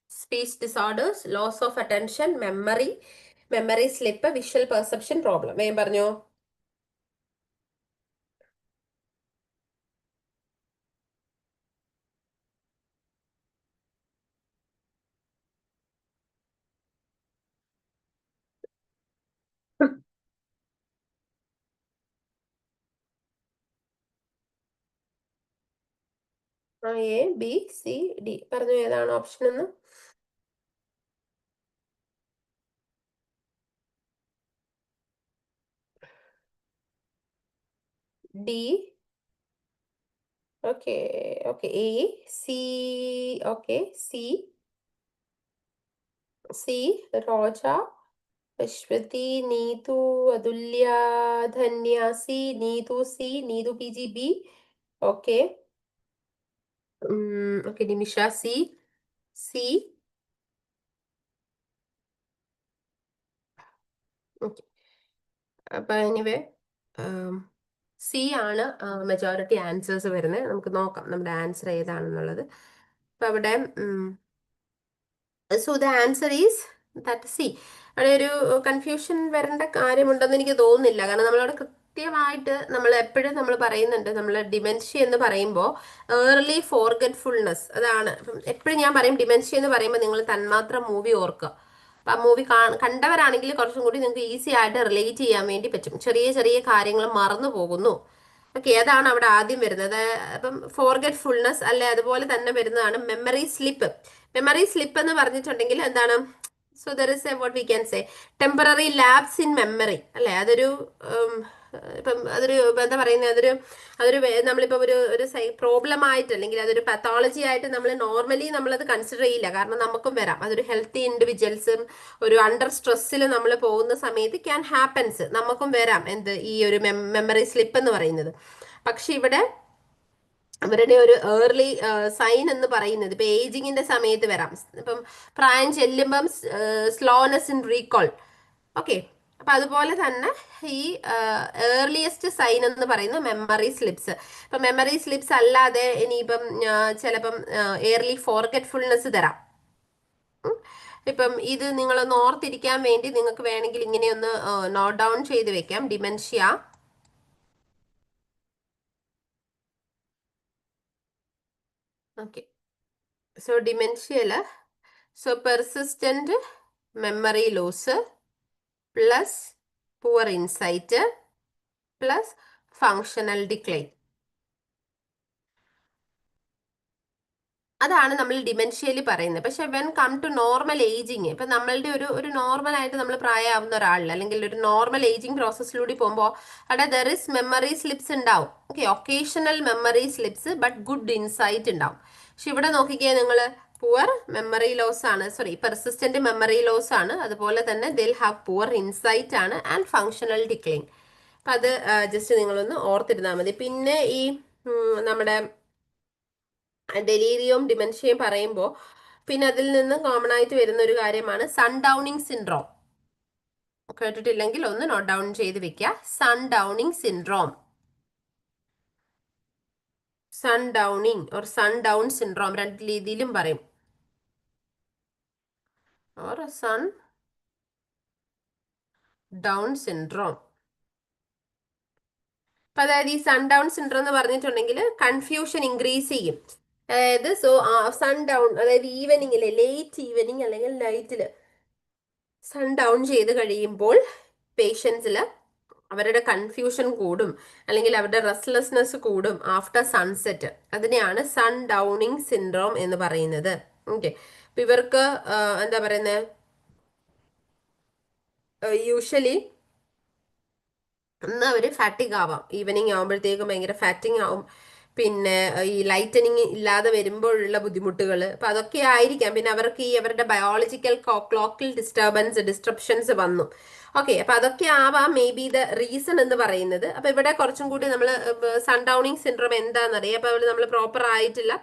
Speech disorders, loss of attention, memory slip, visual perception problem. വേഗം പറഞ്ഞോ. A, B, C, D. പറഞ്ഞു ഏതാണ് ഓപ്ഷൻ എന്ന്. D. Okay, okay, A, C, okay, C, Roja, Aswathi, Neethu, Athulya, Dhanya, C, Neethu PG, B. Okay, okay, Nimisha, C. Okay, അപ്പൊ എനിവേ സി ആണ് മെജോറിറ്റി ആൻസേഴ്സ് വരുന്നത്. നമുക്ക് നോക്കാം നമ്മുടെ ആൻസർ ഏതാണെന്നുള്ളത്. അപ്പൊ അവിടെ so the answer is that C. അവിടെ ഒരു കൺഫ്യൂഷൻ വരേണ്ട കാര്യമുണ്ടെന്ന് എനിക്ക് തോന്നുന്നില്ല. കാരണം നമ്മളവിടെ കൃത്യമായിട്ട് നമ്മൾ എപ്പോഴും നമ്മൾ പറയുന്നുണ്ട്, നമ്മൾ ഡിമെൻഷ്യ എന്ന് പറയുമ്പോൾ ഏർലി ഫോർഗറ്റ്ഫുൾനെസ്, അതാണ് എപ്പോഴും ഞാൻ പറയും. ഡിമെൻഷ്യ എന്ന് പറയുമ്പോൾ നിങ്ങൾ തന്മാത്ര മൂവി ഓർക്കുക. അപ്പം ആ മൂവി കണ്ടവരാണെങ്കിൽ കുറച്ചും കൂടി നിങ്ങൾക്ക് ഈസി ആയിട്ട് റിലേറ്റ് ചെയ്യാൻ വേണ്ടി പറ്റും. ചെറിയ ചെറിയ കാര്യങ്ങൾ മറന്നു പോകുന്നു. ഓക്കെ, അതാണ് അവിടെ ആദ്യം വരുന്നത്. അപ്പം ഫോർഗറ്റ്ഫുൾനെസ് അല്ലെ, അതുപോലെ തന്നെ വരുന്നതാണ് മെമ്മറി സ്ലിപ്പ്. മെമ്മറി സ്ലിപ്പ് എന്ന് പറഞ്ഞിട്ടുണ്ടെങ്കിൽ എന്താണ്, so there is A what we can say temporary lapse in memory അല്ലെ. അതൊരു ഉം, ഇപ്പം അതൊരു എന്താ പറയുന്നത്, അതൊരു നമ്മളിപ്പോൾ ഒരു പ്രോബ്ലം ആയിട്ട് അല്ലെങ്കിൽ അതൊരു പത്തോളജി ആയിട്ട് നമ്മൾ നോർമലി നമ്മളത് കൺസിഡർ ചെയ്യില്ല. കാരണം നമുക്കും വരാം, അതൊരു ഹെൽത്തി ഇൻഡിവിജ്വൽസും ഒരു അണ്ടർ സ്ട്രെസ്സിൽ നമ്മൾ പോകുന്ന സമയത്ത് ക്യാൻ ഹാപ്പൻസ്, നമുക്കും വരാം എന്ത് ഈ ഒരു മെമ്മറി സ്ലിപ്പ് എന്ന് പറയുന്നത്. പക്ഷെ ഇവിടെ അവരുടെ ഒരു ഏർലി സൈൻ എന്ന് പറയുന്നത് ഇപ്പൊ ഏജിങ്ങിന്റെ സമയത്ത് വരാം. ഇപ്പം പ്രായം ചെല്ലുമ്പം സ്ലോനെസ് ഇൻ റീകോൾ. ഓക്കെ. അപ്പൊ അതുപോലെ തന്നെ ഈ ഏർലിയസ്റ്റ് സൈൻ എന്ന് പറയുന്നത് മെമ്മറി സ്ലിപ്സ്. ഇപ്പൊ മെമ്മറി സ്ലിപ്സ് അല്ലാതെ ഇനിയിപ്പം ചിലപ്പം എയർലി ഫോർഗെറ്റ്ഫുൾനെസ് തരാം. ഉം. ഇപ്പം ഇത് നിങ്ങളൊന്ന് ഓർത്തിരിക്കാൻ വേണ്ടി നിങ്ങൾക്ക് വേണമെങ്കിൽ ഇങ്ങനെയൊന്ന് നോട്ട് ഡൗൺ ചെയ്ത് വെക്കാം. ഡിമെൻഷ്യ. ഓക്കെ. സോ ഡിമെൻഷ്യയില് so persistent memory loss plus poor insight plus functional decline. അതാണ് നമ്മൾ ഡിമെൻഷ്യയിൽ പറയുന്നത്. പക്ഷെ when come to normal ageing, ഇപ്പൊ നമ്മളുടെ ഒരു നോർമൽ ആയിട്ട് നമ്മൾ പ്രായമാവുന്ന ഒരാളിൽ അല്ലെങ്കിൽ ഒരു നോർമൽ ഏജിങ് പ്രോസസ്സിലൂടെ പോകുമ്പോൾ അവിടെ ദർ ഇസ് മെമ്മറി സ്ലിപ്സ് ഉണ്ടാവും. Okay, occasional memory slips but good insight ഉണ്ടാവും. പക്ഷെ ഇവിടെ നോക്കിക്കേ നിങ്ങൾ, പുവർ മെമ്മറി ലോസ് ആണ്, സോറി പെർസിസ്റ്റന്റ് മെമ്മറി ലോസ് ആണ്, അതുപോലെ തന്നെ ദിൽ ഹാവ് പുവർ ഇൻസൈറ്റ് ആണ് ആൻഡ് ഫങ്ഷണൽ ഡിക്ലൈൻ. അപ്പൊ അത് ജസ്റ്റ് നിങ്ങളൊന്ന് ഓർത്തിരുന്നാൽ മതി. പിന്നെ ഈ നമ്മുടെ ഡെലീരിയവും ഡിമെൻഷ്യയും പറയുമ്പോൾ പിന്നെ അതിൽ നിന്ന് കോമൺ ആയിട്ട് വരുന്ന ഒരു കാര്യമാണ് സൺഡൗണിങ് സിൻഡ്രോം. കേട്ടിട്ടില്ലെങ്കിൽ ഒന്ന് നോട്ട് ഡൗൺ ചെയ്ത് വെക്കുക. Sundowning syndrome, sundowning or sundown syndrome രണ്ട് രീതിയിലും പറയും. Or sun down syndrome. അപ്പൊ അതായത് ഈ സൺഡൗൺ സിൻഡ്രോം എന്ന് പറഞ്ഞിട്ടുണ്ടെങ്കിൽ കൺഫ്യൂഷൻ ഇൻക്രീസ് ചെയ്യും. അതായത് സൺഡൗൺ അതായത് ഈവനിങ്ങില്, ലേറ്റ് ഈവനിങ് അല്ലെങ്കിൽ നൈറ്റില് സൺ ഡൗൺ ചെയ്ത് കഴിയുമ്പോൾ പേഷ്യൻസിൽ അവരുടെ കൺഫ്യൂഷൻ കൂടും അല്ലെങ്കിൽ അവരുടെ റെസ്റ്റ്ലെസ്നെസ് കൂടും ആഫ്റ്റർ സൺസെറ്റ്. അതിനെയാണ് സൺ ഡൗണിങ് സിൻഡ്രോം എന്ന് പറയുന്നത്. ഓക്കെ. അപ്പൊ ഇവർക്ക് എന്താ പറയുന്നത്, യൂഷ്വലി ഒന്ന് അവർ ഫാറ്റിക് ആവാം. ഈവനിങ് ആകുമ്പോഴത്തേക്കും ഭയങ്കര ഫാറ്റിംഗ് ആവും. പിന്നെ ഈ ലൈറ്റനിങ് ഇല്ലാതെ വരുമ്പോഴുള്ള ബുദ്ധിമുട്ടുകൾ, അപ്പൊ അതൊക്കെ ആയിരിക്കാം. പിന്നെ അവർക്ക് ഈ അവരുടെ ബയോളജിക്കൽ ക്ലോക്കിൽ ഡിസ്ട്രപ്ഷൻസ് വന്നു. ഓക്കെ. അപ്പൊ അതൊക്കെ ആവാം മേ ബി ദ റീസൺ എന്ന് പറയുന്നത്. അപ്പൊ ഇവിടെ കുറച്ചും കൂടി നമ്മൾ സൺഡൗണിങ് സിൻഡ്രോം എന്താണെന്നറിയാം. അപ്പൊ നമ്മൾ പ്രോപ്പർ ആയിട്ടുള്ള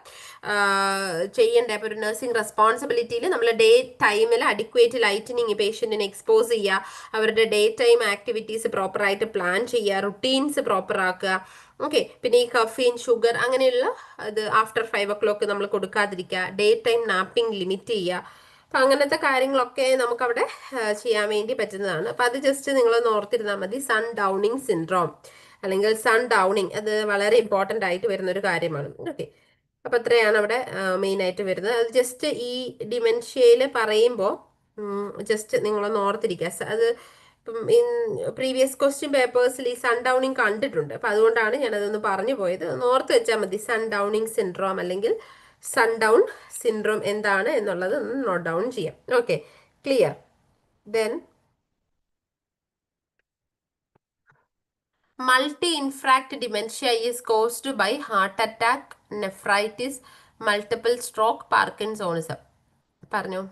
ചെയ്യേണ്ട അപ്പൊ ഒരു നഴ്സിംഗ് റെസ്പോൺസിബിലിറ്റിയിൽ നമ്മൾ ഡേ ടൈമിൽ അഡിക്വേറ്റ് ലൈറ്റനിങ് പേഷ്യന്റിനെ എക്സ്പോസ് ചെയ്യുക, അവരുടെ ഡേ ടൈം ആക്ടിവിറ്റീസ് പ്രോപ്പർ ആയിട്ട് പ്ലാൻ ചെയ്യുക, റുട്ടീൻസ് പ്രോപ്പർ ആക്കുക. ഓക്കെ. പിന്നെ ഈ കഫീൻ ഷുഗർ അങ്ങനെയുള്ള അത് ആഫ്റ്റർ 5 o'clock നമ്മൾ കൊടുക്കാതിരിക്കുക, ഡേ ടൈം നാപ്പിംഗ് ലിമിറ്റ് ചെയ്യുക. അപ്പൊ അങ്ങനത്തെ കാര്യങ്ങളൊക്കെ നമുക്ക് അവിടെ ചെയ്യാൻ വേണ്ടി പറ്റുന്നതാണ്. അപ്പൊ അത് ജസ്റ്റ് നിങ്ങളൊന്ന് ഓർത്തിരുന്നാൽ മതി. സൺ ഡൗണിങ് സിൻഡ്രോം അല്ലെങ്കിൽ സൺ ഡൗണിങ് അത് വളരെ ഇമ്പോർട്ടന്റ് ആയിട്ട് വരുന്ന ഒരു കാര്യമാണ്. ഓക്കെ. അപ്പൊ അത്രയാണ് അവിടെ മെയിൻ ആയിട്ട് വരുന്നത്. അത് ജസ്റ്റ് ഈ ഡിമെൻഷ്യയിൽ പറയുമ്പോൾ ജസ്റ്റ് നിങ്ങളൊന്ന് ഓർത്തിരിക്കുക. അത് ഇപ്പം പ്രീവിയസ് ക്വസ്റ്റ്യൻ പേപ്പേഴ്സിൽ ഈ സൺ ഡൗണിങ് കണ്ടിട്ടുണ്ട്. അപ്പൊ അതുകൊണ്ടാണ് ഞാൻ അതൊന്ന് പറഞ്ഞു പോയത്. ഒന്ന് ഓർത്ത് വെച്ചാൽ മതി. സൺ ഡൗണിങ് സിൻഡ്രോം അല്ലെങ്കിൽ സൺഡൗൺ സിൻഡ്രോം എന്താണ് എന്നുള്ളത് ഒന്ന് നോട്ട് ഡൗൺ ചെയ്യാം. Okay, clear. Then multi infarct dementia is caused by heart attack, nephritis, multiple stroke, parkinsonism. പറഞ്ഞോ.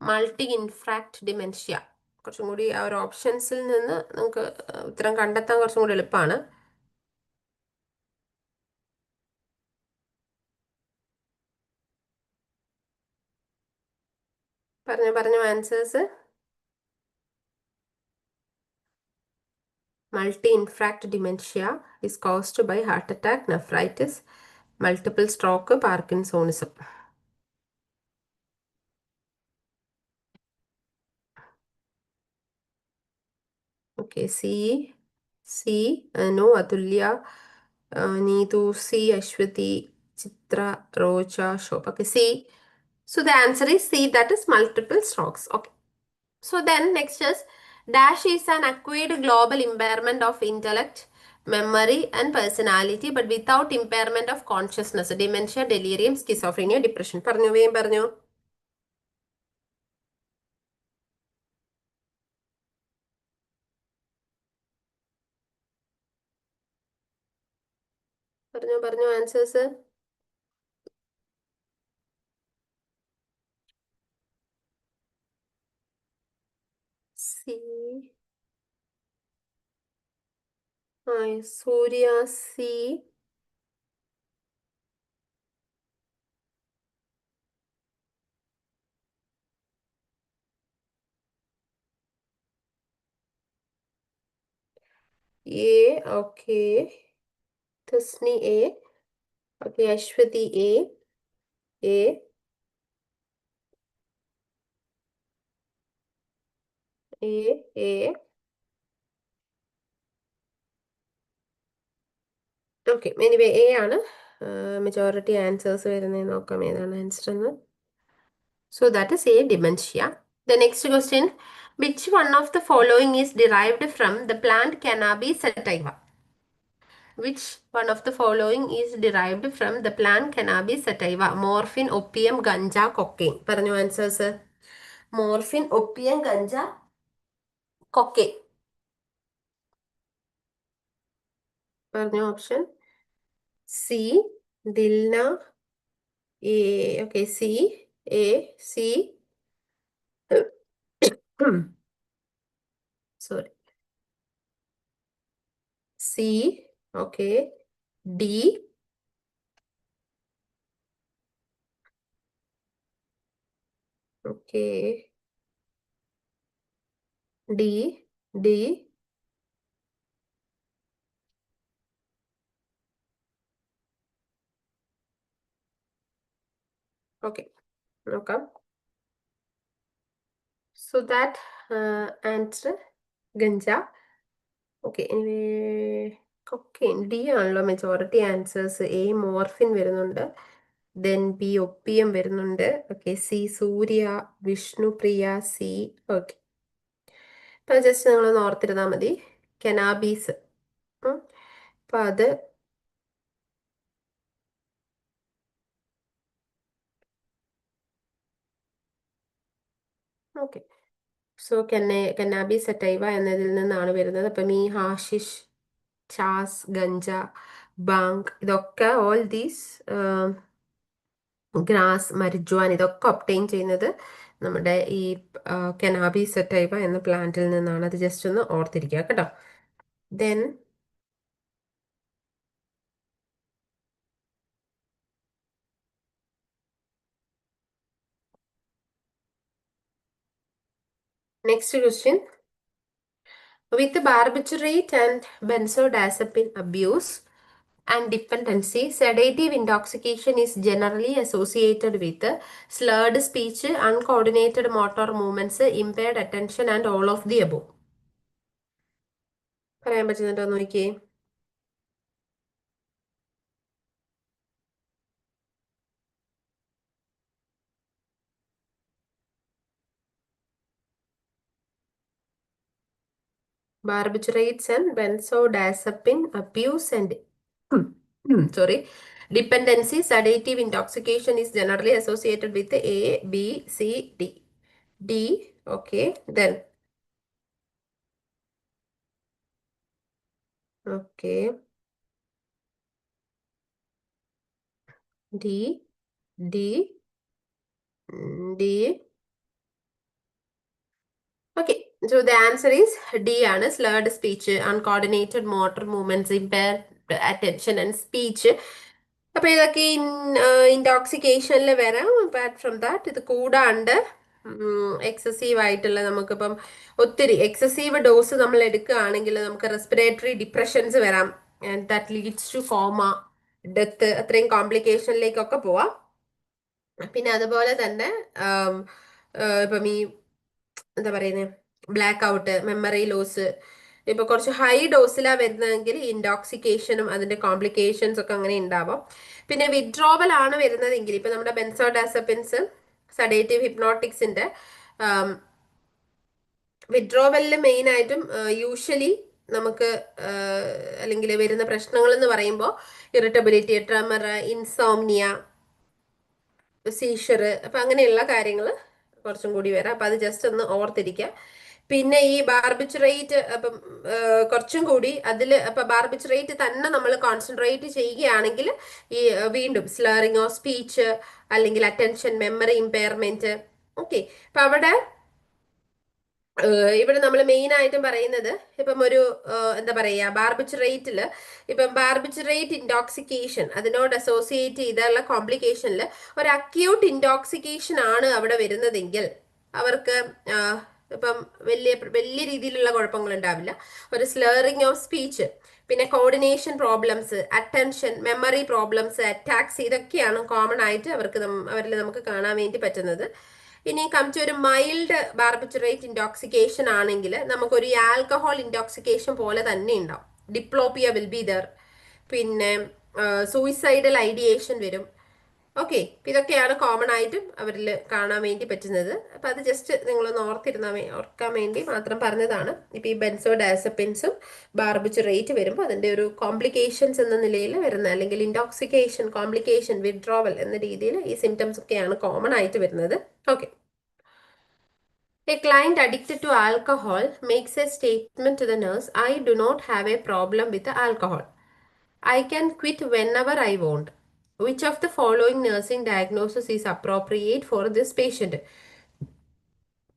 മൾട്ടി ഇൻഫ്രാക്ട് ഡിമെൻഷ്യ കുറച്ചും കൂടി ആ ഒരു ഓപ്ഷൻസിൽ നിന്ന് നമുക്ക് ഉത്തരം കണ്ടെത്താൻ കുറച്ചും കൂടി എളുപ്പമാണ്. പറഞ്ഞോ പറഞ്ഞോ answers. Multi infarct dementia is caused by heart attack, nephritis, multiple stroke, parkinsonism. Okay. C C Anu, Athulya, Neethu, C Aswathy, Chithra, Roja, Shobha. Okay, C. So the answer is C, that is multiple strokes. Okay. So then next is dash is an acquired global impairment of intellect, memory and personality but without impairment of consciousness. Dementia, delirium, schizophrenia, depression. പറഞ്ഞു വേഗം പറഞ്ഞു. പറഞ്ഞു answers. C, Surya C, A, okay, Thasni A, okay, Aswathy A, A, A, A, okay. Anyway A ആണ് മെജോറിറ്റി ആൻസേഴ്സ് വരുന്നത്. നോക്കാം ഏതാണ് ആൻസർ എന്ന്. So that is A, dementia. The next question, which one of the following is derived from the plant cannabis sativa? Which one of the following is derived from the plant cannabis sativa? Morphine, opium, ganja, cocaine. പറഞ്ഞു answers. Morphine, opium, ganja, cocaine. പറഞ്ഞു option. C, Dilna, A, okay, C, A, C, sorry, C, okay, D, okay, D, D, okay, നോക്കാം. So that answer ganja. Okay, cocaine D ആണല്ലോ മെജോറിറ്റി ആൻസേഴ്സ്. എ മോർഫിൻ വരുന്നുണ്ട്, ദെൻ ബി ഒപ്പിയം വരുന്നുണ്ട്, ഓക്കെ, സി സൂര്യ, വിഷ്ണുപ്രിയ സി. ഓക്കെ, അപ്പം ജസ്റ്റ് നിങ്ങളൊന്ന് ഓർത്തിരുന്നാൽ മതി കെനാബീസ്. അപ്പം അത് ഓക്കെ. സോ കന്നാബി സറ്റൈവ എന്നതിൽ നിന്നാണ് വരുന്നത്. അപ്പം ഈ ഹാഷിഷ്, ചാസ്, ഗഞ്ച, ബാങ്ക്, ഇതൊക്കെ ഓൾ ദീസ് ഗ്രാസ്, മരിജ്വാൻ, ഇതൊക്കെ ഒപ്റ്റെയിൻ ചെയ്യുന്നത് നമ്മുടെ ഈ കനാബി സറ്റൈവ എന്ന പ്ലാന്റിൽ നിന്നാണ്. അത് ജസ്റ്റ് ഒന്ന് ഓർത്തിരിക്കുക കേട്ടോ. Then next question, with barbiturate and benzodiazepine abuse and dependency, sedative intoxication is generally associated with slurred speech, uncoordinated motor movements, impaired attention, and all of the above. പറയാൻ പറ്റുന്നുണ്ടോ നോക്കിയേ. Barbiturates and benzodiazepine abuse and sorry, dependency, sedative intoxication is generally associated with A, B, C, D. D, okay, then okay, D, D, D. Okay, so the answer is D ആണ്. Slurred speech, uncoordinated motor movements, impaired attention and speech. അപ്പൊ ഇതൊക്കെ ഇൻടോക്സിക്കേഷനിൽ വരാം. അപ്പാർട്ട് ഫ്രം ദാറ്റ് ഇത് കൂടാണ്ട് എക്സസീവ് ആയിട്ടുള്ള നമുക്കിപ്പം ഒത്തിരി എക്സസീവ് ഡോസ് നമ്മൾ എടുക്കുകയാണെങ്കിൽ നമുക്ക് റെസ്പിറേറ്ററി ഡിപ്രഷൻസ് വരാം. And that leads two comma, death, അത്രയും കോംപ്ലിക്കേഷനിലേക്കൊക്കെ പോവാം. പിന്നെ അതുപോലെ തന്നെ ഇപ്പം ഈ എന്താ പറയുന്നത്, ബ്ലാക്ക് ഔട്ട്, മെമ്മറി ലോസ്, ഇപ്പൊ കുറച്ച് ഹൈ ഡോസിലാണ് വരുന്നതെങ്കിൽ ഇൻടോക്സിക്കേഷനും അതിന്റെ കോംപ്ലിക്കേഷൻസ് ഒക്കെ അങ്ങനെ ഉണ്ടാവാം. പിന്നെ വിഡ്രോവൽ ആണ് വരുന്നതെങ്കിൽ ഇപ്പൊ നമ്മുടെ ബെൻസോഡാസപ്പിൻസ്, സഡേറ്റീവ് ഹിപ്നോട്ടിക്സിന്റെ വിഡ്രോവലിൽ മെയിൻ ആയിട്ടും യൂഷ്വലി നമുക്ക് അല്ലെങ്കിൽ വരുന്ന പ്രശ്നങ്ങൾ എന്ന് പറയുമ്പോൾ ഇറിറ്റബിലിറ്റി, ട്രമർ, ഇൻസോംനിയ, സീഷർ, അപ്പൊ അങ്ങനെയുള്ള കാര്യങ്ങൾ കുറച്ചും കൂടി വരാം. അപ്പൊ അത് ജസ്റ്റ് ഒന്ന് ഓർത്തിരിക്കുക. പിന്നെ ഈ ബാർബിച്ചറേറ്റ് അപ്പം കുറച്ചും കൂടി അതിൽ അപ്പൊ ബാർബിച്ചറേറ്റ് തന്നെ നമ്മൾ കോൺസെൻട്രേറ്റ് ചെയ്യുകയാണെങ്കിൽ ഈ വീണ്ടും സ്ലറിങ് ഓഫ് സ്പീച്ച് അല്ലെങ്കിൽ അറ്റൻഷൻ മെമ്മറി ഇമ്പയർമെന്റ്. ഓക്കെ. അപ്പൊ അവിടെ ഇവിടെ നമ്മൾ മെയിൻ ആയിട്ടും പറയുന്നത് ഇപ്പം ഒരു എന്താ പറയുക ബാർബിച്ചറേറ്റിൽ ഇപ്പം ബാർബിച്ചറേറ്റ് ഇൻടോക്സിക്കേഷൻ അതിനോട് അസോസിയേറ്റ് ചെയ്തുള്ള കോംപ്ലിക്കേഷനിൽ ഒരു അക്യൂട്ട് ഇൻടോക്സിക്കേഷൻ ആണ് അവിടെ വരുന്നതെങ്കിൽ അവർക്ക് ഇപ്പം വലിയ വലിയ രീതിയിലുള്ള കുഴപ്പങ്ങൾ ഉണ്ടാവില്ല. ഒരു സ്ലറിങ് ഓഫ് സ്പീച്ച്, പിന്നെ coordination problems, attention memory problems, attacks, ഇതൊക്കെയാണ് കോമൺ ആയിട്ട് അവരിൽ നമുക്ക് കാണാൻ വേണ്ടി പറ്റുന്നത്. ഇനി കം ടു ഒരു മൈൽഡ് ബാർബിറ്ററേറ്റ് ഇൻടോക്സിക്കേഷൻ ആണെങ്കിൽ നമുക്കൊരു ആൽക്കഹോൾ ഇൻടോക്സിക്കേഷൻ പോലെ തന്നെ ഉണ്ടാവും. Diplopia will be there. പിന്നെ സൂയിസൈഡൽ ഐഡിയേഷൻ വരും. ഓക്കെ. ഇതൊക്കെയാണ് കോമൺ ആയിട്ടും അവരിൽ കാണാൻ വേണ്ടി പറ്റുന്നത്. അപ്പൊ അത് ജസ്റ്റ് നിങ്ങളൊന്ന് ഓർക്കാൻ വേണ്ടി മാത്രം പറഞ്ഞതാണ്. ഇപ്പൊ ഈ ബെൻസോഡാസപ്പിൻസും ബാർബിറ്ററേറ്റ് വരുമ്പോൾ അതിന്റെ ഒരു കോംപ്ലിക്കേഷൻസ് എന്ന നിലയിൽ വരുന്ന അല്ലെങ്കിൽ ഇൻടോക്സിക്കേഷൻ കോംപ്ലിക്കേഷൻ വിഡ്രോവൽ എന്ന രീതിയിൽ ഈ സിംറ്റംസ് ഒക്കെയാണ് കോമൺ ആയിട്ട് വരുന്നത്. Okay. A client addicted to alcohol makes a statement to the nurse, I do not have a problem with the alcohol. I can quit whenever I want. Which of the following nursing diagnosis is appropriate for this patient?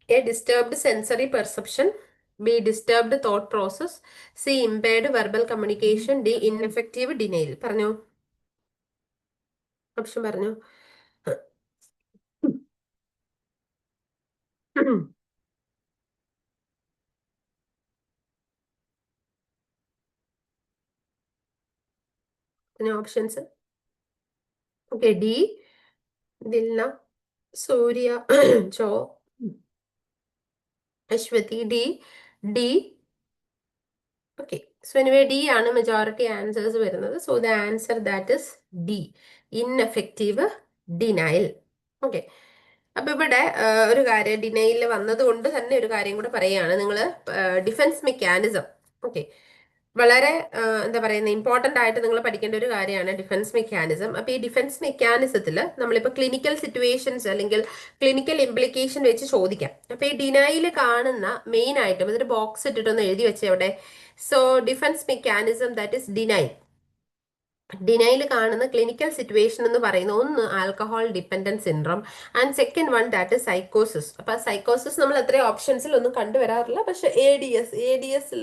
A. Disturbed sensory perception. B. Disturbed thought process. C. Impaired verbal communication. D. Ineffective denial. പറഞ്ഞോ. ഓപ്ഷൻ പറഞ്ഞോ. Options. Okay. D Dilna, Surya, ചോ, Aswathi. D D. Okay. So anyway D ആണ് മെജോറിറ്റി ആൻസേഴ്സ് വരുന്നത്. So the answer that is D, ineffective denial. Okay. അപ്പൊ ഇവിടെ ഒരു കാര്യം ഡിനൈൽ വന്നതുകൊണ്ട് തന്നെ ഒരു കാര്യം കൂടെ പറയുകയാണ്. നിങ്ങൾ ഡിഫൻസ് മെക്കാനിസം. ഓക്കെ. വളരെ എന്താ പറയുന്നത് ഇമ്പോർട്ടന്റ് ആയിട്ട് നിങ്ങൾ പഠിക്കേണ്ട ഒരു കാര്യമാണ് ഡിഫൻസ് മെക്കാനിസം. അപ്പൊ ഈ ഡിഫൻസ് മെക്കാനിസത്തിൽ നമ്മളിപ്പോ ക്ലിനിക്കൽ സിറ്റുവേഷൻസ് അല്ലെങ്കിൽ ക്ലിനിക്കൽ ഇംപ്ലിക്കേഷൻ വെച്ച് ചോദിക്കാം. അപ്പൊ ഈ ഡിനൈൽ കാണുന്ന മെയിൻ ആയിട്ടും ഇതൊരു ബോക്സ് ഇട്ടിട്ടൊന്ന് എഴുതി വെച്ചേ അവിടെ. So defence mechanism that is denial. Denial കാണുന്ന ക്ലിനിക്കൽ സിറ്റുവേഷൻ എന്ന് പറയുന്ന ഒന്ന് alcohol dependence syndrome and second one that is സൈക്കോസിസ്. അപ്പൊ സൈക്കോസിസ് നമ്മൾ അത്രയും ഓപ്ഷൻസിൽ ഒന്നും കണ്ടുവരാറില്ല. പക്ഷെ എ ഡി എസിൽ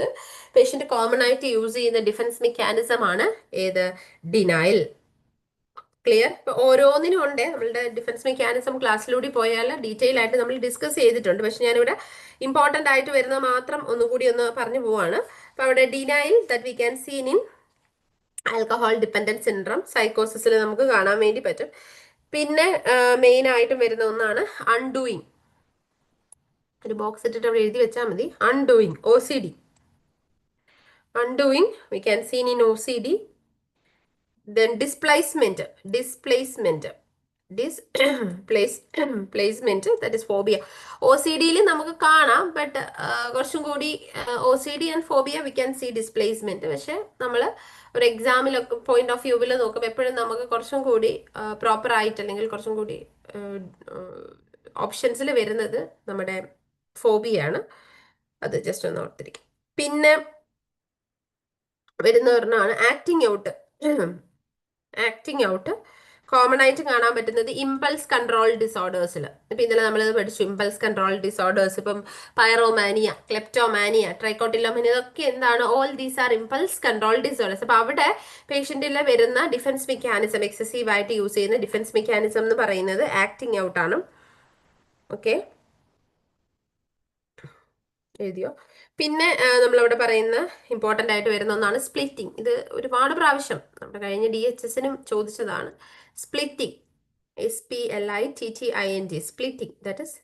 പേഷ്യന്റ് കോമൺ ആയിട്ട് യൂസ് ചെയ്യുന്ന ഡിഫൻസ് മെക്കാനിസം ആണ് ഏത്? ഡിനൈൽ. ക്ലിയർ? ഇപ്പൊ ഓരോന്നിനും ഉണ്ട്. നമ്മളുടെ ഡിഫൻസ് മെക്കാനിസം ക്ലാസ്സിലൂടെ പോയാൽ ഡീറ്റെയിൽ ആയിട്ട് നമ്മൾ ഡിസ്കസ് ചെയ്തിട്ടുണ്ട്. പക്ഷെ ഞാനിവിടെ ഇമ്പോർട്ടന്റ് ആയിട്ട് വരുന്ന മാത്രം ഒന്നുകൂടി ഒന്ന് പറഞ്ഞു പോവാണ്. അപ്പൊ അവിടെ denial that we can seen in alcohol dependence syndrome, സൈക്കോസിസിൽ നമുക്ക് കാണാൻ വേണ്ടി പറ്റും. പിന്നെ മെയിൻ ആയിട്ടും വരുന്ന ഒന്നാണ് അൺഡൂയിങ്. ഒരു ബോക്സ് ഇട്ടിട്ട് അവിടെ എഴുതി വെച്ചാൽ മതി. Undoing, O C D. Undoing we can seen in O C D. Then displacement. Placement that is phobia. O C ഡിയിൽ നമുക്ക് കാണാം. ബട്ട് കുറച്ചും കൂടി O C D and phobia we can see displacement. പക്ഷെ നമ്മൾ ഒരു എക്സാമിലൊക്കെ പോയിന്റ് ഓഫ് വ്യൂവിൽ നോക്കുമ്പോൾ എപ്പോഴും നമുക്ക് കുറച്ചും കൂടി പ്രോപ്പർ ആയിട്ട് അല്ലെങ്കിൽ കുറച്ചും കൂടി ഓപ്ഷൻസിൽ വരുന്നത് നമ്മുടെ ഫോബിയാണ്. അത് ജസ്റ്റ് ഒന്ന് ഓർത്തിരിക്കും. പിന്നെ വരുന്ന ഒരെണ്ണമാണ് ആക്ടിങ് ഔട്ട്. കോമൺ ആയിട്ട് കാണാൻ പറ്റുന്നത് ഇമ്പൾസ് കൺട്രോൾ ഡിസോർഡേഴ്സിൽ. ഇപ്പൊ ഇന്നലെ നമ്മൾ പഠിച്ചു ഇമ്പൾസ് കൺട്രോൾ ഡിസോർഡേഴ്സ്. ഇപ്പം പൈറോമാനിയ, ക്ലെപ്റ്റോമാനിയ, ട്രൈക്കോട്ടിലോമാനിയ, ഇതൊക്കെ എന്താണ്? All these are impulse control disorders. അപ്പൊ അവിടെ പേഷ്യന്റിൽ വരുന്ന ഡിഫൻസ് മെക്കാനിസം, എക്സസീവ് ആയിട്ട് യൂസ് ചെയ്യുന്ന ഡിഫൻസ് മെക്കാനിസം എന്ന് പറയുന്നത് ആക്ടിങ് ഔട്ട് ആണ്. ഓക്കെ. എഴുതിയോ? പിന്നെ നമ്മളവിടെ പറയുന്ന ഇമ്പോർട്ടന്റ് ആയിട്ട് വരുന്ന ഒന്നാണ് സ്പ്ലിറ്റിംഗ്. ഇത് ഒരുപാട് പ്രാവശ്യം നമ്മുടെ കഴിഞ്ഞ DHSനും ചോദിച്ചതാണ്. Splitting, SPLITTING, splitting that is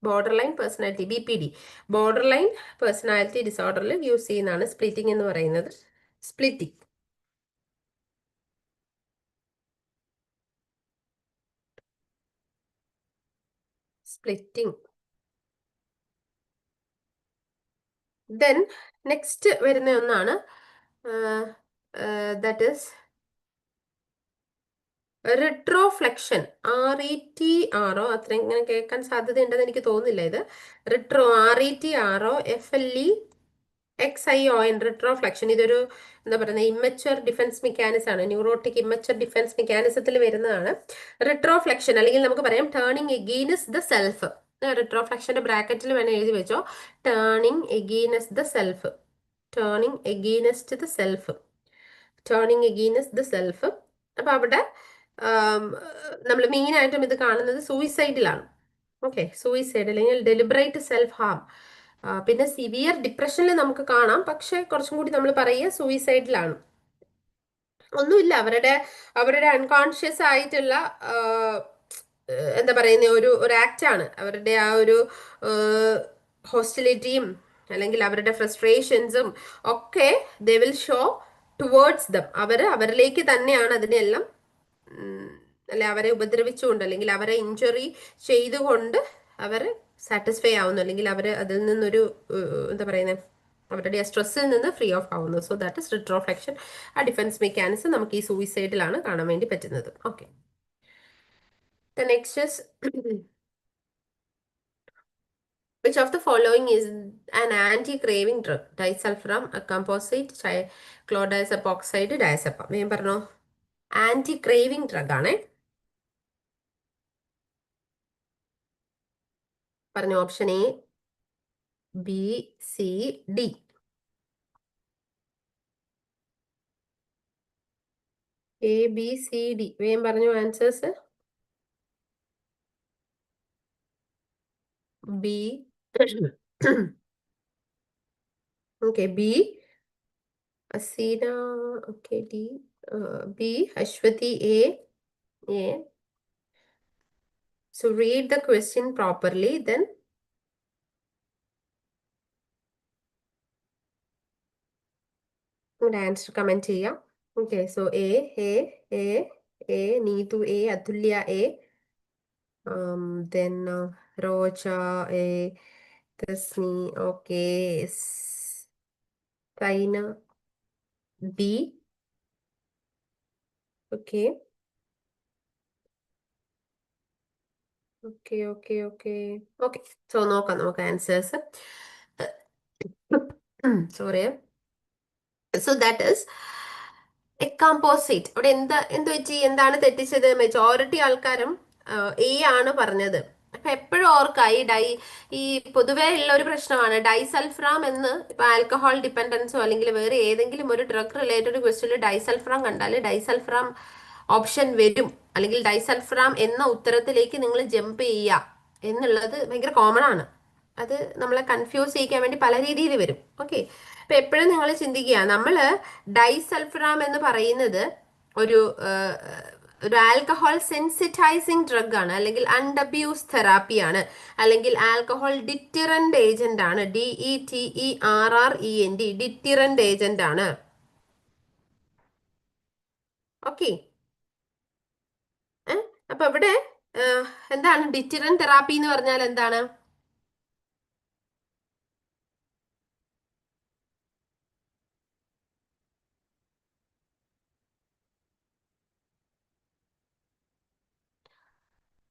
border line personality, BPD, border line personality ഡിസോർഡറിൽ യൂസ് ചെയ്യുന്നതാണ് സ്പ്ലിറ്റിംഗ് എന്ന് പറയുന്നത്. സ്പ്ലിറ്റിംഗ്. സ്പ്ലിറ്റിംഗ്. ദെൻ നെക്സ്റ്റ് വരുന്ന ഒന്നാണ് ദാറ്റ് ഇസ് റിട്രോഫ്ലെക്ഷൻ, RETRO, അത്ര ഇങ്ങനെ കേൾക്കാൻ സാധ്യതയുണ്ടെന്ന് എനിക്ക് തോന്നുന്നില്ല ഇത്. RETROFLEXION, റിട്രോഫ്ലെക്ഷൻ. ഇതൊരു എന്താ പറയുന്നത്, ഇമ്മച്വർ ഡിഫൻസ് മെക്കാനിസം ആണ്, ന്യൂറോട്ടിക് ഇമ്മച്വർ ഡിഫൻസ് മെക്കാനിസത്തിൽ വരുന്നതാണ് റിട്രോഫ്ലെക്ഷൻ. അല്ലെങ്കിൽ നമുക്ക് പറയാം ടേണിങ് എഗെയിൻസ്റ്റ് ദ സെൽഫ്. റിട്രോഫ്ലെക്ഷന്റെ ബ്രാക്കറ്റിൽ വേണേൽ എഴുതി വെച്ചോ, turning against the self, turning against the self, turning against the self. അപ്പൊ അവിടെ നമ്മൾ മെയിൻ ആയിട്ടും ഇത് കാണുന്നത് സൂയിസൈഡിലാണ്. ഓക്കെ, സൂയിസൈഡ് അല്ലെങ്കിൽ ഡെലിബറേറ്റ് സെൽഫ് ഹാം. പിന്നെ സിവിയർ ഡിപ്രഷനിൽ നമുക്ക് കാണാം, പക്ഷെ കുറച്ചും കൂടി നമ്മൾ പറയുക സൂയിസൈഡിലാണ്. ഒന്നുമില്ല, അവരുടെ അവരുടെ അൺകോൺഷ്യസ് ആയിട്ടുള്ള എന്താ പറയുന്ന ഒരു ആക്ട് ആണ്. അവരുടെ ആ ഒരു ഹോസ്റ്റിലിറ്റിയും അല്ലെങ്കിൽ അവരുടെ ഫ്രസ്ട്രേഷൻസും ഒക്കെ they will show towards dum. അവരിലേക്ക് തന്നെയാണ് അതിനെല്ലാം, അല്ലെ അവരെ ഉപദ്രവിച്ചുകൊണ്ട് അല്ലെങ്കിൽ അവരെ ഇഞ്ചുറി ചെയ്തുകൊണ്ട് അവർ സാറ്റിസ്ഫൈ ആവുന്നു, അല്ലെങ്കിൽ അവർ അതിൽ നിന്നൊരു എന്താ പറയുന്നത്, അവരുടെ സ്ട്രെസ്സിൽ നിന്ന് ഫ്രീ ഓഫ് ആവുന്നു. So that is retroflexion. ആ ഡിഫൻസ് മെക്കാനിസം നമുക്ക് ഈ സൂയിസൈഡിലാണ് കാണാൻ വേണ്ടി പറ്റുന്നത്. Okay, the next is which of the following is an anti-craving drug? Disulfiram, a composite, chlordiazepoxide, diazepam. ഞാൻ പറഞ്ഞോ, ആന്റി ക്രേവിംഗ് ഡ്രഗ് ആണേ. പറഞ്ഞ option A, B, C, D. A, B, C, D. വേഗം പറഞ്ഞു answers. B. Okay, B Aseena. Okay, D. B Aswathy. A. A. So read the question properly, then answer comment ചെയ്യാം. Okay, so A, A, A, A, Neethu A, Athulya A, then Roja A, Tasni, okay, Saina B, okay, okay, okay, okay, okay. So നോക്കാം നമുക്ക് answers. Sorry. So that is A composite. അവിടെ എന്ത് വെച്ച് എന്താണ് തെറ്റിച്ചത്? മെജോറിറ്റി ആൾക്കാരും എ ആണ് പറഞ്ഞത്. അപ്പൊ എപ്പോഴും ഓർക്കുക, ഈ പൊതുവേ ഉള്ള ഒരു പ്രശ്നമാണ് ഡൈസൾഫ്രാം എന്ന്. ഇപ്പൊ ആൽക്കഹോൾ ഡിപ്പെൻഡൻസോ അല്ലെങ്കിൽ വേറെ ഏതെങ്കിലും ഒരു ഡ്രഗ് റിലേറ്റഡ് ക്വസ്റ്റ്യനിൽ ഡൈസൾഫ്രാം കണ്ടാൽ ഡൈസൾഫ്രാം ഓപ്ഷൻ വരും, അല്ലെങ്കിൽ ഡൈസൾഫ്രാം എന്ന ഉത്തരത്തിലേക്ക് നിങ്ങൾ ജമ്പ് ചെയ്യുക എന്നുള്ളത് ഭയങ്കര കോമൺ ആണ്. അത് നമ്മളെ കൺഫ്യൂസ് ചെയ്യിക്കാൻ വേണ്ടി പല രീതിയിൽ വരും. ഓക്കെ, അപ്പൊ എപ്പോഴും നിങ്ങൾ ചിന്തിക്കുക, നമ്മൾ ഡൈസൾഫ്രാം എന്ന് പറയുന്നത് ഒരു ഒരു ആൽക്കഹോൾ സെൻസിറ്റൈസിങ് ഡ്രഗ് ആണ്, അല്ലെങ്കിൽ അൺഅബ്യൂസ് തെറാപ്പിയാണ്, അല്ലെങ്കിൽ ആൽക്കഹോൾ ഡിറ്റിറന്റ് ഏജന്റ് ആണ്. DETERRENT, ഡിറ്റിറന്റ് ഏജന്റ് ആണ്. ഓക്കെ, അപ്പൊ ഇവിടെ എന്താണ് ഡിറ്റിറന്റ് തെറാപ്പി എന്ന് പറഞ്ഞാൽ എന്താണ്?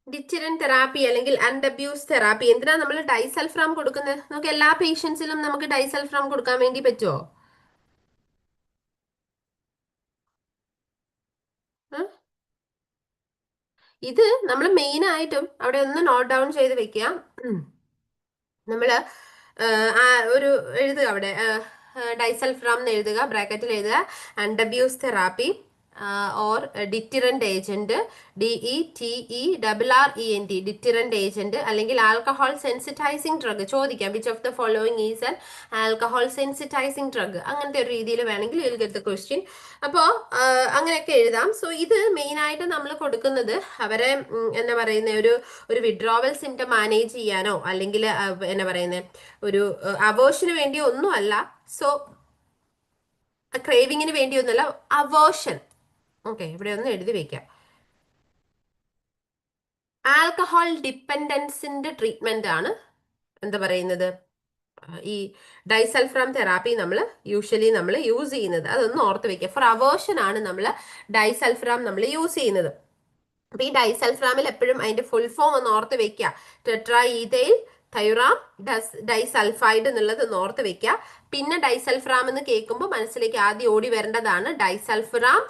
ഡിറ്റിറന്റ് തെറാപ്പി അല്ലെങ്കിൽ അൺഅബ്യൂസ് തെറാപ്പി. എന്തിനാ നമ്മൾ ഡൈസൾഫ്രാം കൊടുക്കുന്നത്? നമുക്ക് എല്ലാ പേഷ്യൻസിലും നമുക്ക് ഡൈസൾഫ്രാം കൊടുക്കാൻ വേണ്ടി പറ്റുമോ? ഇത് നമ്മൾ മെയിൻ ആയിട്ടും അവിടെ ഒന്ന് നോട്ട് ഡൗൺ ചെയ്ത് വെക്കുക. നമ്മള് ഒരു എഴുതുക അവിടെ, ഡൈസൾഫ്രാം എന്ന് എഴുതുക, ബ്രാക്കറ്റിൽ എഴുതുക Antabuse therapy or deterrent agent, DETERRENT, deterrent agent, അല്ലെങ്കിൽ ആൽക്കഹോൾ സെൻസിറ്റൈസിങ് ഡ്രഗ്. ചോദിക്കാം which of the following is an alcohol sensitising drug. അങ്ങനത്തെ ഒരു രീതിയിൽ വേണമെങ്കിൽ you will get the question. അപ്പോൾ അങ്ങനെയൊക്കെ എഴുതാം. സോ ഇത് മെയിൻ ആയിട്ട് നമ്മൾ കൊടുക്കുന്നത് അവരെ എന്താ പറയുന്ന ഒരു വിഡ്രോവൽ സിംറ്റം മാനേജ് ചെയ്യാനോ അല്ലെങ്കിൽ എന്നാ പറയുന്നത് ഒരു അവേർഷന് വേണ്ടിയോ ഒന്നും അല്ല. സോ ക്രേവിങ്ങിന് വേണ്ടിയൊന്നുമല്ല, അവേർഷൻ. ഓക്കെ, ഇവിടെ ഒന്ന് എഴുതി വെക്കാം. ആൽക്കഹോൾ ഡിപ്പെൻഡൻസിന്റെ ട്രീറ്റ്മെന്റ് ആണ് എന്താ പറയുന്നത് ഈ ഡൈസൾഫ്രാം തെറാപ്പി നമ്മൾ യൂഷ്വലി യൂസ് ചെയ്യുന്നത്. അതൊന്ന് ഓർത്ത് വെക്കുക. ഫോർ അവേർഷൻ ആണ് നമ്മൾ ഡൈസൾഫ്രാം നമ്മൾ യൂസ് ചെയ്യുന്നത്. അപ്പൊ ഈ ഡൈസൾഫ്രാമിൽ എപ്പോഴും അതിന്റെ ഫുൾ ഫോം ഒന്ന് ഓർത്ത് വെക്കുക. ടെട്രാ ഈഥൈൽ തൈറാം ഡൈസൾഫൈഡ് എന്നുള്ളത് ഒന്ന് ഓർത്ത് വെക്കുക. പിന്നെ ഡൈസൾഫ്രാം എന്ന് കേൾക്കുമ്പോൾ മനസ്സിലേക്ക് ആദ്യം ഓടി വരേണ്ടതാണ് ഡൈസൾഫ്രാം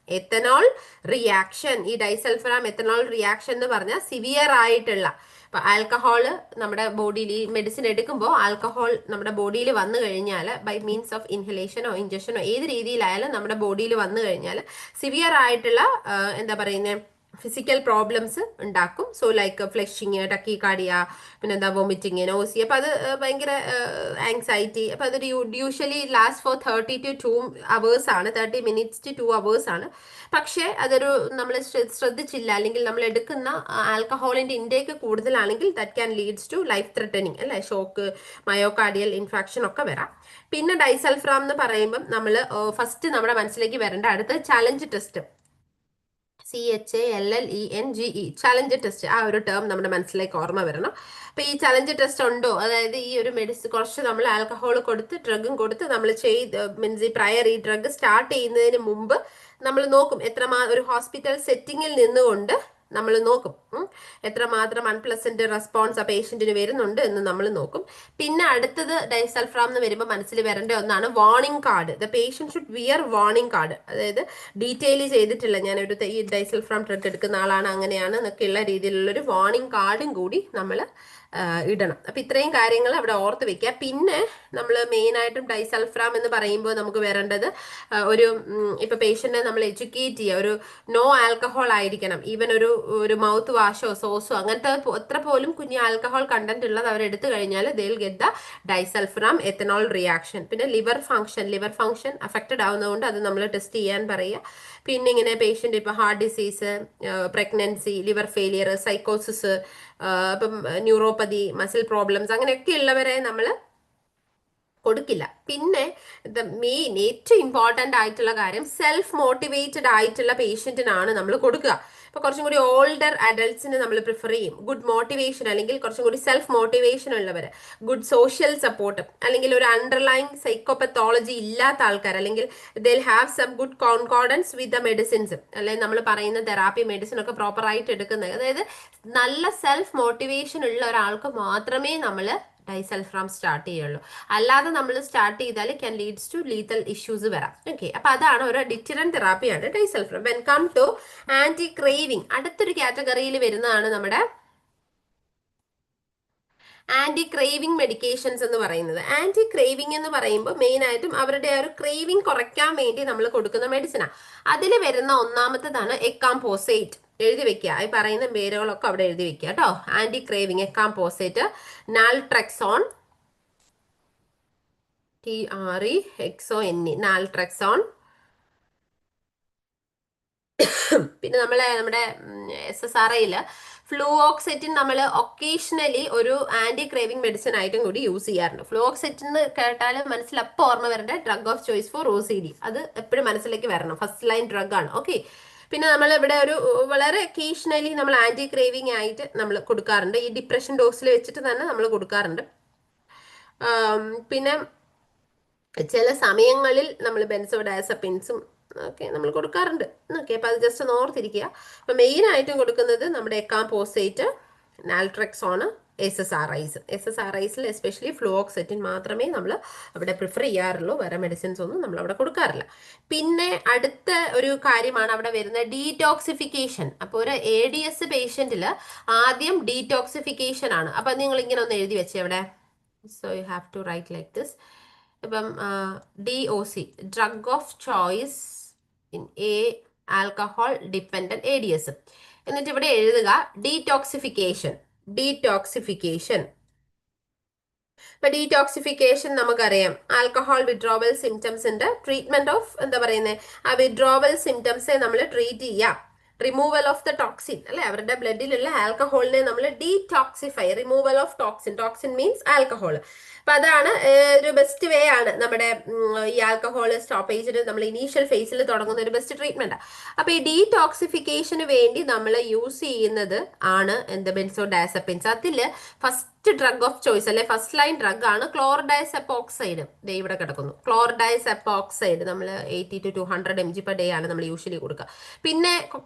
എത്തനോൾ റിയാക്ഷൻ. ഈ ഡൈസൾഫ്രാം എത്തനോൾ റിയാക്ഷൻ എന്ന് പറഞ്ഞാൽ സിവിയർ ആയിട്ടുള്ള, ഇപ്പൊ ആൽക്കഹോള് നമ്മുടെ ബോഡിയിൽ ഈ മെഡിസിൻ എടുക്കുമ്പോൾ ആൽക്കഹോൾ നമ്മുടെ ബോഡിയിൽ വന്നു കഴിഞ്ഞാൽ ബൈ മീൻസ് ഓഫ് ഇൻഹലേഷനോ ഇഞ്ചക്ഷനോ ഏത് രീതിയിലായാലും നമ്മുടെ ബോഡിയിൽ വന്നു കഴിഞ്ഞാൽ സിവിയർ ആയിട്ടുള്ള എന്താ പറയുന്നത് ഫിസിക്കൽ പ്രോബ്ലംസ് ഉണ്ടാക്കും. സോ ലൈക്ക് ഫ്ലഷിങ്, ടക്കികാർഡിയ, പിന്നെന്താ വോമിറ്റിങ്, നോസി. അപ്പൊ അത് ഭയങ്കര ആങ്സൈറ്റി. അപ്പൊ അതൊരു usually last four 30 to 2 hours ആണ്, 30 minutes to 2 hours ആണ്. പക്ഷേ അതൊരു നമ്മൾ ശ്രദ്ധിച്ചില്ല അല്ലെങ്കിൽ നമ്മൾ എടുക്കുന്ന ആൽക്കഹോളിന്റെ ഇൻടേക്ക് കൂടുതലാണെങ്കിൽ that can leads to life threatening അല്ലെ, ഷോക്ക്, മയോകാർഡിയൽ ഇൻഫാക്ഷൻ ഒക്കെ വരാം. പിന്നെ ഡൈസൾഫ്രാം എന്ന് പറയുമ്പോൾ നമ്മൾ ഫസ്റ്റ് നമ്മുടെ മനസ്സിലേക്ക് വരേണ്ട അടുത്ത challenge test, CHALLENGE challenge test. ആ ഒരു ടേം നമ്മുടെ മനസ്സിലേക്ക് ഓർമ്മ വരണം. അപ്പൊ ഈ ചലഞ്ച് ടെസ്റ്റ് ഉണ്ടോ, അതായത് ഈ ഒരു മെഡിസിൻ കുറച്ച് നമ്മൾ ആൽക്കഹോൾ കൊടുത്ത് ഡ്രഗും കൊടുത്ത് നമ്മൾ മീൻസ് ഈ പ്രയർ ഈ ഡ്രഗ് സ്റ്റാർട്ട് ചെയ്യുന്നതിന് മുമ്പ് നമ്മൾ നോക്കും ഒരു ഹോസ്പിറ്റൽ സെറ്റിങ്ങിൽ നിന്നുകൊണ്ട് നമ്മൾ നോക്കും എത്രമാത്രം അൺപ്ലസന്റ് റെസ്പോൺസ് ആ പേഷ്യന്റിന് വരുന്നുണ്ട് എന്ന് നമ്മൾ നോക്കും. പിന്നെ അടുത്തത് ഡൈസൾഫ്രാം എന്ന് വരുമ്പോൾ മനസ്സിൽ വരേണ്ട ഒന്നാണ് warning card. The patient should wear warning card. അതായത് ഡീറ്റെയിൽ ചെയ്തിട്ടില്ല ഞാൻ ഈ ഡൈസൾഫ്രാം ഡ്രഗ് എടുക്കുന്ന ആളാണ് അങ്ങനെയാണ് എന്നൊക്കെയുള്ള രീതിയിലുള്ള ഒരു വാർണിംഗ് കാർഡും കൂടി നമ്മൾ ഇടണം. അപ്പൊ ഇത്രയും കാര്യങ്ങൾ അവിടെ ഓർത്ത് വെക്കുക. പിന്നെ നമ്മൾ മെയിൻ ആയിട്ടും ഡൈസൾഫ്രാം എന്ന് പറയുമ്പോൾ നമുക്ക് വരേണ്ടത് ഒരു ഇപ്പൊ പേഷ്യന്റിനെ നമ്മൾ എഡ്യൂക്കേറ്റ് ചെയ്യുക, ഒരു നോ ആൽക്കഹോൾ ആയിരിക്കണം. ഈവൻ ഒരു മൗത്ത് വാഷോ സോസോ അങ്ങനത്തെ എത്ര പോലും കുഞ്ഞ് ആൽക്കഹോൾ കണ്ടന്റ് ഉള്ളത് അവർ എടുത്തു കഴിഞ്ഞാൽ they'll get the disulfiram ethanol reaction. പിന്നെ ലിവർ ഫംഗ്ഷൻ അഫക്റ്റഡ് ആവുന്നതുകൊണ്ട് അത് നമ്മൾ ടെസ്റ്റ് ചെയ്യാൻ പറയുക. പിന്നെ ഇങ്ങനെ പേഷ്യന്റ് ഇപ്പൊ heart disease, pregnancy, liver failure, സൈക്കോസിസ്, ഇപ്പം ന്യൂറോപ്പതി, മസിൽ പ്രോബ്ലംസ് അങ്ങനെയൊക്കെ ഉള്ളവരെ നമ്മൾ കൊടുക്കില്ല. പിന്നെ മെയിൻ ഏറ്റവും ഇമ്പോർട്ടന്റ് ആയിട്ടുള്ള കാര്യം സെൽഫ് മോട്ടിവേറ്റഡ് ആയിട്ടുള്ള പേഷ്യന്റിനാണ് നമ്മൾ കൊടുക്കുക. ഇപ്പൊ കുറച്ചും കൂടി ഓൾഡർ അഡൽട്സിന് നമ്മൾ പ്രിഫർ ചെയ്യും. ഗുഡ് മോട്ടിവേഷൻ അല്ലെങ്കിൽ കുറച്ചും കൂടി സെൽഫ് മോട്ടിവേഷൻ ഉള്ളവർ, ഗുഡ് സോഷ്യൽ സപ്പോർട്ട്, അല്ലെങ്കിൽ ഒരു അണ്ടർലൈൻ സൈക്കോപത്തോളജി ഇല്ലാത്ത ആൾക്കാർ, അല്ലെങ്കിൽ they'll have some good concordance with the medicines, അല്ലെങ്കിൽ നമ്മൾ പറയുന്ന തെറാപ്പി മെഡിസിൻ ഒക്കെ പ്രോപ്പർ ആയിട്ട് എടുക്കുന്നത്, അതായത് നല്ല സെൽഫ് മോട്ടിവേഷൻ ഉള്ള ഒരാൾക്ക് മാത്രമേ നമ്മൾ ഡൈസൾഫ്രാം സ്റ്റാർട്ട് ചെയ്യുള്ളൂ. അല്ലാതെ നമ്മൾ സ്റ്റാർട്ട് ചെയ്താൽ can leads to lethal issues വരാം. ഓക്കെ, അപ്പൊ അതാണ് ഒരു ഡിറ്ററന്റ് തെറാപ്പിയാണ് disulfiram. When come to anti craving, അടുത്തൊരു കാറ്റഗറിയിൽ വരുന്നതാണ് നമ്മുടെ ആന്റി ക്രേവിംഗ് മെഡിക്കേഷൻസ് എന്ന് പറയുന്നത്. ആന്റി ക്രേവിംഗ് എന്ന് പറയുമ്പോൾ മെയിൻ ആയിട്ടും അവരുടെ ആ ഒരു ക്രേവിംഗ് കുറയ്ക്കാൻ വേണ്ടി നമ്മൾ കൊടുക്കുന്ന മെഡിസിനാണ്. അതിൽ വരുന്ന ഒന്നാമത്തേതാണ് എക്കാംപോസേറ്റ്. എഴുതി വെക്കുക, ഈ പറയുന്ന പേരുകളൊക്കെ അവിടെ എഴുതി വെക്കുക കേട്ടോ. Anti craving, acamprosate, naltrexone, TREXONE, naltrexone. പിന്നെ നമ്മുടെ SSRIയിൽ ഫ്ലൂഓക്സെറ്റിൻ നമ്മൾ ഒക്കേഷണലി ഒരു ആന്റി ക്രേവിംഗ് മെഡിസിൻ ആയിട്ടും കൂടി യൂസ് ചെയ്യാറുണ്ട്. ഫ്ലൂഓക്സെറ്റിൻ എന്ന് കേട്ടാൽ മനസ്സിൽ അപ്പോൾ ഓർമ്മ വരേണ്ട drug of choice for OCD, അത് എപ്പോഴും മനസ്സിലേക്ക് വരണം, ഫസ്റ്റ് ലൈൻ ഡ്രഗ് ആണ്. ഓക്കെ, പിന്നെ നമ്മൾ ഇവിടെ ഒരു വളരെ ഒക്കേഷണലി നമ്മൾ ആന്റി ക്രേവിംഗ് ആയിട്ട് നമ്മൾ കൊടുക്കാറുണ്ട്. ഈ ഡിപ്രഷൻ ഡോസിൽ വെച്ചിട്ട് തന്നെ നമ്മൾ കൊടുക്കാറുണ്ട്. പിന്നെ ചില സമയങ്ങളിൽ നമ്മൾ ബെൻസോഡാസപ്പിൻസും ഒക്കെ നമ്മൾ കൊടുക്കാറുണ്ട്. ഓക്കെ, അപ്പൊ അത് ജസ്റ്റ് ഒന്ന് ഓർത്തിരിക്കുക. അപ്പൊ മെയിൻ ആയിട്ടും കൊടുക്കുന്നത് നമ്മുടെ എക്കാംപോസേറ്റ്, നാൽട്രെക്സോണ്, SSRIസിൽ എസ്പെഷ്യലി ഫ്ലൂഓക്സെറ്റിൻ മാത്രമേ നമ്മൾ അവിടെ പ്രിഫർ ചെയ്യാറുള്ളൂ. വേറെ മെഡിസിൻസ് ഒന്നും നമ്മൾ അവിടെ കൊടുക്കാറില്ല. പിന്നെ അടുത്ത ഒരു കാര്യമാണ് അവിടെ വരുന്ന ഡീടോക്സിഫിക്കേഷൻ. അപ്പോൾ ഒരു ADS പേഷ്യന്റിൽ ആദ്യം ഡീടോക്സിഫിക്കേഷൻ ആണ്. അപ്പൊ നിങ്ങൾ ഇങ്ങനെ ഒന്ന് എഴുതി വെച്ചേ അവിടെ. So you have to write like this. ഇപ്പം DOC, drug of choice in alcohol dependent ADS. എന്നിട്ട് ഇവിടെ എഴുതുക ഡീടോക്സിഫിക്കേഷൻ. ഇപ്പൊ ഡീടോക്സിഫിക്കേഷൻ നമുക്കറിയാം, ആൽക്കഹോൾ വിഡ്രോവൽ സിംറ്റംസിന്റെ ട്രീറ്റ്മെന്റ് ഓഫ് എന്താ പറയുന്നത്, ആ വിഡ്രോവൽ സിംറ്റംസെ നമ്മൾ ട്രീറ്റ് ചെയ്യാം. റിമൂവൽ ഓഫ് ദ ടോക്സിൻ അല്ലെ, അവരുടെ ബ്ലഡിലുള്ള ആൽക്കഹോളിനെ നമ്മൾ detoxify, removal of toxin means alcohol. അപ്പൊ അതാണ് ഒരു ബെസ്റ്റ് വേ ആണ് നമ്മുടെ ഈ ആൽക്കഹോൾ സ്റ്റോപ്പേജിന് നമ്മൾ ഇനീഷ്യൽ ഫേസിൽ തുടങ്ങുന്ന ഒരു ബെസ്റ്റ് ട്രീറ്റ്മെന്റ്. അപ്പൊ ഈ ഡീടോക്സിഫിക്കേഷന് വേണ്ടി നമ്മൾ യൂസ് ചെയ്യുന്നത് ആണ് എന്ത് ബെൻസോഡാസപ്പിൻസ്. അതില് ഫസ്റ്റ് ഡ്രഗ് ഓഫ് ചോയ്സ് അല്ലെ ഫസ്റ്റ് ലൈൻ ഡ്രഗ് ആണ് ക്ലോർഡൈസെപ്പോക്സൈഡ്. ദേ ഇവിടെ കിടക്കുന്നു ക്ലോർഡൈസെപ്പോക്സൈഡ്. നമ്മൾ 80 to 200 mg per day ആണ് നമ്മൾ യൂഷ്വലി കൊടുക്കുക. പിന്നെ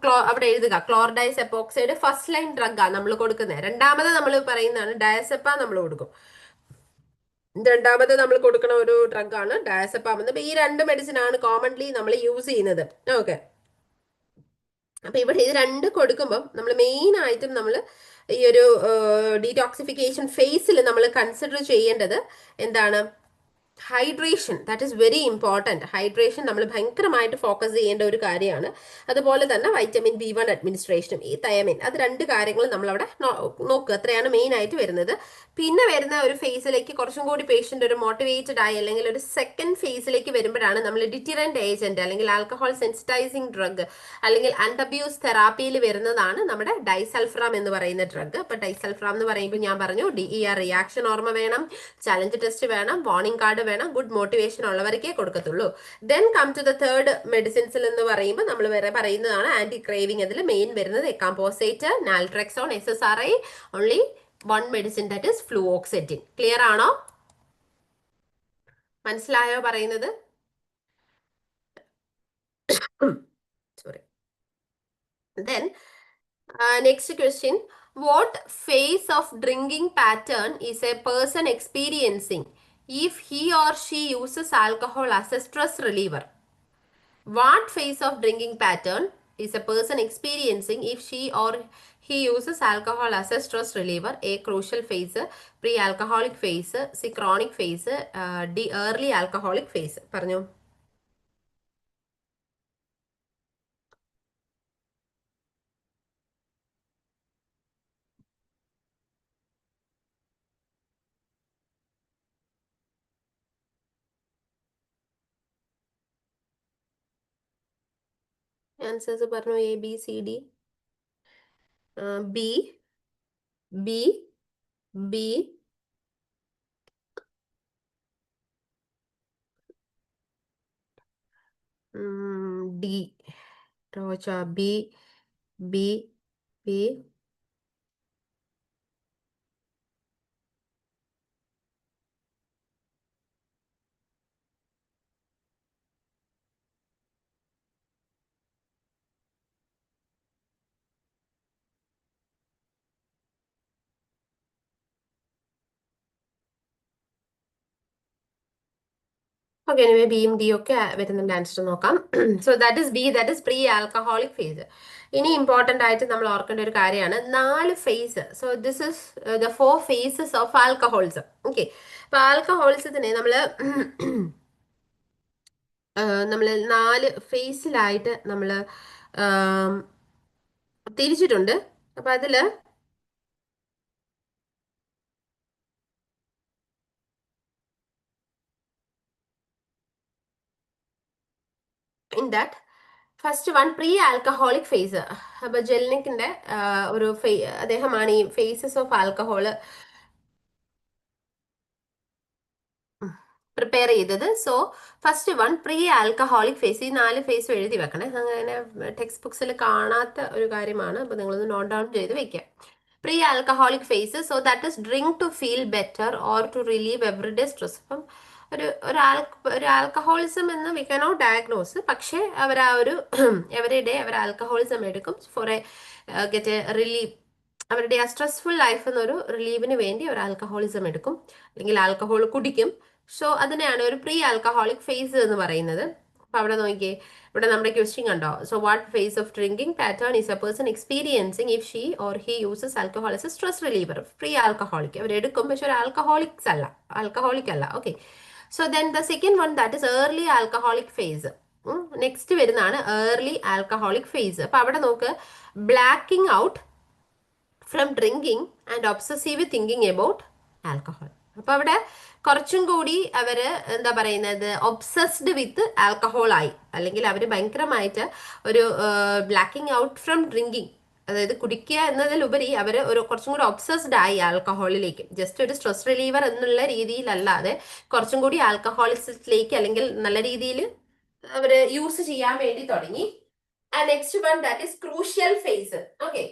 അവിടെ എഴുതുക ക്ലോർഡൈസെപ്പോക്സൈഡ് ഫസ്റ്റ് ലൈൻ ഡ്രഗ് ആണ് നമ്മൾ കൊടുക്കുന്നത്. രണ്ടാമത് നമ്മൾ പറയുന്നതാണ് ഡയസെപ്പ നമ്മൾ കൊടുക്കും. രണ്ടാമത് നമ്മൾ കൊടുക്കുന്ന ഒരു ഡ്രഗ് ആണ് ഡയസെപ്പാം എന്ന്. ഈ രണ്ട് മെഡിസിൻ ആണ് കോമൺലി നമ്മൾ യൂസ് ചെയ്യുന്നത്. ഓക്കെ, അപ്പൊ ഇവിടെ ഇത് രണ്ട് കൊടുക്കുമ്പോൾ നമ്മൾ മെയിൻ ആയിട്ടും നമ്മൾ ഈ ഒരു ഡീടോക്സിഫിക്കേഷൻ ഫേസിൽ നമ്മൾ കൺസിഡർ ചെയ്യേണ്ടത് എന്താണ്? Hydration. That is very important. Hydration നമ്മൾ ഭയങ്കരമായിട്ട് ഫോക്കസ് ചെയ്യേണ്ട ഒരു കാര്യമാണ്. അതുപോലെ തന്നെ vitamin B1 അഡ്മിനിസ്ട്രേഷനും ഈ തയമിൻ, അത് രണ്ട് കാര്യങ്ങൾ നമ്മളവിടെ നോക്കുക. അത്രയാണ് മെയിൻ ആയിട്ട് വരുന്നത്. പിന്നെ വരുന്ന ഒരു ഫേസിലേക്ക് കുറച്ചും കൂടി പേഷ്യൻ്റ് ഒരു മോട്ടിവേറ്റഡ് ആയി അല്ലെങ്കിൽ ഒരു സെക്കൻഡ് ഫേസിലേക്ക് വരുമ്പോഴാണ് നമ്മൾ ഡിറ്റിറൻറ്റ് ഏജന്റ് അല്ലെങ്കിൽ ആൽക്കഹോൾ സെൻസിറ്റൈസിങ് ഡ്രഗ് അല്ലെങ്കിൽ അൺഅബ്യൂസ് തെറാപ്പിയിൽ വരുന്നതാണ് നമ്മുടെ ഡൈസൾഫ്രാം എന്ന് പറയുന്ന ഡ്രഗ്. അപ്പൊ ഡൈസൾഫ്രാം എന്ന് പറയുമ്പോൾ ഞാൻ പറഞ്ഞു DER റിയാക്ഷൻ ഓർമ്മ വേണം, ചലഞ്ച് ടെസ്റ്റ് വേണം, വാർണിംഗ് കാർഡ് വേണം, ഗുഡ് മോട്ടിവേഷൻ ഉള്ളവർക്കേ കൊടുക്കത്തുള്ളൂ. Then come to the third മെഡിസിൻസിൽ എന്ന് പറയുമ്പോൾ നമ്മൾ വേറെ പറയുന്നതാണ് ആന്റി ക്രേവിംഗ്. അതിൽ മെയിൻ വരുന്നത് acamprosate, naltrexone, SSRI, only one medicine that is fluoxetine. Clear ആണോ? മനസ്സിലായോ പറയുന്നത്? Sorry. Then, next question. What phase of drinking pattern is a person experiencing if he or she uses alcohol as a stress reliever? What phase of drinking pattern is a person experiencing if she or he uses alcohol as a stress reliever? A, crucial phase, pre-alcoholic phase, C, chronic phase, D, early alcoholic phase. പറഞ്ഞോ. ആൻസേഴ്സ് പറഞ്ഞു. A, B, C, D. B, B, B, D. Rocha, B, B, B. Okay, anyway ബിയും ഡി ഒക്കെ വരുന്നുണ്ട്. ആൻസർ നോക്കാം. So that is B, that is pre alcoholic phase. ഇനി ഇമ്പോർട്ടന്റ് ആയിട്ട് നമ്മൾ ഓർക്കേണ്ട ഒരു കാര്യമാണ് 4 phase. So this is the 4 phases of alcoholism. Okay, അപ്പൊ ആൽക്കഹോളിസത്തിനെ നമ്മൾ 4 ഫേസിലായിട്ട് നമ്മൾ തിരിച്ചിട്ടുണ്ട്. അപ്പൊ അതില് in that first one pre alcoholic phase. അപ്പൊ ജെൽനിക്കിന്റെ ഒരു അദ്ദേഹമാണ് ഈ ഫേസസ് ഓഫ് ആൽക്കഹോള് പ്രിപ്പയർ ചെയ്തത്. So first one pre alcoholic face. ഈ 4 ഫേസ് എഴുതി വെക്കണേ. അങ്ങനെ ടെക്സ്റ്റ് ബുക്സിൽ കാണാത്ത ഒരു കാര്യമാണ്. അപ്പൊ നിങ്ങളൊന്ന് നോട്ട് ഡൗൺ ചെയ്ത് വെക്കാം. Pre alcoholic phase. So that is drink to feel better or to relieve everyday stress. അപ്പം ഒരു ആൽക്കഹോളിസം എന്ന് വി കനോട്ട് ഡയഗ്നോസ്. പക്ഷേ അവർ ആ ഒരു എവറി ഡേ അവർ ആൽക്കഹോളിസം എടുക്കും for a get a relieve. അവരുടെ ആ സ്ട്രെസ്ഫുൾ ലൈഫ് എന്നൊരു റിലീവിന് വേണ്ടി ഒരു ആൽക്കഹോളിസം എടുക്കും അല്ലെങ്കിൽ ആൽക്കഹോൾ കുടിക്കും. സോ അതിനെയാണ് ഒരു പ്രീ ആൽക്കഹോളിക് ഫേസ് എന്ന് പറയുന്നത്. അപ്പൊ അവിടെ നോക്കിയേ, ഇവിടെ നമ്മുടെ ക്വസ്റ്റ്യൻ കണ്ടോ. So what phase of drinking pattern is a person experiencing if she or he uses alcohol as a stress reliever? Pre alcoholic അവരെടുക്കും, പക്ഷെ ഒരു ആൽക്കഹോളിക് അല്ല. Okay, so then the second one that is early alcoholic phase. Next വരുന്നതാണ് ഏർലി ആൽക്കഹോളിക് ഫേസ്. അപ്പൊ അവിടെ നോക്ക്, blacking out from drinking and obsessive thinking about alcohol. അപ്പൊ അവിടെ കുറച്ചും കൂടി അവര് എന്താ പറയുന്നത്, ഒബ്സസ്ഡ് വിത്ത് ആൽക്കഹോൾ ആയി, അല്ലെങ്കിൽ അവര് ഭയങ്കരമായിട്ട് ഒരു ബ്ലാക്കിംഗ് ഔട്ട് ഫ്രം ഡ്രിങ്കിങ്, അതായത് കുടിക്കുക എന്നതിലുപരി അവര് ഒരു കുറച്ചും കൂടി ഒബ്സസ്ഡ് ആയി ആൽക്കഹോളിലേക്ക്. ജസ്റ്റ് ഒരു സ്ട്രെസ് റിലീവർ എന്നുള്ള രീതിയിലല്ലാതെ കുറച്ചും കൂടി ആൽക്കഹോളിസത്തിലേക്ക് അല്ലെങ്കിൽ നല്ല രീതിയിൽ അവര് യൂസ് ചെയ്യാൻ വേണ്ടി തുടങ്ങി. Next one that is crucial phase. Okay,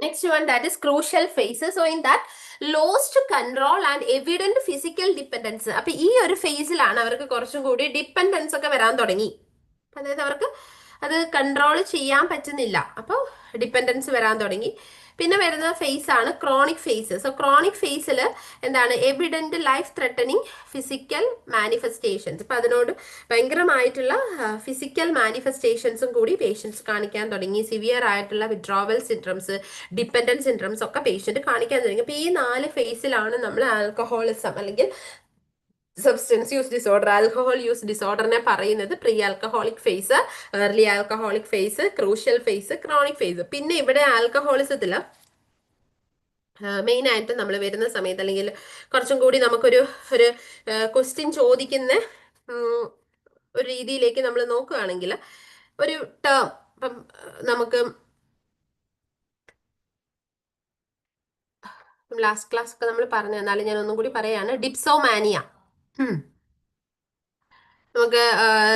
Next one, that is crucial phases. So in that, lost control and evident physical dependence. അപ്പൊ ഈ ഒരു ഫേസിലാണ് അവർക്ക് കുറച്ചും കൂടി ഡിപ്പെൻഡൻസ് ഒക്കെ വരാൻ തുടങ്ങി. അതായത് അവർക്ക് അത് കൺട്രോൾ ചെയ്യാൻ പറ്റുന്നില്ല. അപ്പോൾ ഡിപ്പെൻഡൻസ് വരാൻ തുടങ്ങി. പിന്നെ വരുന്ന ഫേസ് ആണ് ക്രോണിക് ഫേസ്. സോ ക്രോണിക് ഫേസിൽ എന്താണ് evident life threatening physical manifestations. ഇപ്പൊ അതിനോട് ഭയങ്കരമായിട്ടുള്ള ഫിസിക്കൽ മാനിഫെസ്റ്റേഷൻസും കൂടി പേഷ്യൻസ് കാണിക്കാൻ തുടങ്ങി. സിവിയർ ആയിട്ടുള്ള വിഡ്രോവൽ സിൻഡ്രംസ്, ഡിപ്പെൻഡൻസ് സിൻഡ്രംസ് ഒക്കെ പേഷ്യന്റ് കാണിക്കാൻ തുടങ്ങി. അപ്പൊ ഈ 4 ഫേസിലാണ് നമ്മൾ ആൽക്കഹോളിസം അല്ലെങ്കിൽ substance use disorder, alcohol use ഡിസോർഡറിനെ പറയുന്നത് pre alcoholic phase, early alcoholic phase, crucial phase, chronic phase. പിന്നെ ഇവിടെ ആൽക്കഹോളിസത്തിൽ മെയിൻ ആയിട്ട് നമ്മൾ വരുന്ന സമയത്ത് അല്ലെങ്കിൽ കുറച്ചും കൂടി നമുക്കൊരു ഒരു ക്വസ്റ്റ്യൻ ചോദിക്കുന്ന ഒരു രീതിയിലേക്ക് നമ്മൾ നോക്കുകയാണെങ്കിൽ ഒരു ടേം ഇപ്പം നമുക്ക് ലാസ്റ്റ് ക്ലാസ് ഒക്കെ നമ്മൾ പറഞ്ഞു, എന്നാലും ഞാൻ ഒന്നും കൂടി പറയാണ്. ഡിപ്സോമാനിയ നമുക്ക്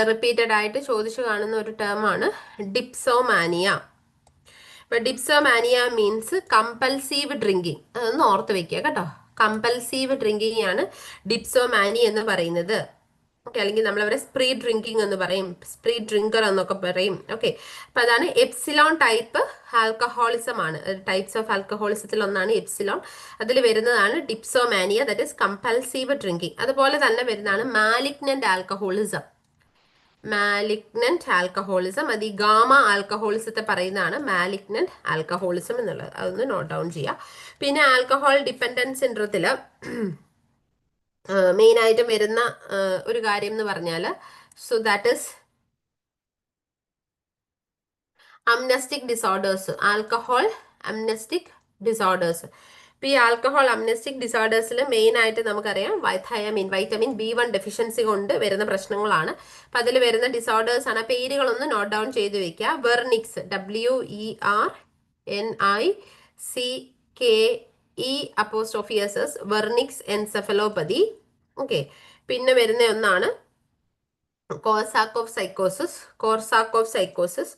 റിപ്പീറ്റഡ് ആയിട്ട് ചോദിച്ചു കാണുന്ന ഒരു ടേമാണ് ഡിപ്സോമാനിയ. ഇപ്പൊ ഡിപ്സോമാനിയ മീൻസ് കമ്പൽസീവ് ഡ്രിങ്കിങ്. അതൊന്ന് ഓർത്ത് വെക്കുക കേട്ടോ. കമ്പൽസീവ് ഡ്രിങ്കിങ് ആണ് ഡിപ്സോമാനി എന്ന് പറയുന്നത്. ഓക്കെ, അല്ലെങ്കിൽ നമ്മൾ അവരെ സ്പ്രീ ഡ്രിങ്കിങ് എന്ന് പറയും, സ്പ്രീ ഡ്രിങ്കർ എന്നൊക്കെ പറയും. ഓക്കെ, അപ്പൊ അതാണ് എപ്സിലോൺ ടൈപ്പ് ആൽക്കഹോളിസം ആണ്. ടൈപ്സ് ഓഫ് ആൽക്കഹോളിസത്തിൽ ഒന്നാണ് എപ്സിലോൺ. അതിൽ വരുന്നതാണ് ഡിപ്സോമാനിയ, ദാറ്റ് ഇസ് കമ്പൽസീവ് ഡ്രിങ്കിങ്. അതുപോലെ തന്നെ വരുന്നതാണ് മാലിഗ്നന്റ് ആൽക്കഹോളിസം. മാലിഗ്നന്റ് ആൽക്കഹോളിസം, അത് ഈ ഗാമ ആൽക്കഹോളിസത്തെ പറയുന്നതാണ് മാലിഗ്നന്റ് ആൽക്കഹോളിസം എന്നുള്ളത്. അതൊന്ന് നോട്ട് ഡൗൺ ചെയ്യാം. പിന്നെ ആൽക്കഹോൾ ഡിപ്പെൻഡൻസ് സിൻഡ്രത്തില് മെയിൻ ആയിട്ടും വരുന്ന ഒരു കാര്യം എന്ന് പറഞ്ഞാൽ, so that is amnestic disorders, alcohol amnestic disorders. ഇപ്പൊ ഈ ആൽക്കഹോൾ അംനസ്റ്റിക് ഡിസോർഡേഴ്സിൽ മെയിൻ ആയിട്ട് നമുക്കറിയാം വൈറ്റമിൻ B1 ഡെഫിഷ്യൻസി കൊണ്ട് വരുന്ന പ്രശ്നങ്ങളാണ്. അപ്പൊ അതിൽ വരുന്ന ഡിസോർഡേഴ്സ് ആണ്. പേരുകളൊന്ന് നോട്ട് ഡൗൺ ചെയ്ത് വെക്കുക. Wernicke's, WERNICKE Wernicke's encephalopathy. Okay, പിന്നെ വരുന്ന ഒന്നാണ് കോർസാക്കോഫ് സൈക്കോസിസ്, KORSA, കോസാക്കോഫ്,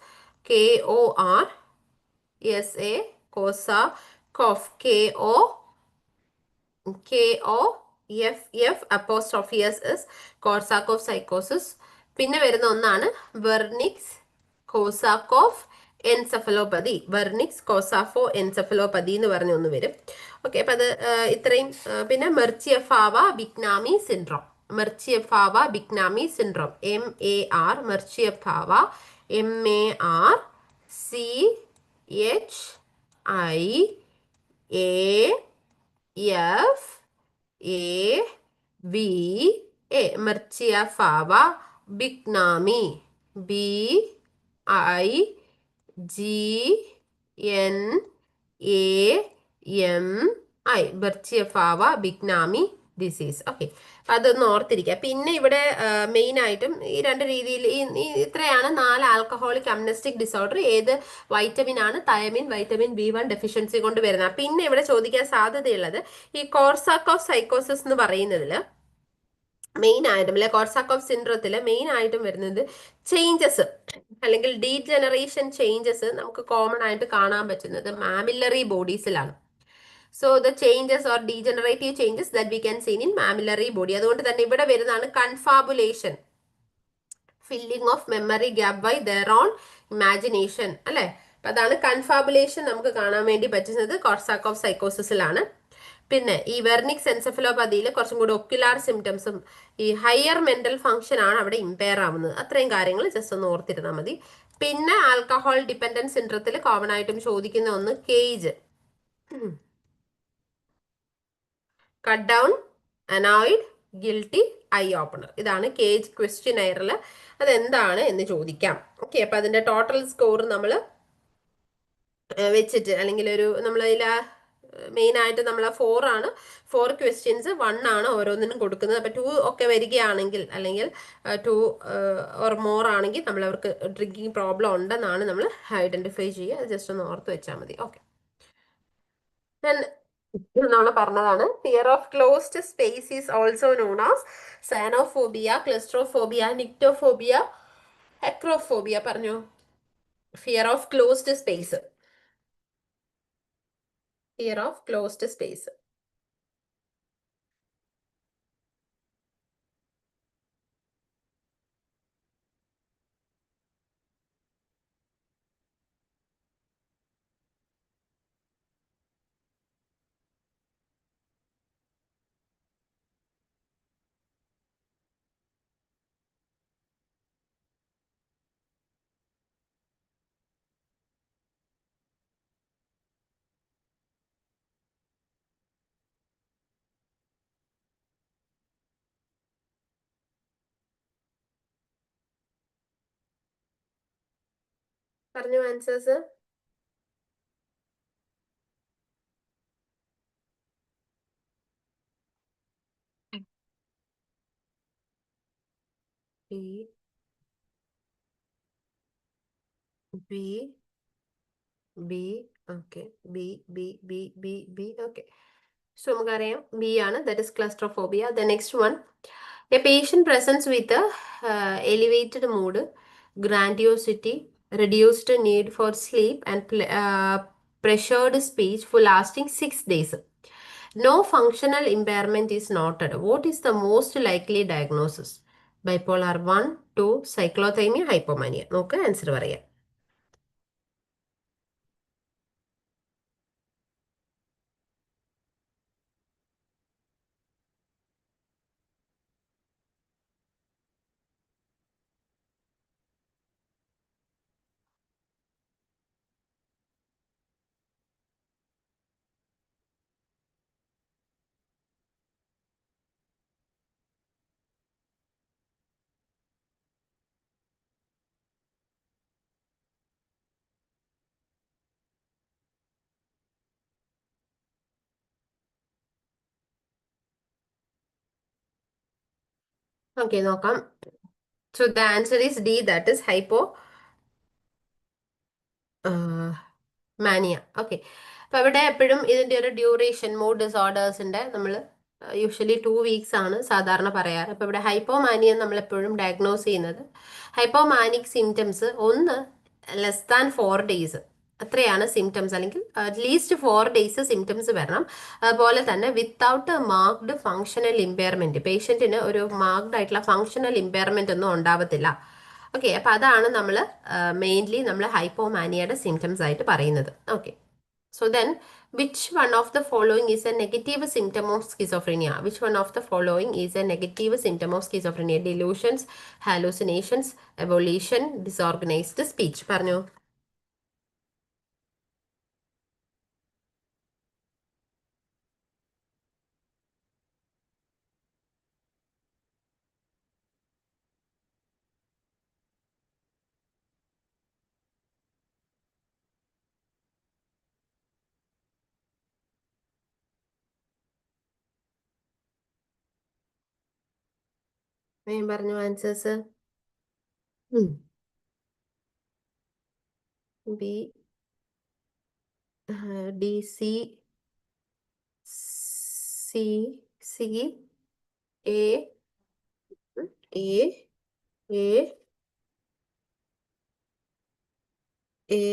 KOFF കോർസാക്കോഫ് സൈക്കോസിസ്. പിന്നെ വരുന്ന ഒന്നാണ് Wernicke's Korsakoff encephalopathy, Wernicke's Korsakoff encephalopathy എന്ന് പറഞ്ഞ ഒന്ന് വരും. ഓക്കെ, അപ്പൊ അത് ഇത്രയും. പിന്നെ Marchiafava Bignami syndrome, MEAR, Marchiafava, Marchiafava Bignami, BIGNAMI, Marchiafava Bignami disease. Okay, അതൊന്ന് ഓർത്തിരിക്കുക. പിന്നെ ഇവിടെ മെയിൻ ആയിട്ടും ഈ 2 രീതിയിൽ ഇത്രയാണ് 4 ആൽക്കഹോളിക് അംനസ്റ്റിക് ഡിസോർഡർ. ഏത് വൈറ്റമിൻ ആണ്? വൈറ്റമിൻ B1 ഡെഫിഷ്യൻസി കൊണ്ട് വരുന്നത്. പിന്നെ ഇവിടെ ചോദിക്കാൻ സാധ്യതയുള്ളത് ഈ കോർസാക്കോഫ് സൈക്കോസിസ് എന്ന് പറയുന്നതിൽ മെയിൻ ആയിട്ടും അല്ലെ കോർസാക്കോഫ് സിൻഡ്രോത്തിൽ മെയിൻ ആയിട്ടും വരുന്നത് ചേഞ്ചസ് അല്ലെങ്കിൽ ഡീജനറേഷൻ ചേഞ്ചസ് നമുക്ക് കോമൺ ആയിട്ട് കാണാൻ പറ്റുന്നത് മാമില്ലറി ബോഡീസിലാണ്. So the changes or degenerative changes that we can seen in mammillary body. അതുകൊണ്ട് തന്നെ ഇവിടെ വരുന്നതാണ് confabulation, filling of memory gap by their on imagination, അല്ലെ? അപ്പൊ അതാണ് കൺഫാബുലേഷൻ നമുക്ക് കാണാൻ വേണ്ടി പറ്റുന്നത് കോർസാക്കോഫ് സൈക്കോസിസിലാണ്. പിന്നെ ഈ വെർണിക്സ് എൻസെഫലോപ്പതിയിൽ കുറച്ചും കൂടി ഒക്യുലാർ സിംറ്റംസും ഈ ഹയർ മെന്റൽ ഫംഗ്ഷൻ ആണ് അവിടെ ഇമ്പയർ ആവുന്നത്. അത്രയും കാര്യങ്ങൾ ജസ്റ്റ് ഒന്ന് ഓർത്തിരുന്നാൽ മതി. പിന്നെ ആൽക്കഹോൾ ഡിപ്പെൻഡൻസ് സിൻഡ്രത്തിൽ കോമൺ ആയിട്ടും ചോദിക്കുന്ന ഒന്ന് cage, cut down, annoyed, guilty, I opener. ഇതാണ് കേജ് ക്വസ്റ്റ്യനെയറിൽ അതെന്താണ് എന്ന് ചോദിക്കാം. ഓക്കെ, അപ്പൊ അതിന്റെ ടോട്ടൽ സ്കോർ നമ്മൾ വെച്ചിട്ട് അല്ലെങ്കിൽ ഒരു നമ്മളതിൽ മെയിൻ ആയിട്ട് നമ്മൾ 4 ആണ്, 4 ക്വസ്റ്റ്യൻസ് 1 ആണ് ഓരോന്നിനും കൊടുക്കുന്നത്. അപ്പൊ 2 ഒക്കെ വരികയാണെങ്കിൽ അല്ലെങ്കിൽ 2 ഓർ മോർ ആണെങ്കിൽ നമ്മൾ അവർക്ക് ഡ്രിങ്കിങ് പ്രോബ്ലം ഉണ്ടെന്നാണ് നമ്മൾ ഐഡന്റിഫൈ ചെയ്യുക. അത് ജസ്റ്റ് ഒന്ന് ഓർത്ത് വെച്ചാൽ മതി. ഓക്കെ, നമ്മൾ പറഞ്ഞതാണ് fear of closed space is also known as xenophobia, claustrophobia, nyctophobia, acrophobia. പറഞ്ഞു fear of closed space. Fear of closed space. പറഞ്ഞു answers. B B B okay. B B B B B okay. So നമുക്കറിയാം ബി ആണ്, that is claustrophobia. The next one, a patient presents with elevated mood, grandiosity, reduced need for sleep, and pressured speech for lasting 6 days. No functional impairment is noted. What is the most likely diagnosis? Bipolar 1, 2, cyclothymia, hypomania. നോക്ക് ആൻസർ പറയാം. ഓക്കെ നോക്കാം. So the answer is D, that is mania. Okay. അപ്പൊ അവിടെ എപ്പോഴും ഇതിന്റെ ഒരു ഡ്യൂറേഷൻ, മൂഡ് ഡിസോർഡേഴ്സിന്റെ നമ്മൾ യൂഷ്വലി 2 വീക്സ് ആണ് സാധാരണ പറയാറ്. അപ്പൊ ഇവിടെ ഹൈപ്പോമാനിയ നമ്മൾ എപ്പോഴും ഡയഗ്നോസ് ചെയ്യുന്നത്, ഹൈപ്പോമാനിക് സിംറ്റംസ് ഒന്ന് ലെസ് ദാൻ 4 ഡേയ്സ്, അത്രയാണ് സിംറ്റംസ്, അല്ലെങ്കിൽ അറ്റ്ലീസ്റ്റ് 4 ഡേയ്സ് സിംറ്റംസ് വരണം. അതുപോലെ തന്നെ വിത്തൗട്ട് മാർക്ഡ് ഫങ്ഷണൽ ഇമ്പയർമെന്റ്, പേഷ്യന്റിന് ഒരു മാർക്ഡ് ആയിട്ടുള്ള ഫങ്ഷണൽ ഇമ്പയർമെന്റ് ഒന്നും ഉണ്ടാവത്തില്ല. ഓക്കെ. അപ്പൊ അതാണ് നമ്മൾ മെയിൻലി നമ്മൾ ഹൈപ്പോമാനിയയുടെ സിംറ്റംസ് ആയിട്ട് പറയുന്നത്. Okay. So then, which one of the following is a negative symptom of schizophrenia? Which one of the following is a negative symptom of schizophrenia? Delusions, hallucinations, avolition, disorganised speech. പറഞ്ഞു. പറഞ്ഞു answers. B, D, C, C, C, A, A, A, A,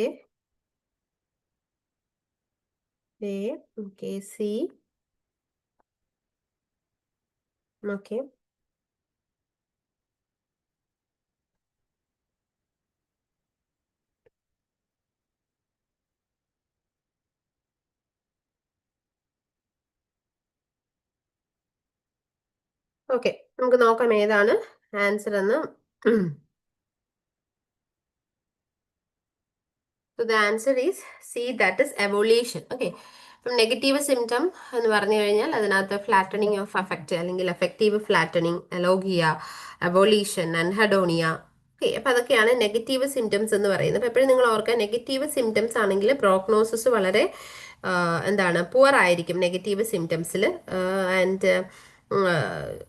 A, okay, C, okay. Okay, നമുക്ക് നോക്കാം ഏതാണ് ആൻസർ എന്ന്. So the answer is C, that is evolution. Okay. അപ്പം നെഗറ്റീവ് സിംറ്റം എന്ന് പറഞ്ഞു കഴിഞ്ഞാൽ അതിനകത്ത് ഫ്ലാറ്റണിങ് ഓഫ് അഫക്റ്റ്, അല്ലെങ്കിൽ എഫക്റ്റീവ് ഫ്ലാറ്റണിങ്, അലോഗിയ, എവോല്യൂഷൻ, അൻഹഡോണിയ. ഓക്കെ. അപ്പം അതൊക്കെയാണ് നെഗറ്റീവ് സിംറ്റംസ് എന്ന് പറയുന്നത്. അപ്പം എപ്പോഴും നിങ്ങൾ ഓർക്കുക, നെഗറ്റീവ് സിംറ്റംസ് ആണെങ്കിൽ പ്രോഗ്നോസിസ് വളരെ എന്താണ്, പുവർ ആയിരിക്കും നെഗറ്റീവ് സിംറ്റംസിൽ. ആൻഡ്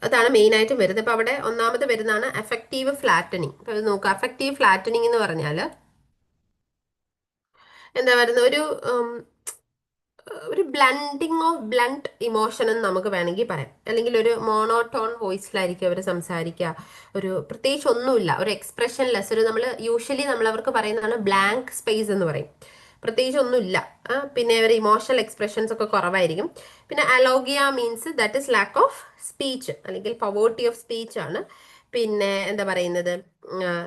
അതാണ് മെയിനായിട്ടും വരുന്നത്. അപ്പം അവിടെ ഒന്നാമത് വരുന്നതാണ് എഫക്റ്റീവ് ഫ്ലാറ്റണിങ്. അപ്പം അത് നോക്കുക, എഫക്റ്റീവ് ഫ്ലാറ്റണിങ് എന്ന് പറഞ്ഞാൽ എന്താ പറയുന്നത്, ഒരു ബ്ലണ്ടിങ് ഓഫ് ബ്ലണ്ട് ഇമോഷൻ എന്ന് നമുക്ക് വേണമെങ്കിൽ പറയാം. അല്ലെങ്കിൽ ഒരു മോണോട്ടോൺ വോയിസിലായിരിക്കും അവർ സംസാരിക്കുക, ഒരു പ്രത്യേകിച്ച് ഒന്നുമില്ല, ഒരു എക്സ്പ്രഷൻ ലെസ്, ഒരു നമ്മൾ യൂഷ്വലി നമ്മൾ അവർക്ക് പറയുന്നതാണ് ബ്ലാങ്ക് സ്പേസ് എന്ന് പറയും. പ്രത്യേകിച്ച് ഒന്നുമില്ല. പിന്നെ ഒരു ഇമോഷണൽ എക്സ്പ്രഷൻസ് ഒക്കെ കുറവായിരിക്കും. പിന്നെ alogia means that is lack of speech അല്ലെങ്കിൽ പവേർട്ടി ഓഫ് സ്പീച്ച് ആണ്. പിന്നെ എന്താ പറയുന്നത്,